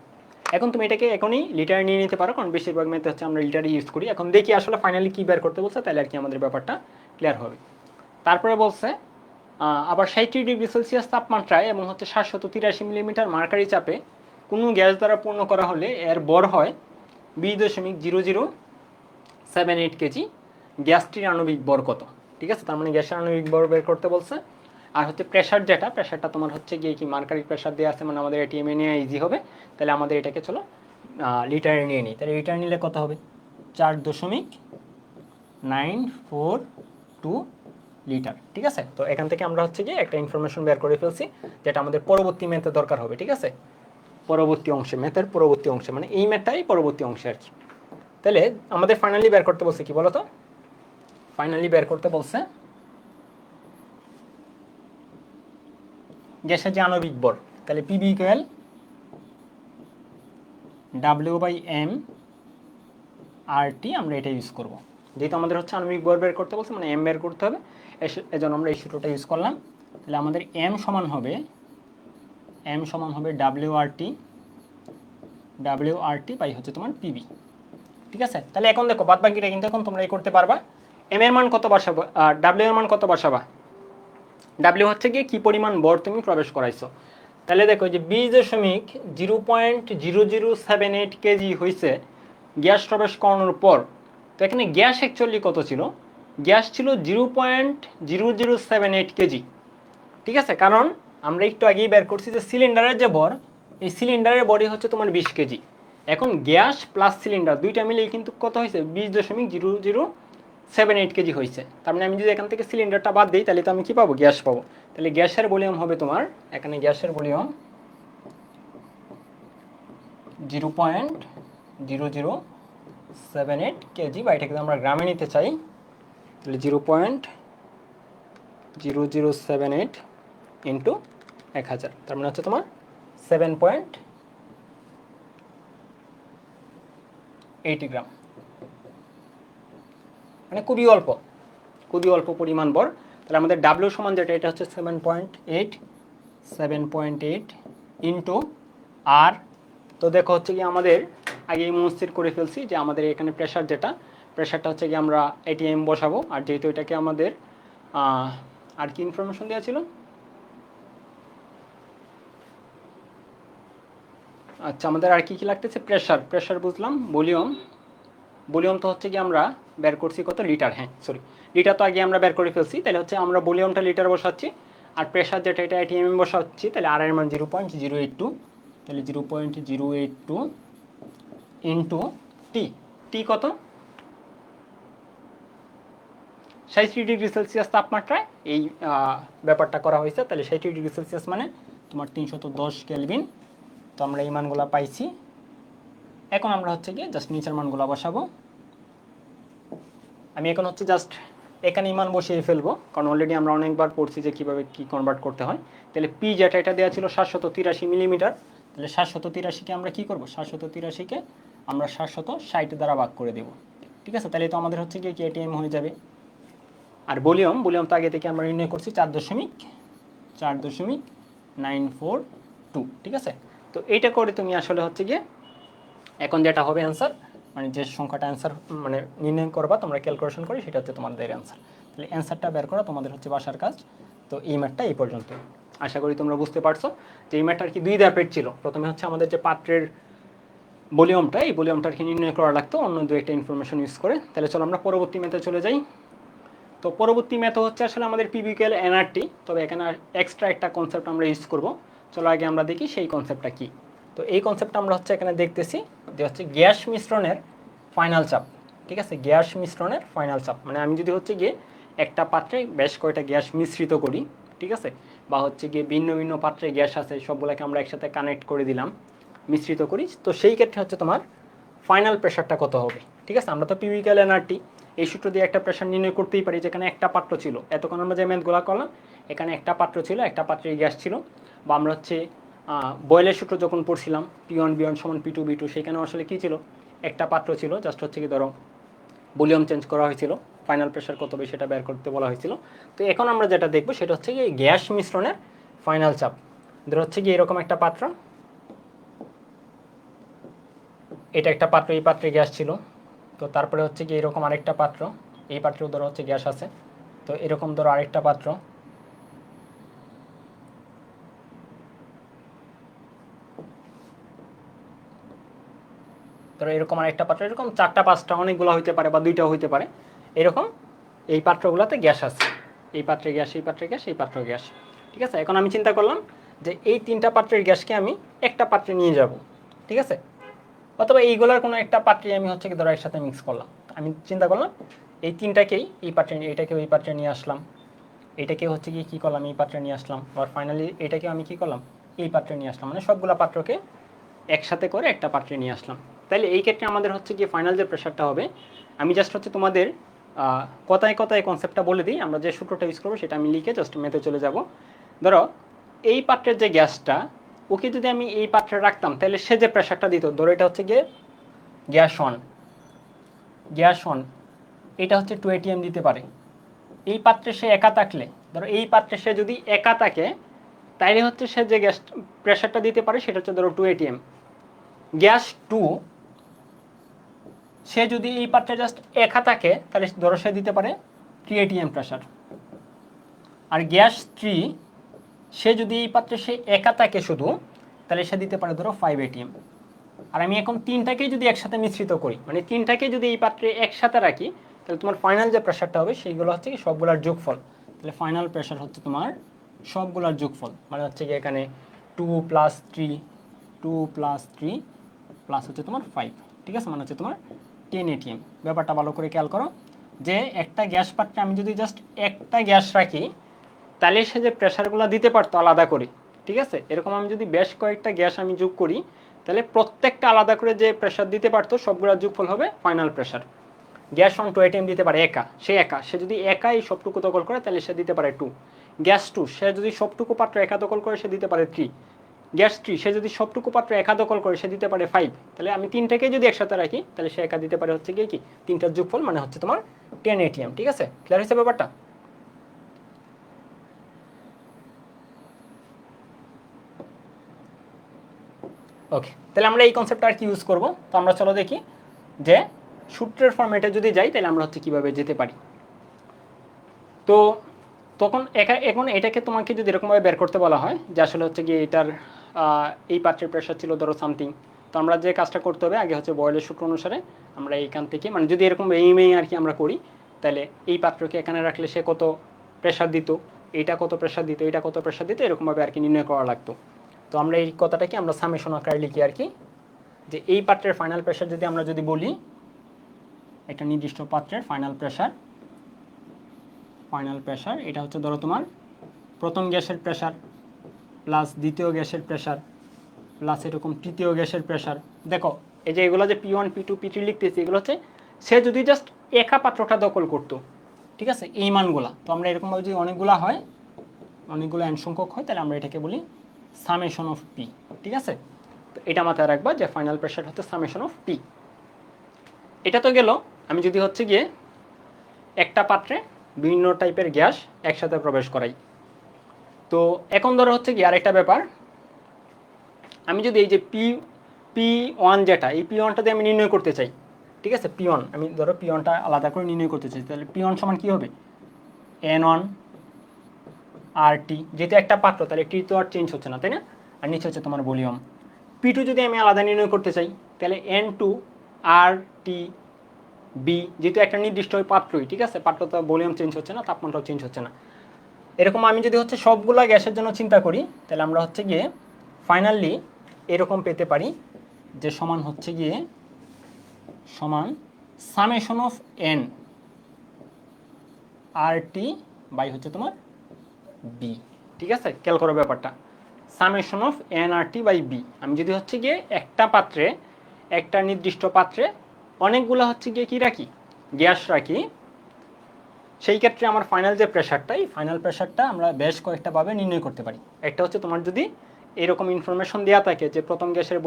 এখন তুমি এটাকে এখনই লিটারে নিয়ে নিতে পারো, কারণ বেশিরভাগ মেতে হচ্ছে আমরা লিটারে ইউজ করি। এখন দেখি আসলে ফাইনালি কী বের করতে বলছে, তাহলে আর কি আমাদের ব্যাপারটা ক্লিয়ার হবে। তারপরে বলছে আবার 60 ডিগ্রি সেলসিয়াস তাপমাত্রায় এবং হচ্ছে 783 মিলিমিটার মার্কারি চাপে কোনো গ্যাস দ্বারা পূর্ণ করা হলে এর ভর হয় 20.0078 কেজি। গ্যাসটির আণবিক ভর কত? ঠিক আছে, তার মানে গ্যাসের আণবিক ভর বের করতে বলছে। আর হচ্ছে প্রেশার, যেটা প্রেশারটা তোমার হচ্ছে গিয়ে কি মার্কারি প্রেশার দেওয়া আছে, মানে আমাদের এটিএমে নেওয়া ইজি হবে। তাহলে আমাদের এটাকে চলো লিটারে নিয়ে নিই। তাহলে লিটারে নিলে কত হবে? 4.942 লিটার। ঠিক আছে, তো এখান থেকে আমরা হচ্ছে গিয়ে একটা ইনফরমেশন বের করে ফেলছি, যেটা আমাদের পরবর্তী ম্যাথে দরকার হবে। ঠিক আছে, পরবর্তী অংশে, ম্যাথের পরবর্তী অংশে, মানে এই ম্যাথটাই পরবর্তী অংশে আর কি। তাহলে আমাদের ফাইনালি বের করতে বলছে কি বলো তো? ফাইনালি বের করতে বলছে গ্যাসের যে আণবিক ভর। তাহলে পিবি ইকুয়াল W/m RT, আমরা এটা ইউজ করব। যেহেতু আমাদের হচ্ছে আণবিক ভর বের করতে বলছে, মানে এম বের করতে হবে, এজন্য আমরা এই সূত্রটা ইউজ করলাম। তাহলে আমাদের m সমান হবে WRT বাই হচ্ছে তোমার পিবি। ঠিক আছে, তাহলে এখন দেখো বাদ বাকিটা কিন্তু এখন তোমরা এই করতে পারবা। এম এর মান কত বসাবো, ডাব্লিউ এর মান কত বসাবা? ডাব্লিউ হচ্ছে গিয়ে কী পরিমাণ ভর তুমি প্রবেশ করাইছো। তাহলে দেখো যে 20.0078 কেজি হয়েছে গ্যাস প্রবেশ করানোর পর। তো এখানে গ্যাস অ্যাকচুয়ালি কত ছিল? গ্যাস ছিল 0.0078 কেজি। ঠিক আছে, কারণ আমরা একটু আগেই বের করছি যে সিলিন্ডারের যে ভর, এই সিলিন্ডারের বডি হচ্ছে তোমার 20 কেজি। এখন গ্যাস প্লাস সিলিন্ডার দুইটা মিলেই কিন্তু কত হয়েছে? 20.0078 কেজি হয়েছে। তার মানে আমি যদি এখান থেকে সিলিন্ডারটা বাদ দিই তাহলে তো আমি কি পাবো? গ্যাস পাবো। তাহলে গ্যাসের ভলিউম হবে তোমার, এখানে গ্যাসের ভলিউম 0.0078 কেজি, বা এটাকে আমরা গ্রামে নিতে চাই তাহলে 0.0078 ইন্টু 1000, তার মানে হচ্ছে তোমার 7.80 গ্রাম। মানে খুবই অল্প পরিমাণ ভর। তাহলে আমাদের ডাব্লিউ সমান যেটা, এটা হচ্ছে 7.8 ইন্টু আর। তো দেখো হচ্ছে কি আমাদের আগেই মনস্থির করে ফেলছি যে আমাদের এখানে প্রেশার, যেটা প্রেশারটা হচ্ছে কি আমরা এটিএম বসাবো। আর যেহেতু এটাকে আমাদের আর কি ইনফরমেশন দেওয়া ছিল, আচ্ছা, আমাদের আর কি কি লাগতেছে? প্রেশার, প্রেশার বুঝলাম। ভলিউম, ভলিউম তো হচ্ছে কি আমরা বের করছি কত লিটার, হ্যাঁ সরি লিটার তো আগে আমরা বের করে ফেলছি, তাহলে হচ্ছে আমরা ভলিউমটা লিটার বসাচ্ছি আর প্রেশার যেটা এটা এটিএম বসাচ্ছি, তাহলে আর এর মান 0.082, তাহলে 0.082 ইন্টু টি, টি কত 60°C তাপমাত্রায় এই ব্যাপারটা করা হয়েছে, তাহলে 60°C মানে তোমার 310 কেলভিন। তো আমরা এই মানগুলো পাইছি। এখন আমরা হচ্ছে গিয়ে জাস্ট নিচের মানগুলো বসাবো। আমি এখন হচ্ছে জাস্ট এখানে মান বসিয়ে ফেলবো, কারণ অলরেডি আমরা অনেকবার পড়ছি যে কীভাবে কী কনভার্ট করতে হয়। তাহলে পি যেটা এটা দেওয়া ছিল 783 মিলিমিটার, তাহলে 783কে আমরা কী করবো, 783কে আমরা 760 দ্বারা ভাগ করে দেবো, ঠিক আছে। তাহলে তো আমাদের হচ্ছে গিয়ে কেটিএম হয়ে যাবে। আর ভলিউম, ভলিউম তো আগে থেকে আমরা নির্ণয় করছি 4.942, ঠিক আছে। তো এইটা করে তুমি আসলে হচ্ছে গিয়ে এখন যেটা হবে অ্যান্সার, মানে যে সংখ্যাটা অ্যান্সার মানে নির্ণয় করবা তোমরা ক্যালকুলেশন করে, সেটা হচ্ছে তোমাদের অ্যান্সার। তাহলে অ্যান্সারটা বের করা তোমাদের হচ্ছে বাসার কাজ। তো এই ম্যাথটা এই পর্যন্ত। আশা করি তোমরা বুঝতে পারছো যে এই ম্যাথটার কি দুই ধাপের ছিল। প্রথমে হচ্ছে আমাদের যে পাত্রের ভলিউমটা, এই ভলিউমটার কি নির্ণয় করা লাগতো অন্য দু একটা ইনফরমেশন ইউজ করে। তাহলে চলো আমরা পরবর্তী ম্যাথে চলে যাই। তো পরবর্তী ম্যাথ হচ্ছে আসলে আমাদের পিবিকেল এনআরটি, তবে এখানে এক্সট্রা একটা কনসেপ্ট আমরা ইউজ করব। চলো আগে আমরা দেখি সেই কনসেপ্টটা কী। তো এই কনসেপ্টটা আমরা হচ্ছে এখানে দেখতেছি যে হচ্ছে গ্যাস মিশ্রণের ফাইনাল চাপ, ঠিক আছে। গ্যাস মিশ্রণের ফাইনাল চাপ মানে আমি যদি হচ্ছে গিয়ে একটা পাত্রে বেশ কয়টা গ্যাস মিশ্রিত করি, ঠিক আছে, বা হচ্ছে গিয়ে ভিন্ন ভিন্ন পাত্রে গ্যাস আছে সবগুলোকে আমরা একসাথে কানেক্ট করে দিলাম, মিশ্রিত করি, তো সেই ক্ষেত্রে হচ্ছে তোমার ফাইনাল প্রেশারটা কত হবে, ঠিক আছে। আমরা তো পিবিকেল এনআরটি এই সূত্র দিয়ে একটা প্রেশার নির্ণয় করতেই পারি, যেখানে একটা পাত্র ছিল। এতক্ষণ আমরা যে ম্যাথগুলো করলাম এখানে একটা পাত্র ছিল, একটা পাত্রে গ্যাস ছিল। বা আমরা হচ্ছে বয়েলের সূত্র যখন পড়ছিলাম P1 B1 সমান P2 B2, সেখানেও আসলে কী ছিল, একটা পাত্র ছিল, জাস্ট হচ্ছে কি ধরো ভলিউম চেঞ্জ করা হয়েছিল, ফাইনাল প্রেশার কত হবে সেটা বের করতে বলা হয়েছিল। তো এখন আমরা যেটা দেখবো সেটা হচ্ছে কি গ্যাস মিশ্রণের ফাইনাল চাপ। ধরো হচ্ছে কি এরকম একটা পাত্র, এটা একটা পাত্র, এই পাত্রে গ্যাস ছিল। তো তারপরে হচ্ছে কি এরকম আরেকটা পাত্র, এই পাত্রেও ধরো হচ্ছে গ্যাস আছে। তো এরকম ধরো আরেকটা পাত্র, ধরো এরকম আরেকটা পাত্র, এরকম চারটা পাঁচটা অনেকগুলো হইতে পারে বা দুইটাও হইতে পারে। এরকম এই পাত্রগুলোতে গ্যাস আছে, এই পাত্রে গ্যাস, এই পাত্রে গ্যাস, এই পাত্রে গ্যাস, ঠিক আছে। এখন আমি চিন্তা করলাম যে এই তিনটা পাত্রের গ্যাসকে আমি একটা পাত্রে নিয়ে যাব, ঠিক আছে। অথবা এইগুলোর কোনো একটা পাত্রে আমি হচ্ছে কি ধরো একসাথে মিক্স করলাম। আমি চিন্তা করলাম এই তিনটাকেই এই পাত্রে, এইটাকেও এই পাত্রে নিয়ে আসলাম, এইটাকে হচ্ছে কি কী করলাম এই পাত্রে নিয়ে আসলাম, আবার ফাইনালি এটাকেও আমি কী করলাম এই পাত্রে নিয়ে আসলাম, মানে সবগুলো পাত্রকে একসাথে করে একটা পাত্রে নিয়ে আসলাম। তাহলে এই ক্ষেত্রে আমাদের হচ্ছে গিয়ে ফাইনাল যে প্রেশারটা হবে, আমি জাস্ট হচ্ছে তোমাদের কথায় কথায় কনসেপ্টটা বলে দিই। আমরা যে সূত্রটা ইউজ করবো সেটা আমি লিখে জাস্ট মেথে চলে যাব। ধরো এই পাত্রের যে গ্যাসটা, ওকে যদি আমি এই পাত্রে রাখতাম তাহলে সে যে প্রেশারটা দিত, ধরো এটা হচ্ছে গিয়ে গ্যাস অন, গ্যাস অন, এটা হচ্ছে 2 ATM দিতে পারে। এই পাত্রে সে একা থাকলে, ধরো এই পাত্রে সে যদি একা থাকে তাইলে হচ্ছে সে যে গ্যাস প্রেশারটা দিতে পারে সেটা হচ্ছে ধরো 2 ATM। গ্যাস 2 সে যদি এই পাত্রে জাস্ট একা থাকে তাহলে ধরো সে দিতে পারে 3 ATM প্রেশার। আর গ্যাস 3 সে যদি এই পাত্রে সে একা থাকে শুধু, তাহলে সে দিতে পারে ধরো 5 ATM। আর আমি এখন তিনটাকেই যদি একসাথে মিশ্রিত করি, মানে তিনটাকে যদি এই পাত্রে একসাথে রাখি, তাহলে তোমার ফাইনাল যে প্রেশারটা হবে সেইগুলো হচ্ছে কি সবগুলোর যোগফল। তাহলে ফাইনাল প্রেশার হচ্ছে তোমার সবগুলোর যোগফল, মানে হচ্ছে কি এখানে 2 + 3, 2 + 3 প্লাস হচ্ছে তোমার 5, ঠিক আছে, মানে হচ্ছে তোমার 10 ATM। ব্যাপারটা ভালো করে খেয়াল করো যে একটা গ্যাস পাত্রে আমি যদি জাস্ট একটা গ্যাস রাখি তাহলে সে যে প্রেশারগুলো দিতে পারতো আলাদা করে, ঠিক আছে। এরকম আমি যদি বেশ কয়েকটা গ্যাস আমি যোগ করি তাহলে প্রত্যেকটা আলাদা করে যে প্রেশার দিতে পারতো সবগুলোর যোগফল হবে final pressure. Gas on 2 ATM দিতে পারে একা, সে যদি একাই সবটুকু দখল করে তাহলে সে দিতে পারে 2। গ্যাস 2 সে যদি সবটুকু পাত্র একা দখল করে সে দিতে পারে 3। গ্যাস 3 সে যদি সবটুকু পাত্র একা দখল করে সে দিতে পারে 5। তাহলে আমি তিনটাকে যদি একসাথে রাখি তাহলে সে একা দিতে পারে হচ্ছে গিয়ে কি তিনটার যোগফল, মানে হচ্ছে তোমার 10 ATM, ঠিক আছে। ক্লিয়ার হয়েছে ব্যাপারটা? ওকে, তাহলে আমরা এই কনসেপ্টটা আর কি ইউজ করবো। তো আমরা চলো দেখি যে সূত্রের ফরম্যাটে যদি যাই তাহলে আমরা হচ্ছে কীভাবে যেতে পারি। তো তখন এখন এটাকে তোমাকে যদি এরকমভাবে বের করতে বলা হয় যে আসলে হচ্ছে গিয়ে এটার এই পাত্রের প্রেশার ছিল ধরো সামথিং। তো আমরা যে কাজটা করতে হবে আগে হচ্ছে বয়েলের সূত্র অনুসারে আমরা এইখান থেকে মানে যদি এরকম এই আর কি আমরা করি, তাহলে এই পাত্রকে এখানে রাখলে সে কত প্রেশার দিত, এইটা কত প্রেশার দিত, এটা কত প্রেশার দিত, এরকমভাবে আর কি নির্ণয় করা লাগতো। তো আমরা এই কথাটাকে আমরা সামেশন আকারে লিখি আর কি, যে এই পাত্রের ফাইনাল প্রেশার যদি আমরা যদি বলি, একটা নির্দিষ্ট পাত্রের ফাইনাল প্রেশার এটা হচ্ছে ধরো তোমার প্রথম গ্যাসের প্রেশার প্লাস দ্বিতীয় গ্যাসের প্রেশার প্লাস এরকম তৃতীয় গ্যাসের প্রেশার। দেখো এই যে এগুলো যে P1 P2 P3 লিখতেছি, এগুলো হচ্ছে সে যদি জাস্ট একা পাত্রটা দখল করতো, ঠিক আছে, এই মানগুলা। তো আমরা এরকমভাবে যদি অনেকগুলো n সংখ্যক হয়, তাহলে আমরা এটাকে বলি সামেশন অফ পি, ঠিক আছে। তো এটা মাথায় রাখবা যে ফাইনাল প্রেশার হচ্ছে সামেশন অফ পি। এটা তো গেল আমি যদি হচ্ছে গিয়ে একটা পাত্রে বিভিন্ন টাইপের গ্যাস একসাথে প্রবেশ করাই। তো এখন ধরো হচ্ছে কি আরেকটা ব্যাপার, আমি যদি এই যে P1 যেটা, এই P1টা দিয়ে আমি নির্ণয় করতে চাই, ঠিক আছে, P1 আমি ধরো P1টা আলাদা করে নির্ণয় করতে চাই, তাহলে P1 সমান কী হবে, N1 RT, যেহেতু একটা পাত্র তাহলে টি তো আর চেঞ্জ হচ্ছে না, তাই না, আর নিচে হচ্ছে তোমার ভলিউম। P2 যদি আমি আলাদা নির্ণয় করতে চাই, তাহলে N2 RT B, যেহেতু একটা নির্দিষ্ট পাত্রই, ঠিক আছে, পাত্র তো ভলিউম চেঞ্জ হচ্ছে না, তাপমাত্রাও চেঞ্জ হচ্ছে না। এরকম আমি যদি হচ্ছে সবগুলা গ্যাসের জন্য চিন্তা করি, তাহলে আমরা হচ্ছে গিয়ে ফাইনালি এরকম পেতে পারি যে সমান হচ্ছে গিয়ে সমান summation of N RT by হচ্ছে তোমার বি, ঠিক আছে। খেয়াল করো ব্যাপারটা, summation of NRT by B. আমি যদি হচ্ছে গিয়ে একটা পাত্রে, একটা নির্দিষ্ট পাত্রে অনেকগুলো হচ্ছে গিয়ে কী রাখি, গ্যাস রাখি, সেই ক্ষেত্রে আমার ফাইনাল যে প্রেশারটা, এই ফাইনাল প্রেশারটা আমরা বেশ কয়েকটাভাবে নির্ণয় করতে পারি। একটা হচ্ছে তোমার যদি এরকম ইনফরমেশন দেওয়া থাকে যে প্রথম গ্যাসের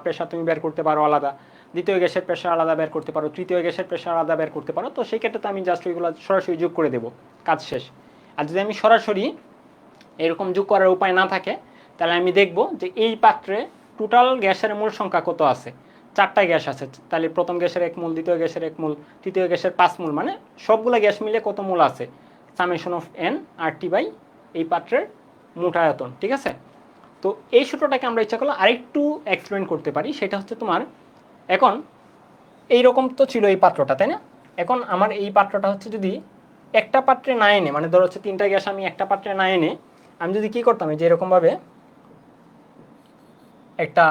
প্রেশার তুমি বের করতে পারো আলাদা, দ্বিতীয় গ্যাসের প্রেশার আলাদা বের করতে পারো, তৃতীয় গ্যাসের প্রেশার আলাদা বের করতে পারো, তো সেই ক্ষেত্রে তো আমি জাস্ট ওইগুলো সরাসরি যোগ করে দেবো, কাজ শেষ। আর যদি আমি সরাসরি এরকম যোগ করার উপায় না থাকে, তাহলে আমি দেখব যে এই পাত্রে টোটাল গ্যাসের মূল সংখ্যা কত আছে। 4টা গ্যাস আছে, তাহলে প্রথম গ্যাসের 1 মোল, দ্বিতীয় গ্যাসের 1 মোল, তৃতীয় গ্যাসের 5 মোল, মানে সবগুলো গ্যাস মিলে কত মোল আছে, সামেশন অফ NRT বাই এই পাত্রের মোট আয়তন, ঠিক আছে। তো এই সূত্রটাকে আমরা ইচ্ছা করলে আরেকটু এক্সপ্লেন করতে পারি, সেটা হচ্ছে তোমার এখন এইরকম তো ছিল এই পাত্রটা, তাই না। এখন আমার এই পাত্রটা হচ্ছে যদি একটা পাত্রে না এনে, মানে ধরো হচ্ছে 3টা গ্যাস আমি একটা পাত্রে না এনে আমি যদি কী করতাম, যে এরকমভাবে একটা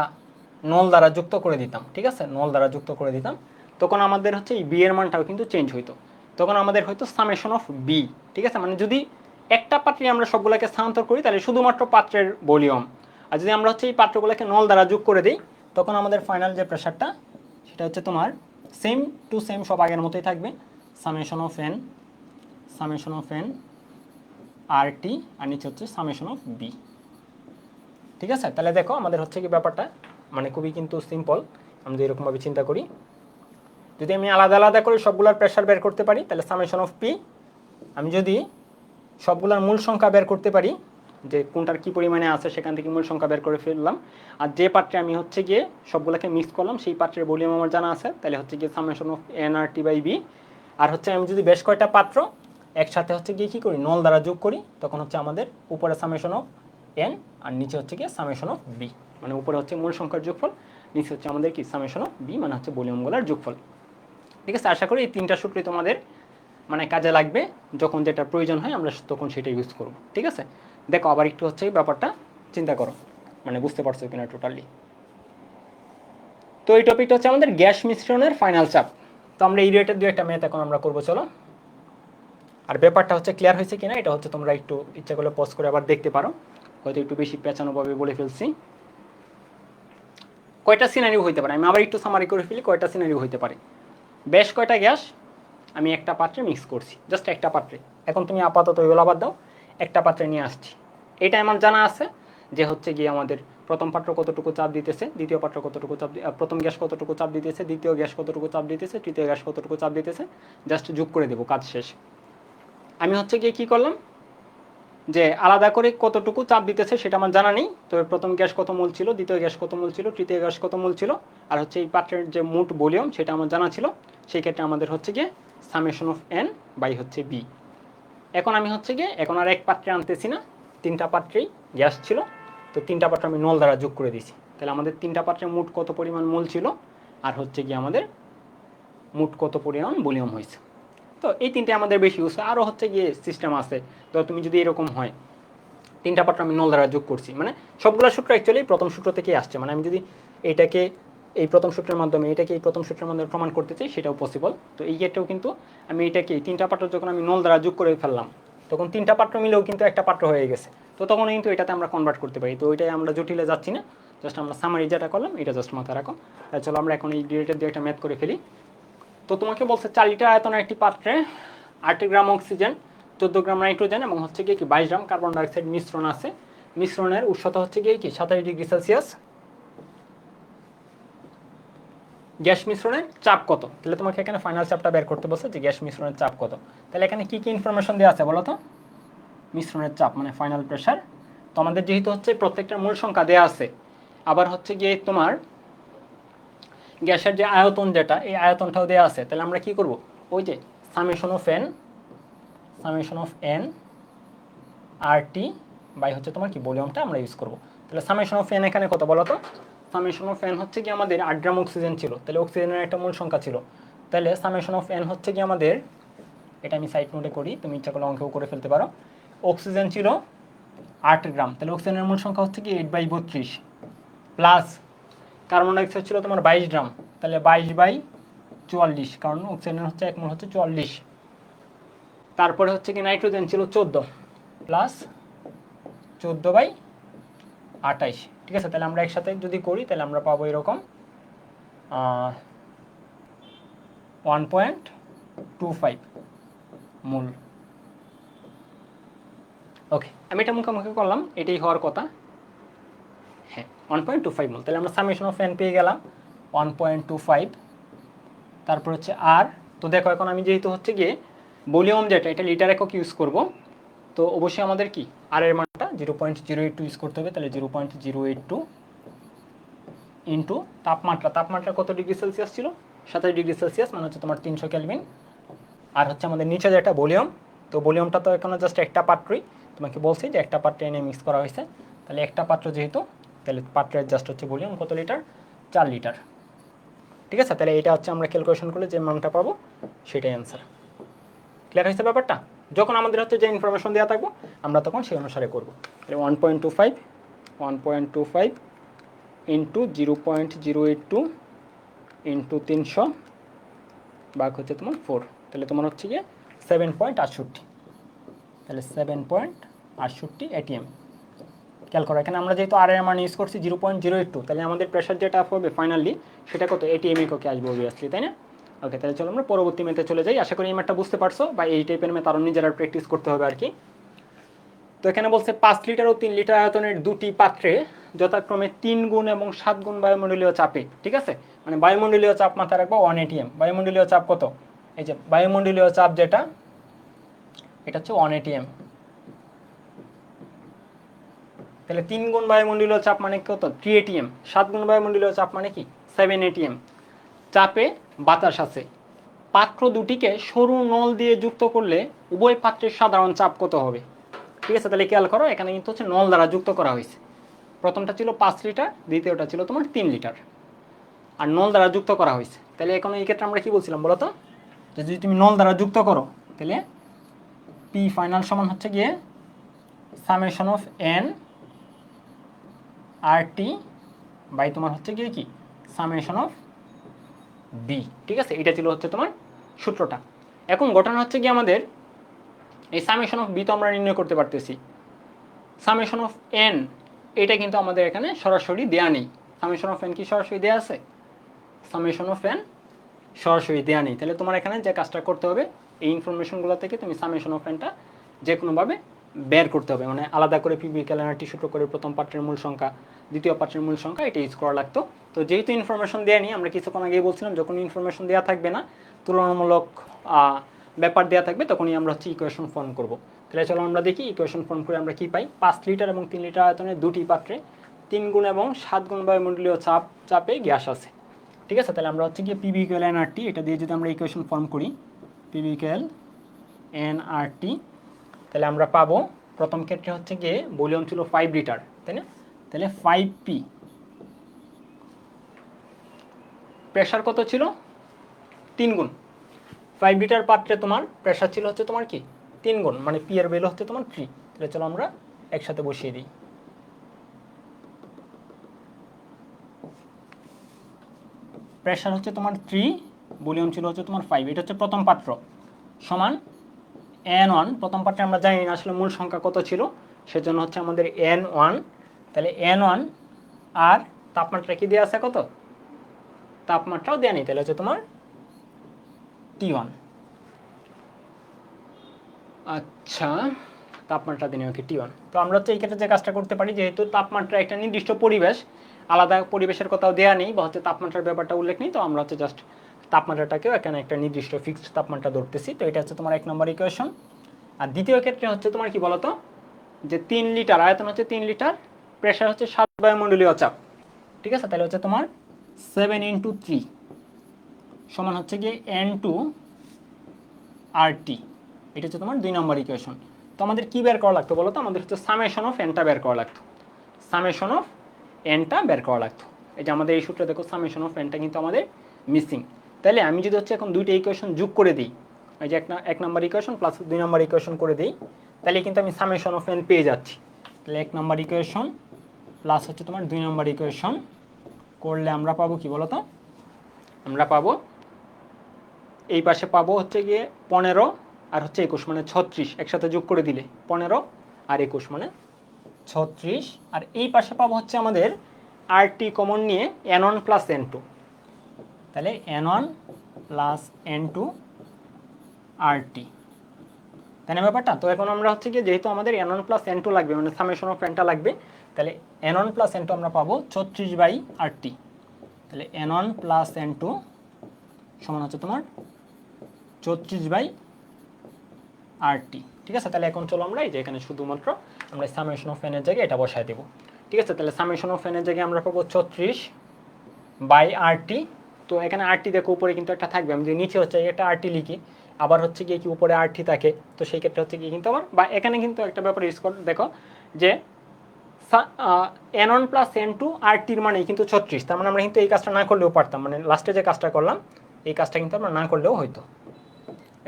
নল দ্বারা যুক্ত করে দিতাম, ঠিক আছে, নল দ্বারা যুক্ত করে দিতাম, তখন আমাদের হচ্ছে এই বি এর মানটাও কিন্তু চেঞ্জ হইতো। তখন আমাদের হয়তো সামেশন অফ বি, ঠিক আছে, মানে যদি একটা পাত্রে আমরা সবগুলোকে স্থানান্তর করি তাহলে শুধুমাত্র পাত্রের ভলিউম, আর যদি আমরা হচ্ছে এই পাত্রগুলোকে নল দ্বারা যোগ করে দিই, তখন আমাদের ফাইনাল যে প্রেশারটা সেটা হচ্ছে তোমার সেম টু সেম সব আগের মতোই থাকবে, সামেশন অফ এন RT আর নিচে হচ্ছে সামেশন অফ বি, ঠিক আছে। তাহলে দেখো আমাদের হচ্ছে কি ব্যাপারটা মানে খুবই কিন্তু সিম্পল। আমি যদি এরকমভাবে চিন্তা করি, যদি আমি আলাদা আলাদা করে সবগুলোর প্রেশার বের করতে পারি, তাহলে সামেশন অফ পি, আমি যদি সবগুলোর মূল সংখ্যা বের করতে পারি, যে কোনটার কী পরিমাণে আছে সেখান থেকে মূল সংখ্যা বের করে ফেললাম, আর যে পাত্রে আমি হচ্ছে গিয়ে সবগুলোকে মিক্স করলাম সেই পাত্রের ভলিউম আমার জানা আছে, তাহলে হচ্ছে গিয়ে summation of NRT by B. আর হচ্ছে আমি যদি বেশ কয়টা পাত্র একসাথে হচ্ছে গিয়ে কী করি, নল দ্বারা যোগ করি, তখন হচ্ছে আমাদের উপরে সামেশন অফ N আর নিচে হচ্ছে গিয়ে সামেশন অফ বি, মানে উপরে হচ্ছে মূল সংখ্যার যোগফল, নিচে হচ্ছে আমাদের কি সামেশন অফ বি, মানে হচ্ছে ভলিউমগুলোর যোগফল, ঠিক আছে। আশা করি এই 3টা সূত্রই তোমাদের মানে কাজে লাগবে, যখন যেটা প্রয়োজন হয় আমরা তখন সেটা ইউজ করব, ঠিক আছে। দেখো আবার একটু হচ্ছে এই ব্যাপারটা চিন্তা করো, মানে বুঝতে পারছো কিনা টোটালি। তো এই টপিকটা হচ্ছে আমাদের গ্যাস মিশ্রণের ফাইনাল চাপ। তো আমরা এই রিলেটেড 2-একটা ম্যাথ এখন আমরা করবো, চলো। আর ব্যাপারটা হচ্ছে ক্লিয়ার হয়েছে কিনা এটা হচ্ছে তোমরা একটু ইচ্ছা করলে পজ করে আবার দেখতে পারো, হয়তো একটু বেশি পেঁচানোভাবে বলে ফেলছি। কয়টা সিনারিও হইতে পারে, আমি আবার একটু সামারি করে ফেলি, কয়টা সিনারিও হইতে পারে। বেশ কয়টা গ্যাস আমি একটা পাত্রে মিক্স করছি, জাস্ট একটা পাত্রে। এখন তুমি আপাতত ওইগুলো বাদ দাও, একটা পাত্রে নিয়ে আসছি। এটা আমার জানা আছে যে হচ্ছে গিয়ে আমাদের প্রথম পাত্র কতটুকু চাপ দিতেছে, দ্বিতীয় পাত্র কতটুকু চাপ, প্রথম গ্যাস কতটুকু চাপ দিতেছে, দ্বিতীয় গ্যাস কতটুকু চাপ দিতেছে, তৃতীয় গ্যাস কতটুকু চাপ দিতেছে, জাস্ট যোগ করে দেবো, কাজ শেষ। আমি হচ্ছে গিয়ে কী করলাম, যে আলাদা করে কতটুকু চাপ দিতেছে সেটা আমার জানা নেই, তবে প্রথম গ্যাস কত মোল ছিল, দ্বিতীয় গ্যাস কত মোল ছিল, তৃতীয় গ্যাস কত মোল ছিল, আর হচ্ছে এই পাত্রের যে মোট ভলিউম সেটা আমার জানা ছিল। সেই ক্ষেত্রে আমাদের হচ্ছে গিয়ে সামেশন অফ N বাই হচ্ছে বি। এখন আমি হচ্ছে গিয়ে এখন আর এক পাত্রে আনতেছি না, 3টা পাত্রেই গ্যাস ছিল, তো 3টা পাত্র আমি নল দ্বারা যোগ করে দিয়েছি। তাহলে আমাদের 3টা পাত্রে মোট কত পরিমাণ মোল ছিল আর হচ্ছে কি আমাদের মোট কত পরিমাণ ভলিউম হয়েছে। তো এই 3টে আমাদের বেশি ইউজ হয়। আরও হচ্ছে গিয়ে সিস্টেম আছে, তো তুমি যদি এরকম হয় 3টা পাত্র আমি নল দ্বারা যোগ করছি, মানে সবগুলো সূত্র অ্যাকচুয়ালি প্রথম সূত্র থেকেই আসছে। মানে আমি যদি এইটাকে এই প্রথম সূত্রের মাধ্যমে এটাকে এই প্রথম সূত্রের মাধ্যমে প্রমাণ করতে চাই সেটাও পসিবল। তো এই ক্ষেত্রেও কিন্তু আমি এটাকে 3টা পাত্র যখন আমি নল দ্বারা যোগ করে ফেললাম তখন 3টা পাত্র মিলেও কিন্তু একটা পাত্র হয়ে গেছে। তো তখন কিন্তু এটাতে আমরা কনভার্ট করতে পারি। তো ওইটাই আমরা জটিলে যাচ্ছি না, জাস্ট আমরা সামারি যেটা করলাম এটা জাস্ট মাথায় রাখো। চলো আমরা এখন এই ডিরেক্টর দিয়ে একটা ম্যাথ করে ফেলি। তো তোমাকে বলছে 4 লিটার আয়তনের একটি পাত্রে 8 গ্রাম অক্সিজেন, 14 গ্রাম নাইট্রোজেন এবং হচ্ছে গিয়ে কি 22 গ্রাম কার্বন ডাইঅক্সাইড মিশ্রণ আছে। মিশ্রণের উষ্ণতা হচ্ছে গিয়ে কি 27 ডিগ্রি সেলসিয়াস। গ্যাস মিশ্রণের চাপ কত? তাহলে তোমাকে এখানে ফাইনাল চাপটা বের করতে বলছে যে গ্যাস মিশ্রণের চাপ কত। তাহলে এখানে কি কি ইনফরমেশন দেওয়া আছে বলো তো? মিশ্রণের চাপ মানে ফাইনাল প্রেশার। তো আমাদের যেহেতু হচ্ছে প্রত্যেকটা মূল সংখ্যা দেওয়া আছে, আবার হচ্ছে গিয়ে তোমার গ্যাসের যে আয়তন যেটা এই আয়তনটাও দেওয়া আছে, তাহলে আমরা কি করব? ওই যে summation of N R T by হচ্ছে তোমার কি ভলিউমটা আমরা ইউজ করব। তাহলে সামেশন অফ এন এখানে কত বলো তো? সামেশন অফ এন হচ্ছে কি আমাদের 8 গ্রাম অক্সিজেন ছিল, তাহলে অক্সিজেনের একটা মূল সংখ্যা ছিল। তাহলে সামেশন অফ এন হচ্ছে কি আমাদের, এটা আমি সাইড নোটে করি, তুমি ইচ্ছা করলে অঙ্কেও করে ফেলতে পারো। অক্সিজেন ছিল 8 গ্রাম, তাহলে অক্সিজেনের মূল সংখ্যা হচ্ছে কি 8/32 প্লাস কার্বন ডাইঅক্সাইড ছিল তোমার 22 গ্রাম, তাহলে 22/44, কারণ অক্সিজেনের হচ্ছে এক মোল হচ্ছে 44। তারপরে হচ্ছে কি নাইট্রোজেন ছিল 14 প্লাস 14/28। ঠিক আছে, তাহলে আমরা একসাথে যদি করি তাহলে আমরা পাবো এরকম 1.25 মোল। ওকে, আমি এটা মুখোমুখি করলাম, এটাই হওয়ার কথা। হ্যাঁ, 1.25 মোল। তাহলে আমরা সামেশন অফ এন পেয়ে গেলাম 1.25। তারপর হচ্ছে আর, তো দেখো এখন আমি যেহেতু হচ্ছে গিয়ে ভলিউম যেটা এটা লিটার একক ইউজ করব, তো অবশ্যই আমাদের কি আর এর মানটা 0.082 ইউজ করতে হবে। তাহলে 0.082 ইন্টু তাপমাত্রা কত ডিগ্রি সেলসিয়াস ছিল? 27 ডিগ্রি সেলসিয়াস, মানে হচ্ছে তোমার 300 কেলভিন। আর হচ্ছে আমাদের নিচে যেটা ভলিউম, তো ভলিউমটা তো এখনো জাস্ট একটা পাত্রই, তোমাকে বলছি যে একটা পাত্রে এনে মিক্স করা হয়েছে। তাহলে একটা পাত্র যেহেতু, তাহলে পাত্রের জাস্ট হচ্ছে ভলিউম কত লিটার? 4 লিটার। ঠিক আছে, তাহলে এটা হচ্ছে আমরা ক্যালকুলেশন করলে যে মানটা পাবো সেটাই অ্যান্সার। ক্লিয়ার হয়েছে ব্যাপারটা? যখন আমাদের হচ্ছে যে ইনফরমেশন দেওয়া থাকবো আমরা তখন সেই অনুসারে করবো। তাহলে 1.25 ইন্টু 0.082 ইন্টু 300 ভাগ হচ্ছে তোমার 4, তাহলে তোমার হচ্ছে গিয়ে 7.68। তাহলে 7.68 এটিএম। খেয়াল করো এখানে আমরা যেহেতু আর এর মান ইউজ করছি 0.082, তাহলে আমাদের প্রেশার যেটা হবে ফাইনালি সেটা কত? এটিএম এককে আসবে অবভিয়াসলি, তাই না? ওকে, তাহলে চলো আমরা পরবর্তী ম্যাথে চলে যাই। আশা করি এই ম্যাথটা বুঝতে পারছো, বা এই টাইপের ম্যাথ আরও নিজেরা প্র্যাকটিস করতে হবে আর কি। তো এখানে বলছে 5 লিটার ও 3 লিটার আয়তনের দুটি পাত্রে যথাক্রমে 3 গুণ এবং 7 গুণ বায়ুমণ্ডলীয় চাপে, ঠিক আছে, মানে বায়ুমণ্ডলীয় চাপ মাথায় রাখবো 1 ATM। বায়ুমণ্ডলীয় চাপ কত? এই যে বায়ুমণ্ডলীয় চাপ যেটা এটা হচ্ছে 1 ATM। তাহলে 3 গুণ বায়ুমণ্ডলীয় চাপ মানে কত? 3 ATM। 7 গুণ বায়ুমণ্ডলীয় চাপ মানে কি? 7 ATM। চাপে বাতাস আছে। পাত্র দুটিকে সরু নল দিয়ে যুক্ত করলে উভয় পাত্রের সাধারণ চাপ কত হবে? ঠিক আছে, তাহলে খেয়াল করো এখানে কিন্তু হচ্ছে নল দ্বারা যুক্ত করা হয়েছে। প্রথমটা ছিল 5 লিটার, দ্বিতীয়টা ছিল তোমার 3 লিটার, আর নল দ্বারা যুক্ত করা হয়েছে। তাহলে এখন এই ক্ষেত্রে আমরা কি বলছিলাম বলো তো? যে যদি তুমি নল দ্বারা যুক্ত করো তাহলে পি ফাইনাল সমান হচ্ছে গিয়ে summation of N R T by তোমার হচ্ছে গিয়ে কি সামেশন অফ বি। ঠিক আছে, এটা ছিল হচ্ছে তোমার সূত্রটা। এখন ঘটনা হচ্ছে কি আমাদের এই সামেশন অফ বি তো আমরা নির্ণয় করতে পারতেছি, সামেশন অফ এন এটা কিন্তু আমাদের এখানে সরাসরি দেয়া নেই। সামেশন অফ এন কি সরাসরি দেয়া আছে? সামেশন অফ এন সরাসরি দেয়া নেই। তাহলে তোমার এখানে যে কাজটা করতে হবে এই ইনফরমেশনগুলো থেকে তুমি সামেশন অফ এনটা যে কোনোভাবে বের করতে হবে, মানে আলাদা করে পিবি ক্যালেন্ডারটি সূত্র করে প্রথম পাত্রের মূল সংখ্যা, দ্বিতীয় পাত্রের মূল সংখ্যা এটা ইউজ করা লাগতো। তো যেহেতু ইনফরমেশন দেয়া নেই, আমরা কিছুক্ষণ আগেই বলছিলাম যখন ইনফরমেশন দেওয়া থাকবে না, তুলনামূলক ব্যাপার দেওয়া থাকবে, তখনই আমরা হচ্ছে ইকুয়েশন ফর্ম করব। তাহলে চলো আমরা দেখি ইকুয়েশন ফর্ম করে আমরা কি পাই। 5 লিটার এবং 3 লিটার আয়তনের দুটি পাত্রে 3 গুণ এবং 7 গুণ বায়ুমণ্ডলীয় চাপে গ্যাস আছে। ঠিক আছে, তাহলে আমরা হচ্ছে গিয়ে পিবি ইকুয়াল এনআরটি এটা দিয়ে যদি আমরা ইকুয়েশন ফর্ম করি, পিবি ইকুয়াল এনআরটি, তাহলে আমরা পাবো প্রথম ক্ষেত্রে হচ্ছে গিয়ে ভলিউম ছিল 5 লিটার, তাই না? তাহলে 5p। প্রেশার কত ছিল? 3 গুণ। 5 লিটার পাত্রে তোমার প্রেশার ছিল হচ্ছে তোমার কি 3 গুণ, মানে পি এর ভ্যালু হচ্ছে তোমার 3। তাহলে চলো আমরা একসাথে বসিয়ে দিই। প্রেশার হচ্ছে তোমার 3, ভলিউম ছিল হচ্ছে তোমার 5। এটা হচ্ছে প্রথম পাত্র সমান n1। প্রথম পাত্রে আমরা জানি না আসলে মূল সংখ্যা কত ছিল, সেজন্য হচ্ছে আমাদের n1। তাহলে n1 আর তাপমাত্রা কি দেওয়া আছে কত? তাপমাত্রাও দেওয়া নেই, তাহলে হচ্ছে তোমার T1। আচ্ছা, তাপমাত্রা দিনে ওকে T1। তো আমরা হচ্ছে এই ক্ষেত্রে যে কাজটা করতে পারি, যেহেতু তাপমাত্রা একটা নির্দিষ্ট পরিবেশ, আলাদা পরিবেশের কোথাও দেওয়া নেই বা হচ্ছে তাপমাত্রার ব্যাপারটা উল্লেখ নেই, তো আমরা হচ্ছে জাস্ট তাপমাত্রাটাকেও এখানে একটা নির্দিষ্ট ফিক্সড তাপমাত্রা ধরতেছি। তো এটা হচ্ছে তোমার 1 নম্বর ইকুয়েশন। আর দ্বিতীয় ক্ষেত্রে হচ্ছে তোমার কি বলতো, যে 3 লিটার আয়তন হচ্ছে 3 লিটার, প্রেশার হচ্ছে 7 বায়ুমণ্ডলীয় চাপ। ঠিক আছে, তাহলে হচ্ছে তোমার 7 × 3 সমান হচ্ছে গিয়ে n2 RT। এটা হচ্ছে তোমার 2 নম্বর ইকুয়েশন। তো আমাদের কি বের করা লাগতো বলো তো? আমাদের হচ্ছে সামেশন অফ এনটা বের করা লাগতো। সামেশন অফ এনটা বের করা লাগতো। এই যে আমাদের এই সূত্রে দেখো সামেশন অফ এনটা কিন্তু আমাদের মিসিং। তাহলে আমি যদি হচ্ছে এখন দুইটা ইকুয়েশন যোগ করে দিই, এই যে এক নম্বর ইকুয়েশন প্লাস 2 নম্বর ইকুয়েশন করে দিই, তাহলে কিন্তু আমি সামেশন অফ এন পেয়ে যাচ্ছি। তাহলে 1 নম্বর ইকুয়েশন প্লাস হচ্ছে তোমার 2 নম্বর ইকুয়েশন করলে আমরা পাবো কি বলো তো? আমরা পাবো এই পাশে পাবো হচ্ছে গিয়ে 15 আর হচ্ছে 21 মানে 36, একসাথে যোগ করে দিলে 15 আর 21 মানে 36। আর এই পাশে পাবো হচ্ছে আমাদের RT কমন নিয়ে n1 প্লাস n2, তাহলে n1 প্লাস n2 RT, তাই না ব্যাপারটা? তো এখন আমরা হচ্ছে গিয়ে যেহেতু আমাদের n1 প্লাস n2 লাগবে, মানে সামেশন অফ nটা লাগবে, তাহলে n1 প্লাস n2 আমরা পাবো 36/RT। তাহলে n1 প্লাস n2 সমান হচ্ছে তোমার 34/RT। ঠিক আছে, তাহলে এখন চলো আমরা এই যে এখানে শুধুমাত্র আমরা সামেশন অফ এনের জায়গায় এটা বসায় দেবো। ঠিক আছে, তাহলে সামেশন অফ এনের জায়গায় আমরা পাবো 34/RT। তো এখানে RT দেখো উপরে কিন্তু একটা থাকবে, আমি যদি নিচে হচ্ছে একটা RT লিখি, আবার হচ্ছে গিয়ে কি উপরে RT থাকে, তো সেই ক্ষেত্রে হচ্ছে গিয়ে কিন্তু আমার বা এখানে কিন্তু একটা ব্যাপার ইউজ করে দেখো যে n1 প্লাস n2 RTর মানে কিন্তু 36। তার মানে আমরা কিন্তু এই কাজটা না করলেও পারতাম, মানে লাস্টে যে কাজটা করলাম এই কাজটা কিন্তু আমরা না করলেও হয়তো।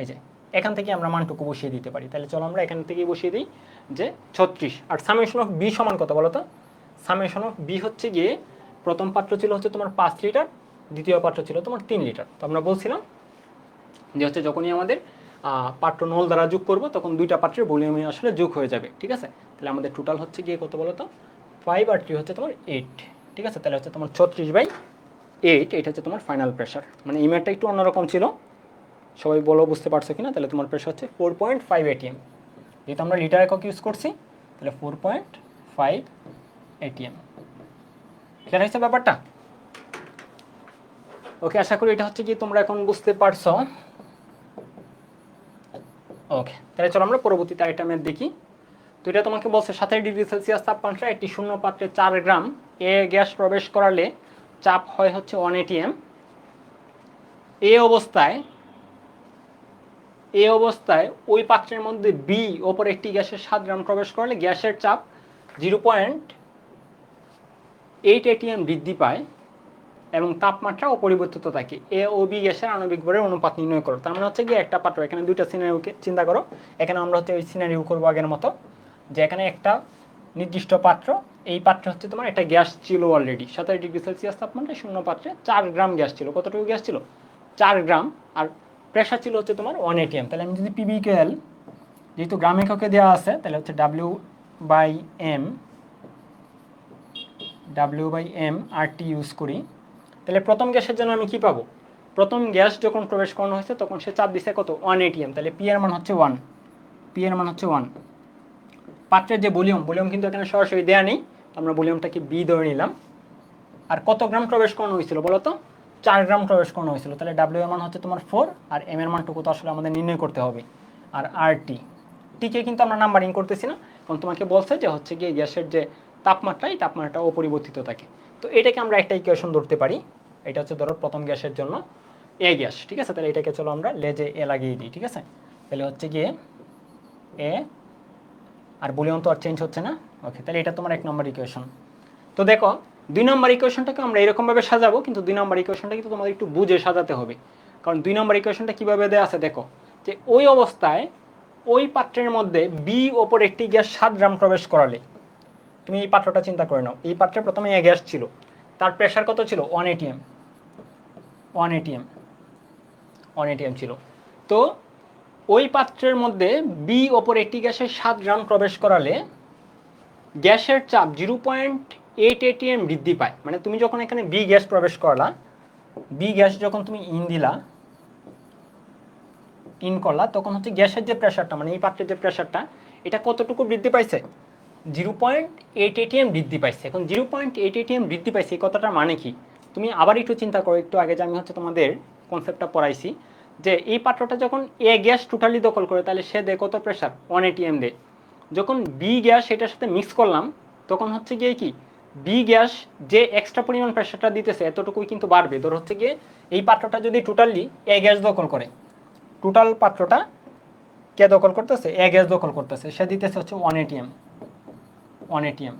এই যে এখান থেকে আমরা মানটুকু বসিয়ে দিতে পারি। তাহলে চলো আমরা এখান থেকেই বসিয়ে দিই যে 36। আর সামেশন অফ বি সমান কত বলো তো? সামেশন অফ বি হচ্ছে গিয়ে প্রথম পাত্র ছিল হচ্ছে তোমার 5 লিটার, দ্বিতীয় পাত্র ছিল তোমার 3 লিটার। তো আমরা বলছিলাম যে হচ্ছে যখনই আমাদের পাত্র নল দ্বারা যোগ করবো তখন দুইটা পাত্রের ভলিউমে আসলে যোগ হয়ে যাবে। ঠিক আছে, তাহলে আমাদের টোটাল হচ্ছে গিয়ে কত বলো তো? 5 আর 3 হচ্ছে তোমার 8। ঠিক আছে, তাহলে হচ্ছে তোমার 36/8, এটা হচ্ছে তোমার ফাইনাল প্রেশার। মানে ইমেজটা একটু অন্যরকম ছিল, সবাই বলো বুঝতে পারছো কিনা? তাহলে তোমার প্রেশার হচ্ছে 4.5 ATM। যেহেতু আমরা লিটার একক ইউজ করছি, তাহলে 4.5 ATM। ক্লিয়ার হয়েছে ব্যাপারটা? ওকে, আশা করি এটা হচ্ছে কি তোমরা এখন বুঝতে পারছো। ওকে, তাহলে চলো আমরা পরবর্তীতে আরেকটা ম্যাথ দেখি। তো এটা তোমাকে বলছে 27°C তাপমাত্রা একটি শূন্য পাত্রে 4 গ্রাম এ গ্যাস প্রবেশ করালে চাপ হয় হচ্ছে 1 ATM। এই অবস্থায় ওই পাত্রের মধ্যে বি ওপর একটি গ্যাসের 7 গ্রাম প্রবেশ করলে গ্যাসের চাপ 0.8 ATM বৃদ্ধি পায় এবং তাপমাত্রা অপরিবর্তিত থাকে। এ ও বি গ্যাসের আণবিক ভরের অনুপাত নির্ণয় করো। তার মানে হচ্ছে গিয়ে একটা পাত্র, এখানে দুইটা সিনারিওকে চিন্তা করো। এখানে আমরা হচ্ছে ওই সিনারিও করবো আগের মতো, যে এখানে একটা নির্দিষ্ট পাত্র, এই পাত্রে হচ্ছে তোমার একটা গ্যাস ছিল অলরেডি 27°C তাপমাত্রায় শূন্য পাত্রে 4 গ্রাম গ্যাস ছিল। কতটুকু গ্যাস ছিল? 4 গ্রাম। আর প্রেশার ছিল হচ্ছে তোমার 1 ATM। তাহলে আমি যদি PBQL যেহেতু গ্রাম এককে দেওয়া আছে, তাহলে হচ্ছে W/M RT ইউজ করি, তাহলে প্রথম গ্যাসের জন্য আমি কি পাবো? প্রথম গ্যাস যখন প্রবেশ করানো হয়েছে তখন সে চাপ দিছে কত? 1 ATM। তাহলে পি এর মান হচ্ছে 1। পি এর মান হচ্ছে 1। পাত্রের যে ভলিউম কিন্তু এখানে সরাসরি দেওয়া নেই, আমরা ভলিউমটাকে বি ধরে নিলাম। আর কত গ্রাম প্রবেশ করানো হয়েছিল বলো তো? 4 গ্রাম প্রবেশ করানো হয়েছিল। তাহলে ডাব্লিউ এর মান হচ্ছে তোমার 4 আর এম এর মানটুকু তো আসলে আমাদের নির্ণয় করতে হবে। আর আর টিকে কিন্তু আমরা নাম্বারিং করতেছি না, কারণ তোমাকে বলছে যে হচ্ছে গিয়ে গ্যাসের যে তাপমাত্রা, এই তাপমাত্রাটা অপরিবর্তিত থাকে। তো এটাকে আমরা একটা ইকুয়েশন ধরতে পারি। এটা হচ্ছে ধরো প্রথম গ্যাসের জন্য এ গ্যাস। ঠিক আছে, তাহলে এটাকে চলো আমরা লেজে এ লাগিয়ে দিই। ঠিক আছে, তাহলে হচ্ছে গিয়ে এ, আর ভলিউম তো আর চেঞ্জ হচ্ছে না। ওকে, তাহলে এটা তোমার 1 নম্বর ইকুয়েশন। তো দেখো 2 নম্বর ইকুয়েশনটাকে আমরা এরকমভাবে সাজাবো, কিন্তু 2 নম্বর ইকুয়েশনটা কিন্তু তোমাদের একটু বুঝে সাজাতে হবে। কারণ 2 নম্বর ইকুয়েশনটা কীভাবে দেওয়া আছে দেখো, যে ওই অবস্থায় ওই পাত্রের মধ্যে বি ওপর একটি গ্যাস 7 গ্রাম প্রবেশ করালে, তুমি এই পাত্রটা চিন্তা করে নাও, এই পাত্রে প্রথমে এ গ্যাস ছিল, তার প্রেশার কত ছিল 1 atm, 1 atm ছিল। তো ওই পাত্রের মধ্যে বি ওপর একটি গ্যাসের 7 গ্রাম প্রবেশ করালে গ্যাসের চাপ 0.8 atm বৃদ্ধি পায়। মানে তুমি যখন এখানে বি গ্যাস প্রবেশ করলা, বি গ্যাস যখন তুমি ইন করলা, তখন হচ্ছে গ্যাসের যে প্রেশারটা, মানে এই পাত্রের যে প্রেশারটা, এটা কতটুকু বৃদ্ধি পাইছে 0.8 atm বৃদ্ধি পাইছে। এখন 0.8 atm বৃদ্ধি পাইছে এই কথাটার মানে কি, তুমি আবার একটু চিন্তা করো। একটু আগে যে আমি হচ্ছে তোমাদের কনসেপ্টটা পড়াইছি, যে এই পাত্রটা যখন এ গ্যাস টোটালি দখল করে, তাহলে সে দেয় কত প্রেশার 1 atm দেয়। যখন বি গ্যাস এটার সাথে মিক্স করলাম, তখন হচ্ছে গিয়ে কি বি গ্যাস যে এক্সট্রা পরিমাণ প্রেশারটা দিতেছে এতটুকুই কিন্তু বাড়বে। ধর হচ্ছে গিয়ে এই পাত্রটা যদি টোটালি এ গ্যাস দখল করে, টোটাল পাত্রটা কে দখল করতেছে, এ গ্যাস দখল করতেছে, সে দিতেছে হচ্ছে 1 atm, 1 atm।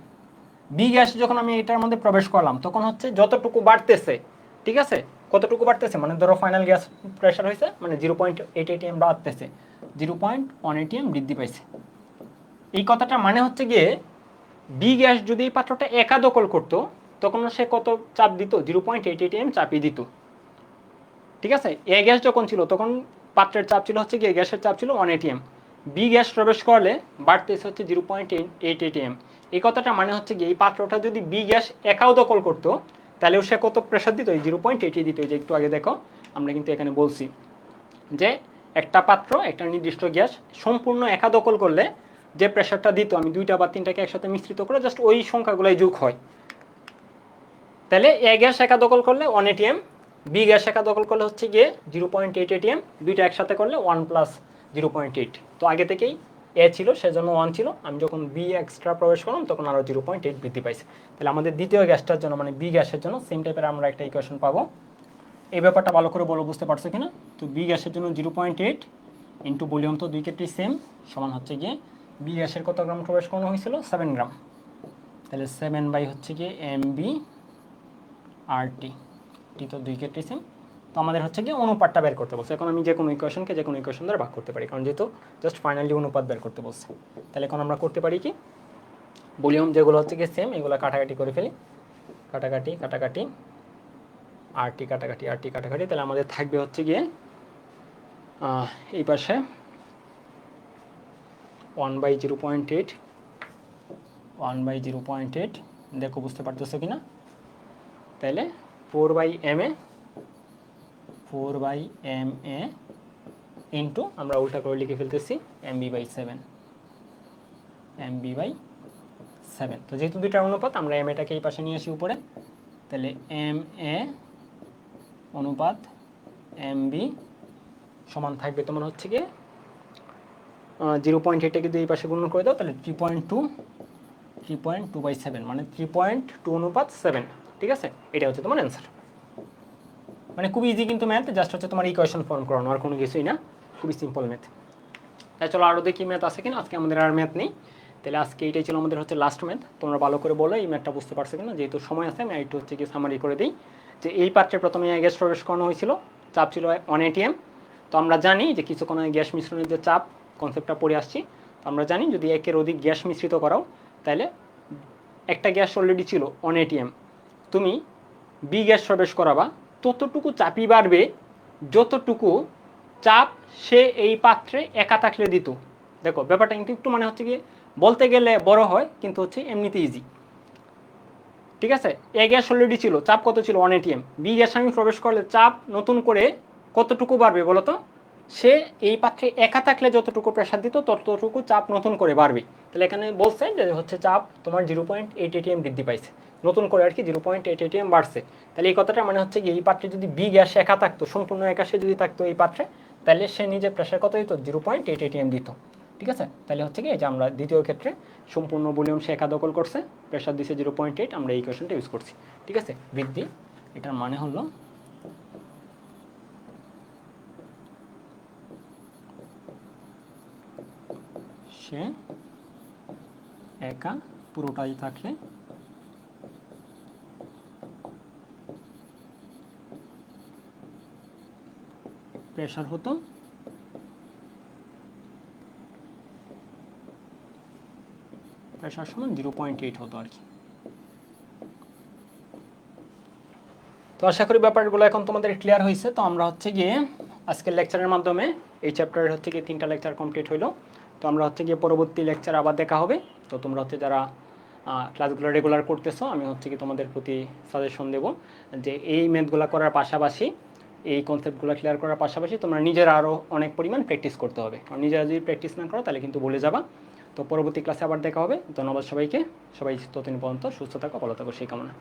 বি গ্যাস যখন আমি এটার মধ্যে প্রবেশ করলাম, তখন হচ্ছে যতটুকু বাড়তেছে, ঠিক আছে, কতটুকু বাড়তেছে, মানে ধরো ফাইনাল গ্যাস প্রেশার হয়েছে মানে 0.8 atm বাড়তেছে, 0.1 atm বৃদ্ধি পাইছে। এই কথাটা মানে হচ্ছে গিয়ে বি গ্যাস যদি এই পাত্রটা একা দখল করতো, তখন সে কত চাপ দিত 0.8 atm চাপই দিত, ঠিক আছে। এ গ্যাস যখন ছিল তখন পাত্রের চাপ ছিল হচ্ছে গিয়ে, গ্যাসের চাপ ছিল 1 atm, বি গ্যাস প্রবেশ করলে বাড়তেছে হচ্ছে 0.8 atm। এই কথাটা মানে হচ্ছে গিয়ে এই পাত্রটা যদি বি গ্যাস একাও দখল করতো, তাহলেও সে কত প্রেশার দিত, 0.8 দিত। যে একটু আগে দেখো আমরা কিন্তু এখানে বলছি যে একটা পাত্র একটা নির্দিষ্ট গ্যাস সম্পূর্ণ একা দখল করলে যে প্রেশারটা দিত, আমি 2টা বা 3টাকে একসাথে মিশ্রিত করে জাস্ট ওই সংখ্যাগুলোই যোগ হয়। তাহলে এ গ্যাস একা দখল করলে 1 atm, বি গ্যাস একা দখল করলে হচ্ছে গিয়ে 0.8 atm, দুইটা একসাথে করলে 1 প্লাস 0.8। তো আগে থেকেই এ ছিল সেজন্য 1 ছিল, আমি যখন বি এক্সট্রা প্রবেশ করলাম তখন আরও 0.8 বৃদ্ধি পাইছে। তাহলে আমাদের দ্বিতীয় গ্যাসটার জন্য মানে বি গ্যাসের জন্য সেম টাইপের আমরা একটা ইকুয়েশন পাবো। এই ব্যাপারটা ভালো করে বলো, বুঝতে পারছো কিনা। তো বি গ্যাসের জন্য 0.8 ইন্টু ভলিউম, তো দুই ক্ষেত্রেই সেম, সমান হচ্ছে গিয়ে বি গ্যাসের কত গ্রাম প্রবেশ করানো হয়েছিল 7 গ্রাম, তাহলে 7 বাই হচ্ছে গিয়ে এম বি আর টি, টি তো দুই ক্ষেত্রেই সেম। তো আমাদের হচ্ছে গিয়ে অনুপাতটা বের করতে বলছে। এখন আমি যে কোনো ইকুয়েশনকে যে কোনো ইকুয়েশন দ্বারা ভাগ করতে পারি, কারণ যেহেতু জাস্ট ফাইনালি অনুপাত বের করতে বলছে। তাহলে এখন আমরা করতে পারি কি, ভলিউম যেগুলো হচ্ছে গিয়ে সেম এগুলো কাটাকাটি করে ফেলি, কাটাকাটি কাটাকাটি, আর টি কাটাকাটি আর টি কাটাকাটি, তাহলে আমাদের থাকবে হচ্ছে গিয়ে এই পাশে 1/0.8, 1/0.8, দেখো বুঝতে পারতেছো কিনা। তাহলে 4/ma, 4/ma ইন্টু আমরা উল্টা করে লিখে ফেলতেছি mb/7, mb/7। তো যেহেতু দুইটা অনুপাত, আমরা এম এটাকে এই পাশে নিয়ে আসি উপরে, তাহলে এম এ অনুপাত mb সমান থাকবে তোমার হচ্ছে গিয়ে 0.8টাকে যদি এই পাশে গুণ করে দাও, তাহলে 3.2/7, মানে 3.2 অনুপাত 7, ঠিক আছে। এটা হচ্ছে তোমার অ্যান্সার। মানে খুব ইজি কিন্তু ম্যাথ, জাস্ট হচ্ছে তোমার ইকুয়েশন ফর্ম করানো, আর কোনো কিছুই না, খুবই সিম্পল ম্যাথ। তাই চলো আরও দেখি ম্যাথ আছে কিনা। আজকে আমাদের আর ম্যাথ নেই, তাহলে আজকে এইটাই ছিল আমাদের হচ্ছে লাস্ট ম্যাথ। তোমরা ভালো করে বলো এই ম্যাথটা বুঝতে পারছো কিনা, যেহেতু সময় আছে আমি একটু হচ্ছে কি সামারি করে দিই। যে এই পাত্রে প্রথমে গ্যাস প্রবেশ করানো হয়েছিল, চাপ ছিল 1 atm। তো আমরা জানি যে কিছুক্ষণ গ্যাস মিশ্রণের যে চাপ কনসেপ্টটা পড়ে আসছি, তো আমরা জানি যদি একের অধিক গ্যাস মিশ্রিত করাও, তাহলে একটা গ্যাস অলরেডি ছিল 1 atm, তুমি বি গ্যাস প্রবেশ করাবা, ততটুকু চাপই বাড়বে যতটুকু চাপ সে এই পাত্রে একা থাকলে দিত। দেখো ব্যাপারটা কিন্তু একটু মানে হচ্ছে কি বলতে গেলে বড় হয়, কিন্তু হচ্ছে এমনিতে ইজি, ঠিক আছে। এ গ্যাস অলরেডি ছিল, চাপ কত ছিল 1 atm, বি গ্যাস আমি প্রবেশ করলে চাপ নতুন করে কতটুকু বাড়বে বলো তো, সে এই পাত্রে একা থাকলে যতটুকু প্রেশার দিত ততটুকু চাপ নতুন করে বাড়বে। তাহলে এখানে বলছে যে হচ্ছে চাপ তোমার 0.8 atm বৃদ্ধি পাইছে, নতুন করে আর কি 0.8 atm বাড়ছে। তাহলে এই কথাটা মানে হচ্ছে কি এই পাত্রে যদি বি গ্যাস একা থাকতো, সম্পূর্ণ একা সে যদি থাকতো এই পাত্রে, তাহলে সে নিজে প্রেশার কত দিত 0.8 atm দিত, ঠিক আছে। তাহলে হচ্ছে কি যে আমরা দ্বিতীয় ক্ষেত্রে সম্পূর্ণ ভলিউম সে একা দখল করছে, প্রেশার দিছে 0.8, আমরা এই ইকুয়েশনটা ইউজ করছি, ঠিক আছে। বৃদ্ধি এটার মানে হলো সে একা পুরোটাই থাকলে প্রেশার হতো প্রেশার সমান 0.8 হতো আর কি। তো আশা করি ব্যাপারগুলো এখন তোমাদের ক্লিয়ার হয়েছে। তো আমরা হচ্ছে গিয়ে আজকের লেকচারের মাধ্যমে এই চ্যাপ্টারের হচ্ছে গিয়ে 3টা লেকচার কমপ্লিট হইলো। তো আমরা হচ্ছে গিয়ে পরবর্তী লেকচার আবার দেখা হবে। তো তোমরা হচ্ছে যারা ক্লাসগুলো রেগুলার করতেছো, আমি হচ্ছে কি তোমাদের প্রতি সাজেশন দেবো যে এই ম্যাথগুলো করার পাশাপাশি, এই কনসেপ্টগুলো ক্লিয়ার করার পাশাপাশি তোমরা নিজেরা আরও অনেক পরিমাণ প্র্যাকটিস করতে হবে। কারণ নিজেরা যদি প্র্যাকটিস না করো তাহলে কিন্তু ভুলে যাবা। তো পরবর্তী ক্লাসে আবার দেখা হবে। ধন্যবাদ সবাইকে। সবাই ততদিন পর্যন্ত সুস্থ থাকো, ভালো থাকো সেই কামনা।